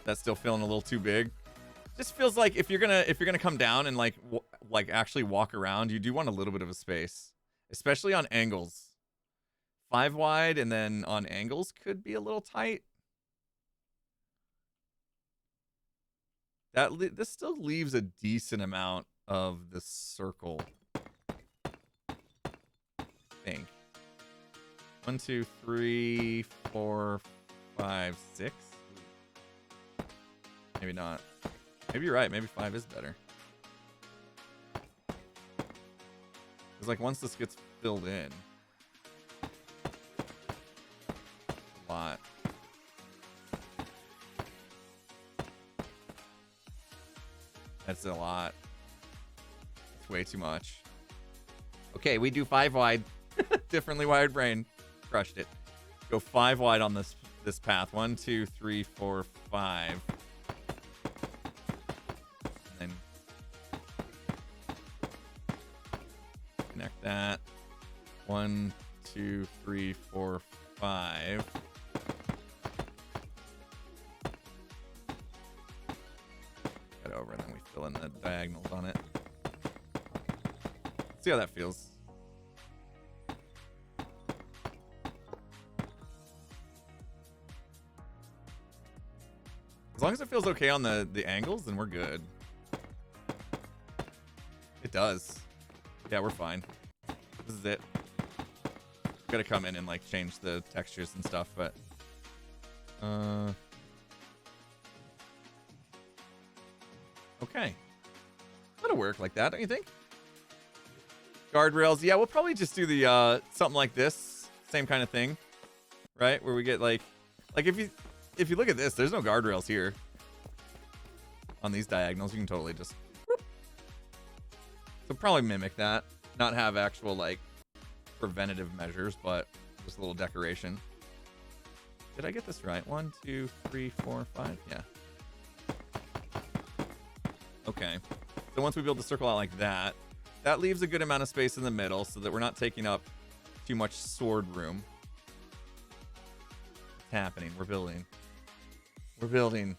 That's still feeling a little too big. Just feels like if you're gonna come down and like actually walk around, you do want a little bit of a space, especially on angles. 5 wide and then on angles could be a little tight. This still leaves a decent amount of the circle. I think. 1, 2, 3, 4, 5, 6. Maybe not. Maybe you're right. Maybe 5 is better. Because like once this gets filled in, a lot. That's a lot. It's way too much. Okay, we do 5 wide. Differently wired brain. Crushed it. Go 5 wide on this path. 1, 2, 3, 4, 5. And then connect that. 1, 2, 3, 4, 5. Cut over and then we fill in the diagonals on it. See how that feels. As long as it feels okay on the angles, then we're good. It does. Yeah, we're fine. This is it. Gotta come in and like change the textures and stuff, but okay. That'll work like that, don't you think? Guardrails. Yeah, we'll probably just do the something like this. Same kind of thing. Right? Where we get like if you look at this, there's no guardrails here. On these diagonals, you can totally just... Whoop. So probably mimic that. Not have actual, like, preventative measures, but just a little decoration. Did I get this right? 1, 2, 3, 4, 5? Yeah. Okay. So once we build the circle out like that, that leaves a good amount of space in the middle so that we're not taking up too much sword room. It's happening. We're building. We're building.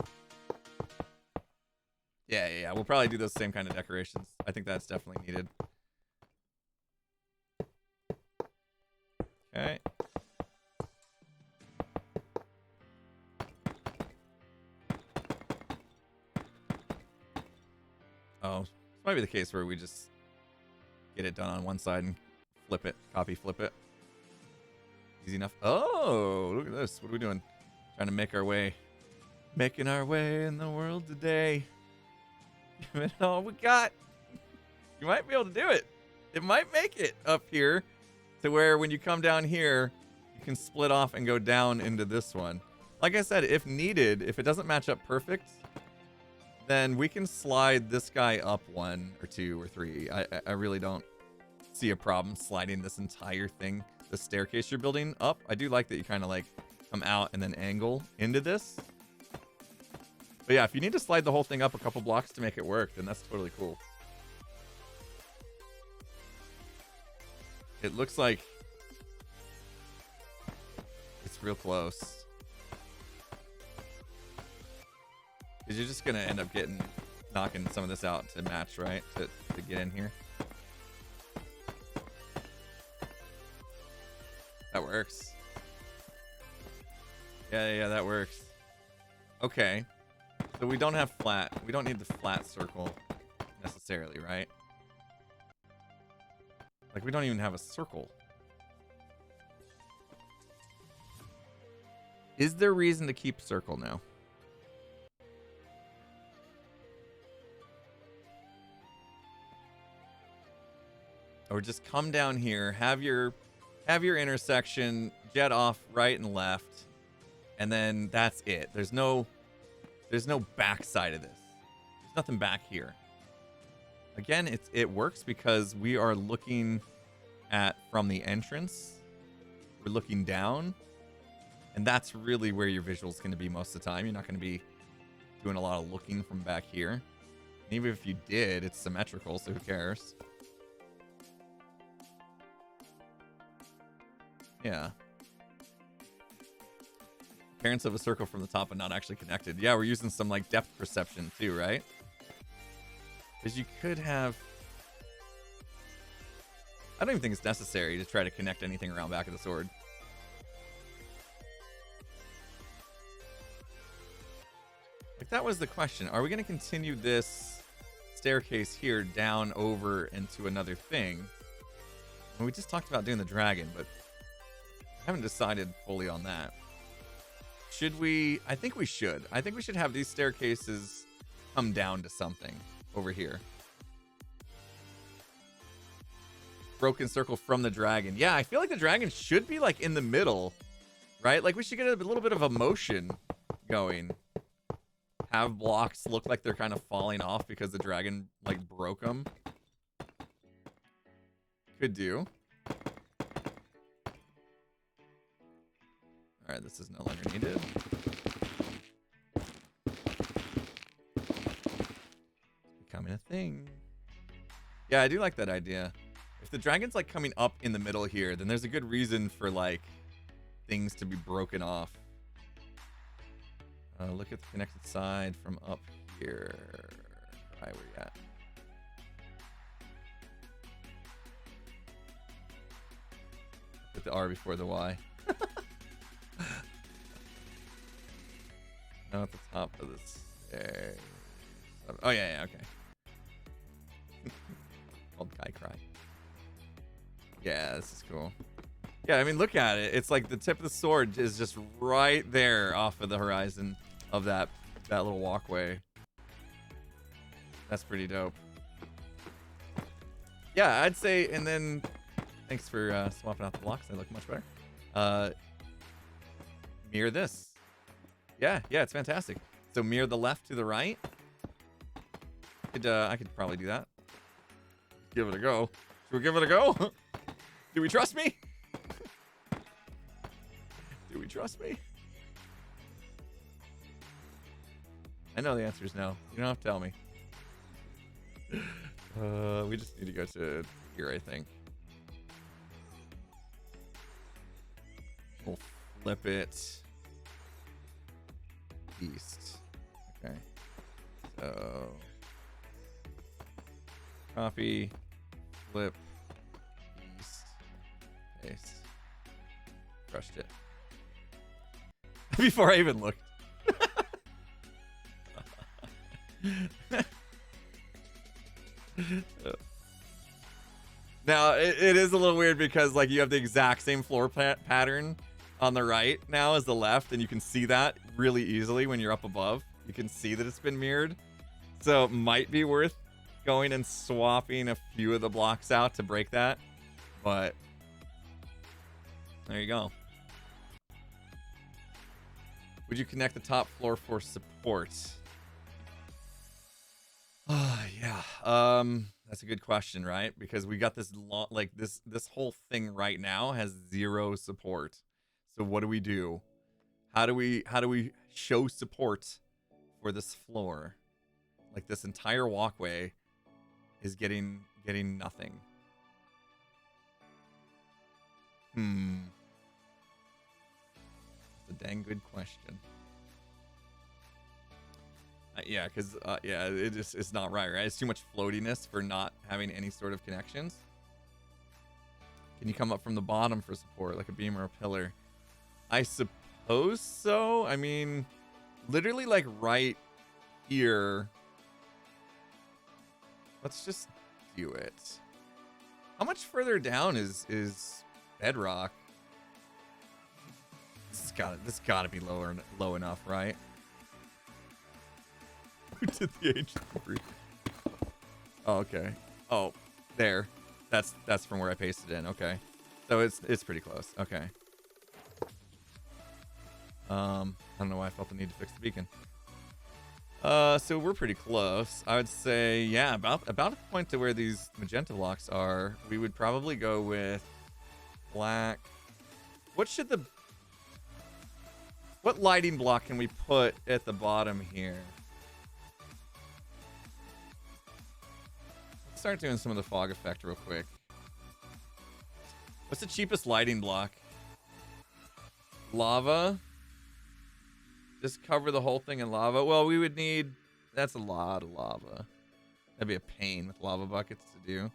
Yeah. We'll probably do those same kind of decorations. I think that's definitely needed. Okay. Oh, this might be the case where we just get it done on one side and flip it, copy, flip it. Easy enough. Oh, look at this. What are we doing? Trying to make our way. Making our way in the world today. Give it all we got. You might be able to do it. It might make it up here to where when you come down here, you can split off and go down into this one. Like I said, if needed, if it doesn't match up perfect, then we can slide this guy up 1 or 2 or 3. I really don't see a problem sliding this entire thing, the staircase you're building up. I do like that you kind of like come out and then angle into this. But yeah, if you need to slide the whole thing up a couple blocks to make it work, then that's totally cool. It looks like it's real close. Because you're just gonna end up knocking some of this out to match, right? To get in here. That works. Yeah, that works. Okay. So we don't have flat. We don't need the flat circle necessarily, right? Like, we don't even have a circle. Is there reason to keep circle now? Or just come down here, have your intersection, jet off right and left, and then that's it. There's no backside of this. There's nothing back here. Again, it works because we are looking at from the entrance. We're looking down, and that's really where your visual's going to be most of the time. You're not going to be doing a lot of looking from back here. And even if you did, it's symmetrical, so who cares? Yeah. Appearance of a circle from the top but not actually connected. Yeah, we're using some like depth perception too, right? Because you could have... I don't even think it's necessary to try to connect anything around back of the sword. Like, that was the question. Are we going to continue this staircase here down over into another thing? And we just talked about doing the dragon, but I haven't decided fully on that. Should we? I think we should. I think we should have these staircases come down to something over here. Broken circle from the dragon. Yeah, I feel like the dragon should be like in the middle, right? Like, we should get a little bit of a motion going. Have blocks look like they're kind of falling off because the dragon like broke them. Could do. Alright, this is no longer needed. Becoming a thing. Yeah, I do like that idea. If the dragon's like coming up in the middle here, then there's a good reason for like things to be broken off. Look at the connected side from up here. Right, where you at? Put the R before the Y. Now at the top of this stairs. Oh, yeah, okay. Called Kai Cry. Yeah, this is cool. Yeah, I mean, look at it. It's like the tip of the sword is just right there off of the horizon of that little walkway. That's pretty dope. Yeah, I'd say, and then thanks for swapping out the blocks. They look much better. Mirror this. Yeah, it's fantastic. So mirror the left to the right. I could probably do that. Give it a go. Should we give it a go? Do we trust me? Do we trust me? I know the answer is no. You don't have to tell me. We just need to go to here, I think. We'll flip it east. Okay. So copy, flip, east, paste. Crushed it. Before I even looked. Now, it is a little weird because like you have the exact same floor pattern on the right now as the left, and you can see that really easily when you're up above. You can see that it's been mirrored. So it might be worth going and swapping a few of the blocks out to break that. But there you go. Would you connect the top floor for support? Yeah. That's a good question, right? Because we got this like this whole thing right now has 0 support. So what do we do? How do we show support for this floor? Like, this entire walkway is getting nothing. It's a dang good question. Yeah, because yeah, it's not right, right? It's too much floatiness for not having any sort of connections. Can you come up from the bottom for support, like a beam or a pillar? I suppose so. I mean, literally, like right here. Let's just do it. How much further down is bedrock? This gotta be low enough, right? Who did the ancient breed? Oh, okay. Oh, there. That's from where I pasted in. Okay, so it's pretty close. Okay. I don't know why I felt the need to fix the beacon. So we're pretty close. I would say, yeah, about the point to where these magenta blocks are, we would probably go with black. What lighting block can we put at the bottom here? Let's start doing some of the fog effect real quick. What's the cheapest lighting block? Lava. Just cover the whole thing in lava. Well, we would need... That's a lot of lava. That'd be a pain with lava buckets to do.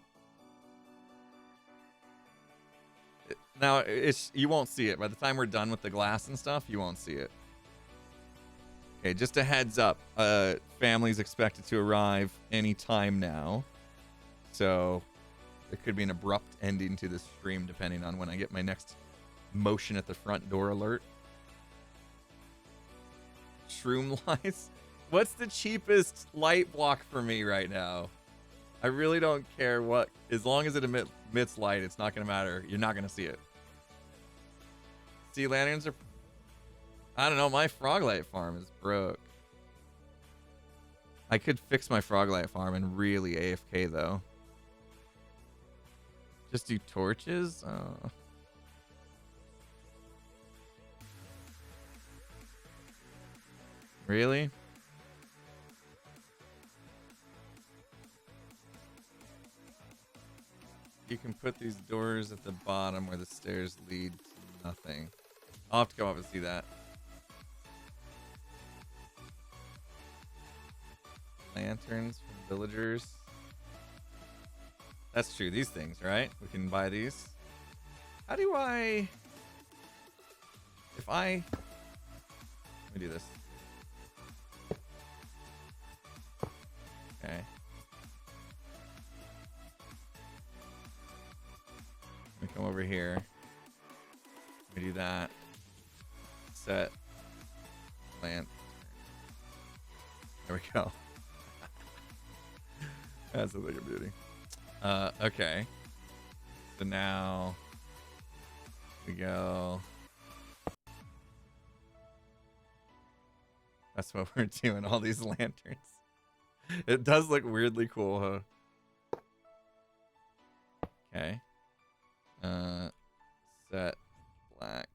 Now, you won't see it. By the time we're done with the glass and stuff, you won't see it. Okay, just a heads up. Family's expected to arrive anytime now. So, there could be an abrupt ending to this stream depending on when I get my next motion at the front door alert. Shroom lights. What's the cheapest light block for me right now? I really don't care what. As long as it emits light, it's not going to matter. You're not going to see it. Sea lanterns are... I don't know. My froglight farm is broke. I could fix my froglight farm and really AFK, though. Just do torches? Oh. Really? You can put these doors at the bottom where the stairs lead to nothing. I'll have to go up and see that. Lanterns from villagers. That's true. These things, right? We can buy these. How do I... If I... Let me do this. Okay. Let me come over here. Let me do that. Set. Plant. There we go. That's a like a beauty. Okay. So now we go. That's what we're doing. All these lanterns. It does look weirdly cool, huh? Okay. Set black.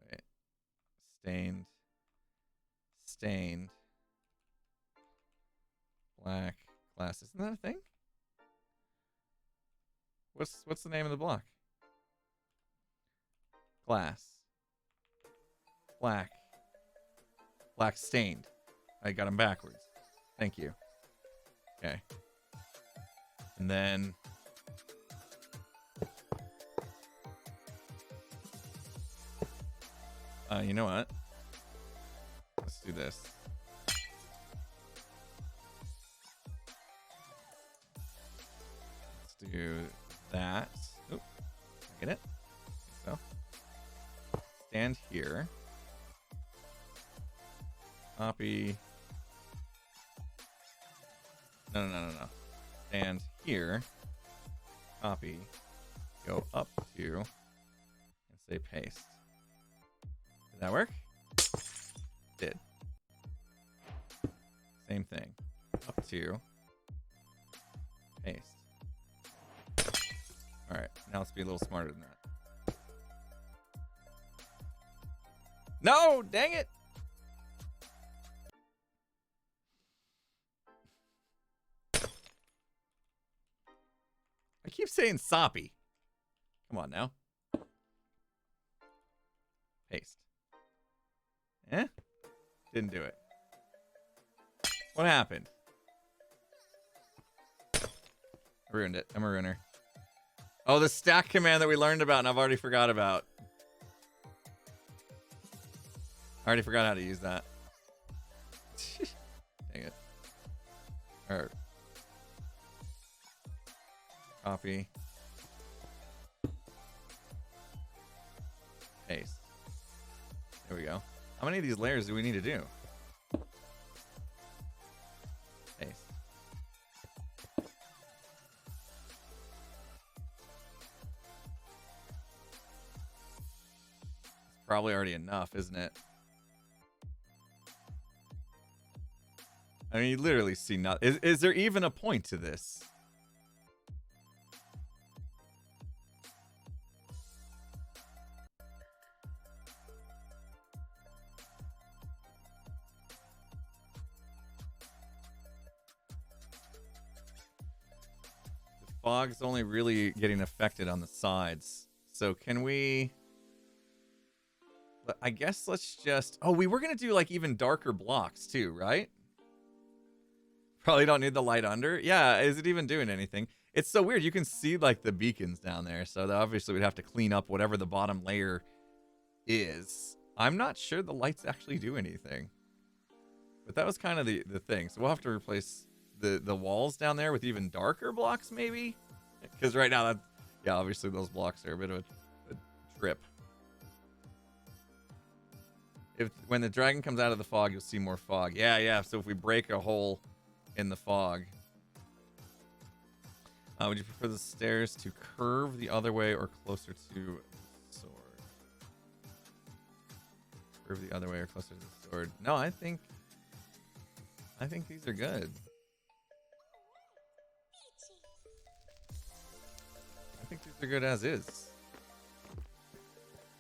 Wait. Stained. Black glass. Isn't that a thing? What's the name of the block? Glass. Black. Black stained. I got them backwards. Thank you. Okay. And then you know what? Let's do this. Let's do that. Oop. Get it? So. Stand here. Copy. No. Stand here. Copy. Go up to. And say paste. Did that work? Did. Same thing. Up to. Paste. Alright, now let's be a little smarter than that. No! Dang it! I keep saying soppy. Come on now. Paste. Eh? Didn't do it. What happened? I ruined it. I'm a ruiner. Oh, the stack command that we learned about and I've already forgot about. I already forgot how to use that. Dang it. Alright. Copy. Paste. There we go. How many of these layers do we need to do? Paste. It's probably already enough, isn't it? I mean, you literally see nothing. Is there even a point to this? The fog's only really getting affected on the sides. So can we... I guess let's just... Oh, we were going to do like even darker blocks too, right? Probably don't need the light under. Yeah, is it even doing anything? It's so weird. You can see like the beacons down there. So obviously we'd have to clean up whatever the bottom layer is. I'm not sure the lights actually do anything. But that was kind of the thing. So we'll have to replace the walls down there with even darker blocks maybe. Because right now, yeah, obviously those blocks are a bit of a trip. When the dragon comes out of the fog, you'll see more fog. Yeah. So if we break a hole in the fog. Would you prefer the stairs to curve the other way or closer to the sword? Curve the other way or closer to the sword? No, I think these are good. I think these are good as is.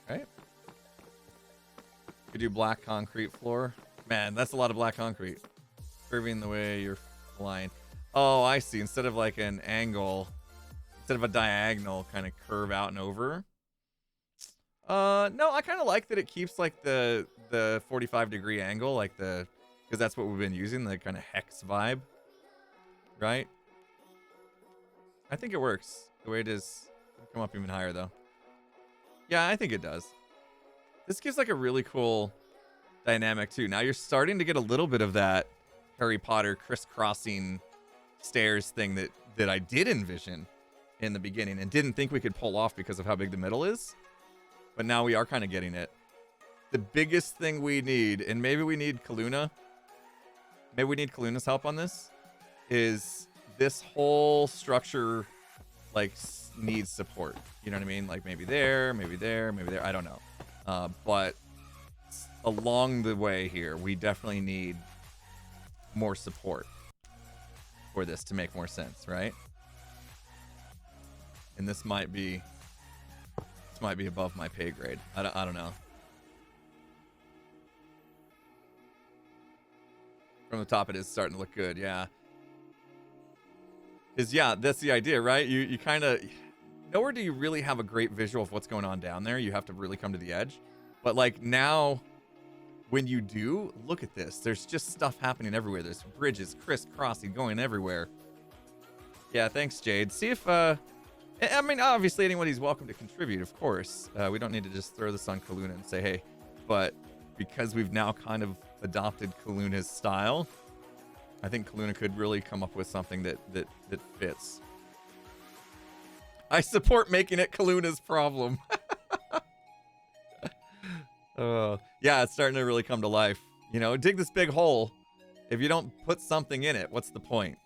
Right? Could do black concrete floor. Man, that's a lot of black concrete. Curving the way you're flying. Oh, I see. Instead of like an angle, instead of a diagonal kind of curve out and over. No, I kind of like that it keeps like the 45-degree angle, like because that's what we've been using, the kind of hex vibe, right? I think it works the way it is. Come up even higher though. Yeah, I think it does. This gives like a really cool dynamic too. Now you're starting to get a little bit of that Harry Potter crisscrossing stairs thing that I did envision in the beginning and didn't think we could pull off because of how big the middle is. But now we are kind of getting it. The biggest thing we need, and maybe we need Kaluna, maybe we need Kaluna's help on this, is this whole structure like needs support. You know what I mean? Like maybe there, maybe there, maybe there. I don't know. But along the way here, we definitely need more support for this to make more sense, right? And this might be above my pay grade. I don't know. From the top, it is starting to look good. Yeah. Yeah, that's the idea, right? You kind of nowhere do you really have a great visual of what's going on down there. You have to really come to the edge. But like now, when you do, look at this. There's just stuff happening everywhere. There's bridges crisscrossing going everywhere. Yeah, thanks, Jade. See if, I mean, obviously anybody's welcome to contribute, of course. We don't need to just throw this on Kaluna and say, hey, but because we've now kind of adopted Kaluna's style, I think Kaluna could really come up with something that fits. I support making it Kaluna's problem. Yeah, it's starting to really come to life. You know, dig this big hole. If you don't put something in it, what's the point?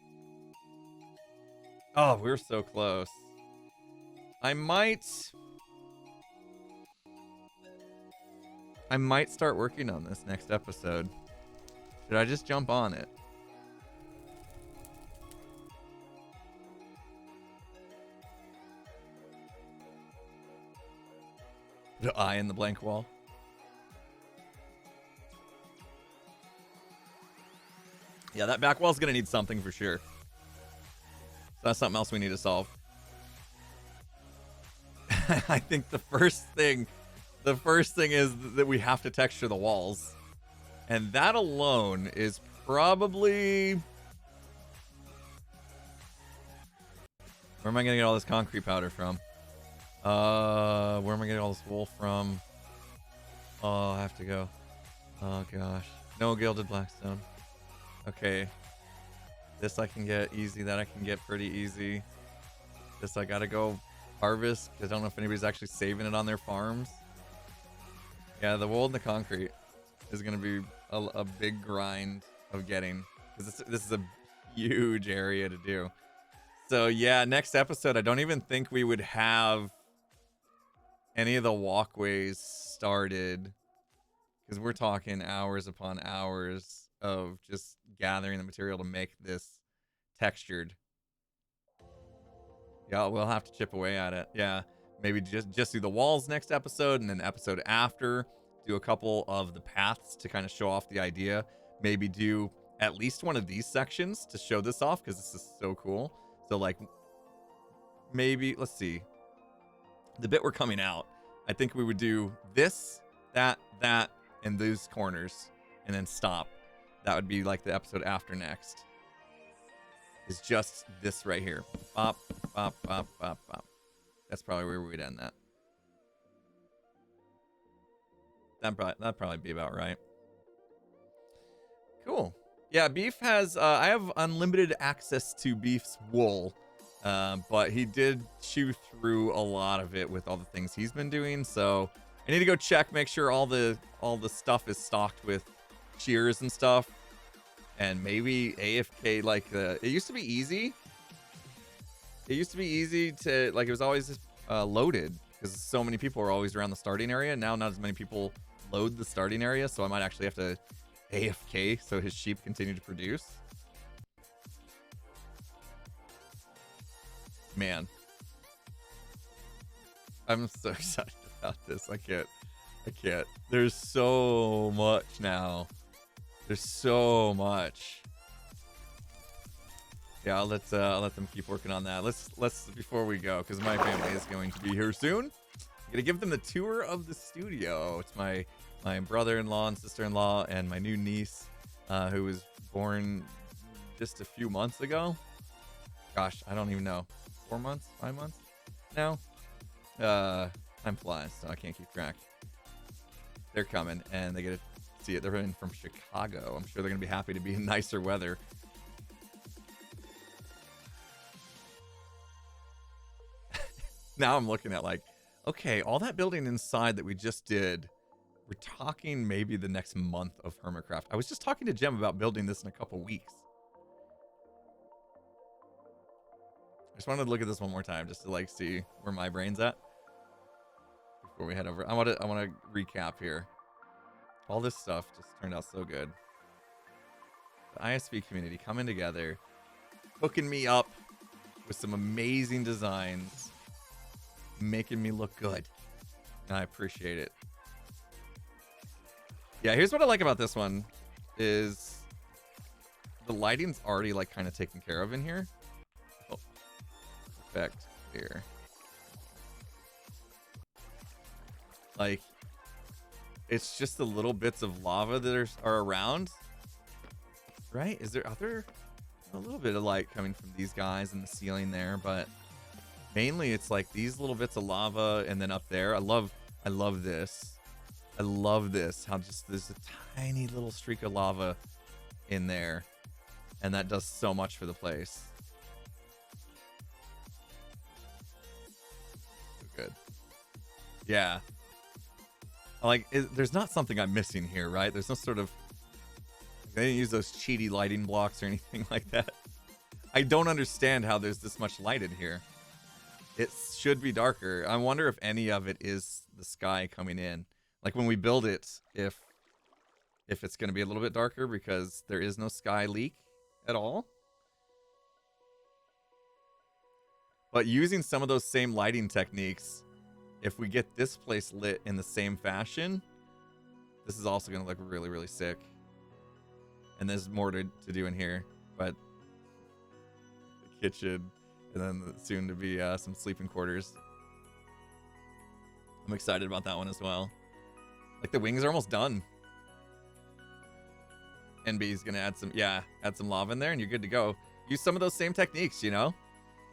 Oh, we're so close. I might start working on this next episode. Should I just jump on it? Put an eye in the blank wall. Yeah, that back wall's gonna need something for sure. So that's something else we need to solve. I think the first thing is that we have to texture the walls. And that alone is Probably. Where am I gonna get all this concrete powder from? Where am I getting all this wool from? Oh, I have to go. Oh gosh. No gilded blackstone. Okay. This I can get easy. That I can get pretty easy. This I gotta go harvest, because I don't know if anybody's actually saving it on their farms. Yeah, the wool and the concrete is gonna be a big grind of getting, because this is a huge area to do. So yeah, next episode, I don't even think we would have any of the walkways started, because we're talking hours upon hours of just gathering the material to make this textured. Yeah, we'll have to chip away at it. Yeah, maybe just do the walls next episode, and then the episode after do a couple of the paths to kind of show off the idea. Maybe do at least one of these sections to show this off, because this is so cool. So like, maybe, let's see, the bit we're coming out, I think we would do this, that, and those corners, and then stop. That would be like the episode after next. Is just this right here. Bop, bop, bop, bop, bop. That's probably where we'd end that. That'd probably be about right. Cool. Yeah, Beef has, I have unlimited access to Beef's wool, but he did chew through a lot of it with all the things he's been doing, so I need to go check, make sure all the stuff is stocked with shears and stuff, and maybe AFK, like, it used to be easy. It used to be easy to, like, it was always loaded, because so many people were always around the starting area. Now not as many people load the starting area, so I might actually have to AFK so his sheep continue to produce. Man, I'm so excited about this. I can't. There's so much now. There's so much. Yeah, I'll let them keep working on that. Let's before we go, because my family is going to be here soon. I'm gonna give them the tour of the studio. It's my brother-in-law and sister-in-law and my new niece, who was born just a few months ago. Gosh, I don't even know. 4 months? 5 months? now? Time flies, so I can't keep track. They're coming, and they get to see it. They're in from Chicago. I'm sure they're going to be happy to be in nicer weather. Now I'm looking at like, okay, all that building inside that we just did, we're talking maybe the next month of Hermitcraft. I was just talking to Jem about building this in a couple weeks. I just wanted to look at this one more time just to like see where my brain's at before we head over. I want to recap here. All this stuff just turned out so good. The ISV community coming together, hooking me up with some amazing designs, making me look good. And I appreciate it. Yeah, here's what I like about this one is the lighting's already like kind of taken care of in here. Oh, perfect here. Like, it's just the little bits of lava that are around, right? Is there other a little bit of light coming from these guys in the ceiling there, but mainly it's like these little bits of lava, and then up there, I love this. I love this. How just there's a tiny little streak of lava in there, and that does so much for the place. So good. Yeah. Like, there's not something I'm missing here, right? There's no sort of... They didn't use those cheaty lighting blocks or anything like that. I don't understand how there's this much light in here. It should be darker. I wonder if any of it is the sky coming in. Like, when we build it, if it's going to be a little bit darker because there is no sky leak at all. But using some of those same lighting techniques... If we get this place lit in the same fashion, this is also going to look really, really sick. And there's more to do in here, but the kitchen, and then soon to be some sleeping quarters. I'm excited about that one as well. Like, the wings are almost done. NB's gonna add some lava in there, and you're good to go. Use some of those same techniques, you know,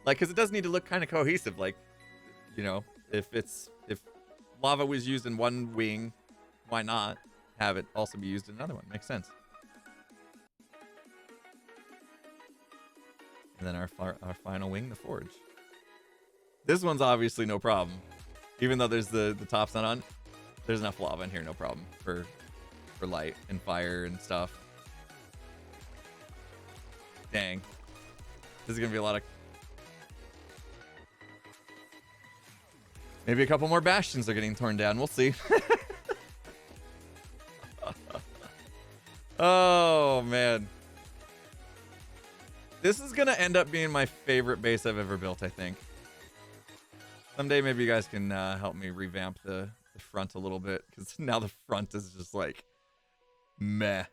like because it does need to look kind of cohesive. Like, you know, if lava was used in one wing, why not have it also be used in another one? Makes sense. And then our final wing, the forge. This one's obviously no problem, even though there's the top's not on. There's enough lava in here, no problem for light and fire and stuff. Dang. This is gonna be a lot of... Maybe a couple more bastions are getting torn down. We'll see. Oh, man. This is gonna end up being my favorite base I've ever built, I think. Someday maybe you guys can help me revamp the front a little bit, because now the front is just like meh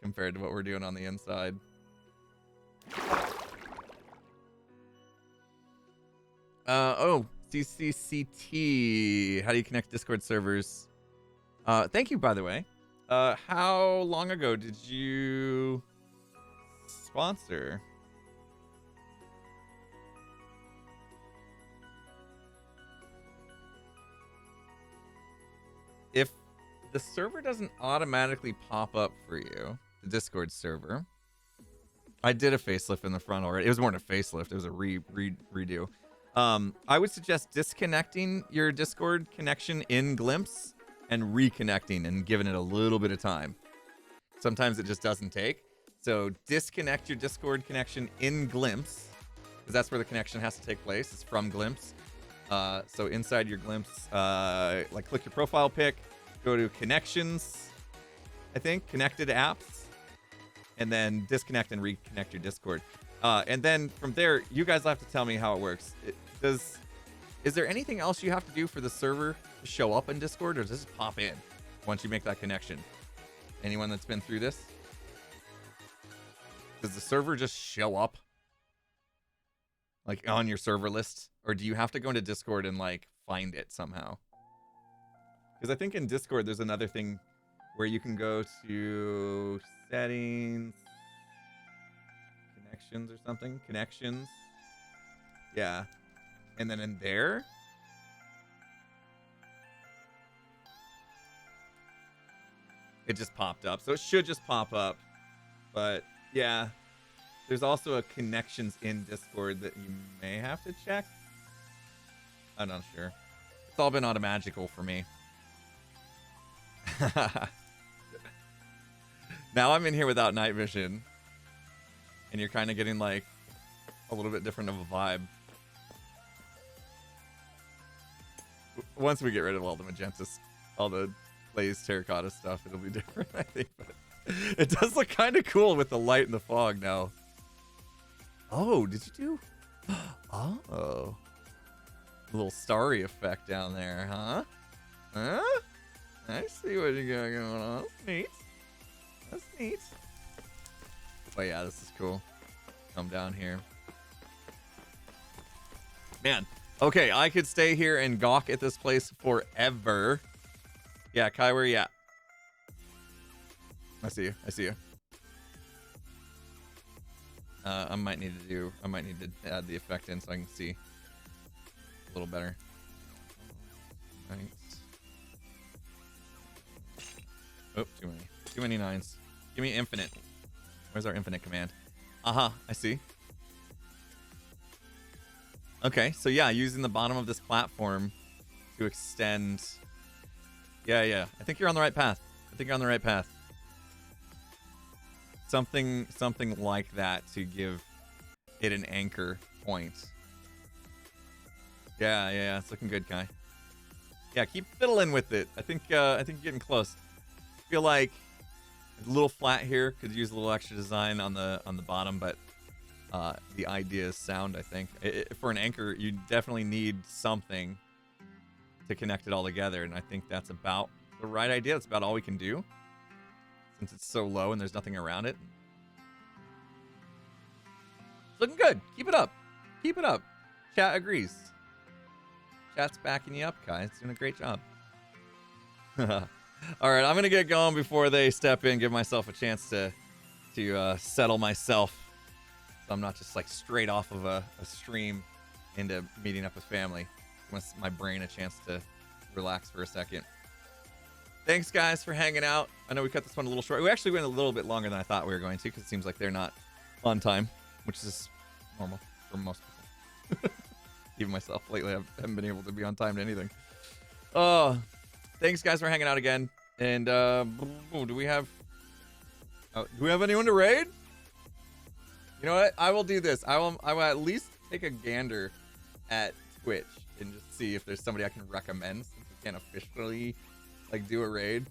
compared to what we're doing on the inside. Oh, CCCT. How do you connect Discord servers? Thank you, by the way. How long ago did you sponsor? If the server doesn't automatically pop up for you, the Discord server, I did a facelift in the front already. It was more than a facelift. It was a redo. I would suggest disconnecting your Discord connection in Glimpse and reconnecting and giving it a little bit of time. Sometimes it just doesn't take. So disconnect your Discord connection in Glimpse, because that's where the connection has to take place. It's from Glimpse. So inside your Glimpse, like click your profile pic, go to connections, I think, connected apps, and then disconnect and reconnect your Discord. And then from there, you guys will have to tell me how it works. Is there anything else you have to do for the server to show up in Discord, or does this pop in once you make that connection? Anyone that's been through this? Does the server just show up like on your server list, or do you have to go into Discord and like find it somehow? Because I think in Discord there's another thing where you can go to settings, connections or something, connections. Yeah. And then in there, it just popped up. So it should just pop up. But yeah, there's also a connections in Discord that you may have to check. I'm not sure. It's all been automagical for me. Now I'm in here without night vision, and you're kind of getting like a little bit different of a vibe. Once we get rid of all the magenta, all the glazed terracotta stuff, it'll be different, I think. But it does look kind of cool with the light and the fog now. Oh, did you do? Oh, a little starry effect down there, huh? Huh? I see what you got going on. That's neat. That's neat. Oh yeah, this is cool. Come down here. Man, okay, I could stay here and gawk at this place forever. Yeah, Kai, where you at? I see you. I see you. I might need to add the effect in so I can see a little better. Thanks. Oh, too many nines. Give me infinite. Where's our infinite command? I see. Okay, so yeah, using the bottom of this platform to extend. Yeah. I think you're on the right path. Something like that to give it an anchor point. Yeah, it's looking good, Kai. Yeah, keep fiddling with it. I think you're getting close. I feel like a little flat here, could use a little extra design on the bottom, but the idea is sound, I think. For an anchor, you definitely need something to connect it all together, and I think that's about the right idea. That's about all we can do, since it's so low and there's nothing around it. It's looking good. Keep it up. Chat agrees. Chat's backing you up, Kai. It's doing a great job. All right, I'm going to get going before they step in, give myself a chance to to settle myself, so I'm not just like straight off of a stream into meeting up with family. I want my brain a chance to relax for a second. Thanks, guys, for hanging out. I know we cut this one a little short. We actually went a little bit longer than I thought we were going to, because it seems like they're not on time, which is normal for most people. Even myself lately, I haven't been able to be on time to anything. Oh, thanks, guys, for hanging out again. And do we have anyone to raid? You know what? I will do this. I will at least take a gander at Twitch and just see if there's somebody I can recommend, since we can't officially like do a raid.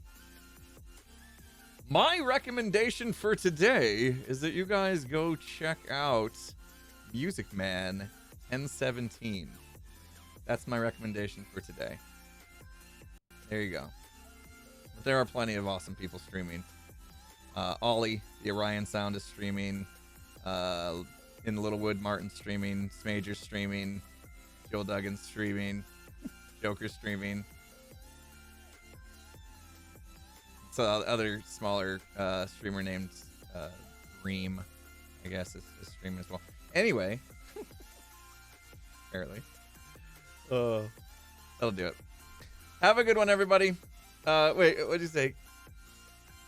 My recommendation for today is that you guys go check out Music Man 1017. That's my recommendation for today. There you go. But there are plenty of awesome people streaming. Ollie, the Orion Sound, is streaming. In the Littlewood, Martin's streaming. Smager's streaming. Joe Duggan's streaming. Joker's streaming. So other smaller streamer named Dream, I guess, is streaming as well. Anyway, apparently, that'll do it. Have a good one, everybody. Wait, what'd you say?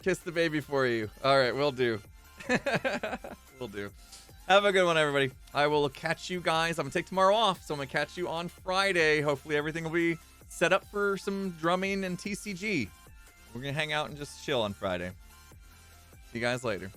Kiss the baby for you. All right, will do. Will do. Have a good one, everybody. I will catch you guys. I'm gonna take tomorrow off, so I'm gonna catch you on Friday. Hopefully everything will be set up for some drumming and TCG. We're gonna hang out and just chill on Friday. See you guys later.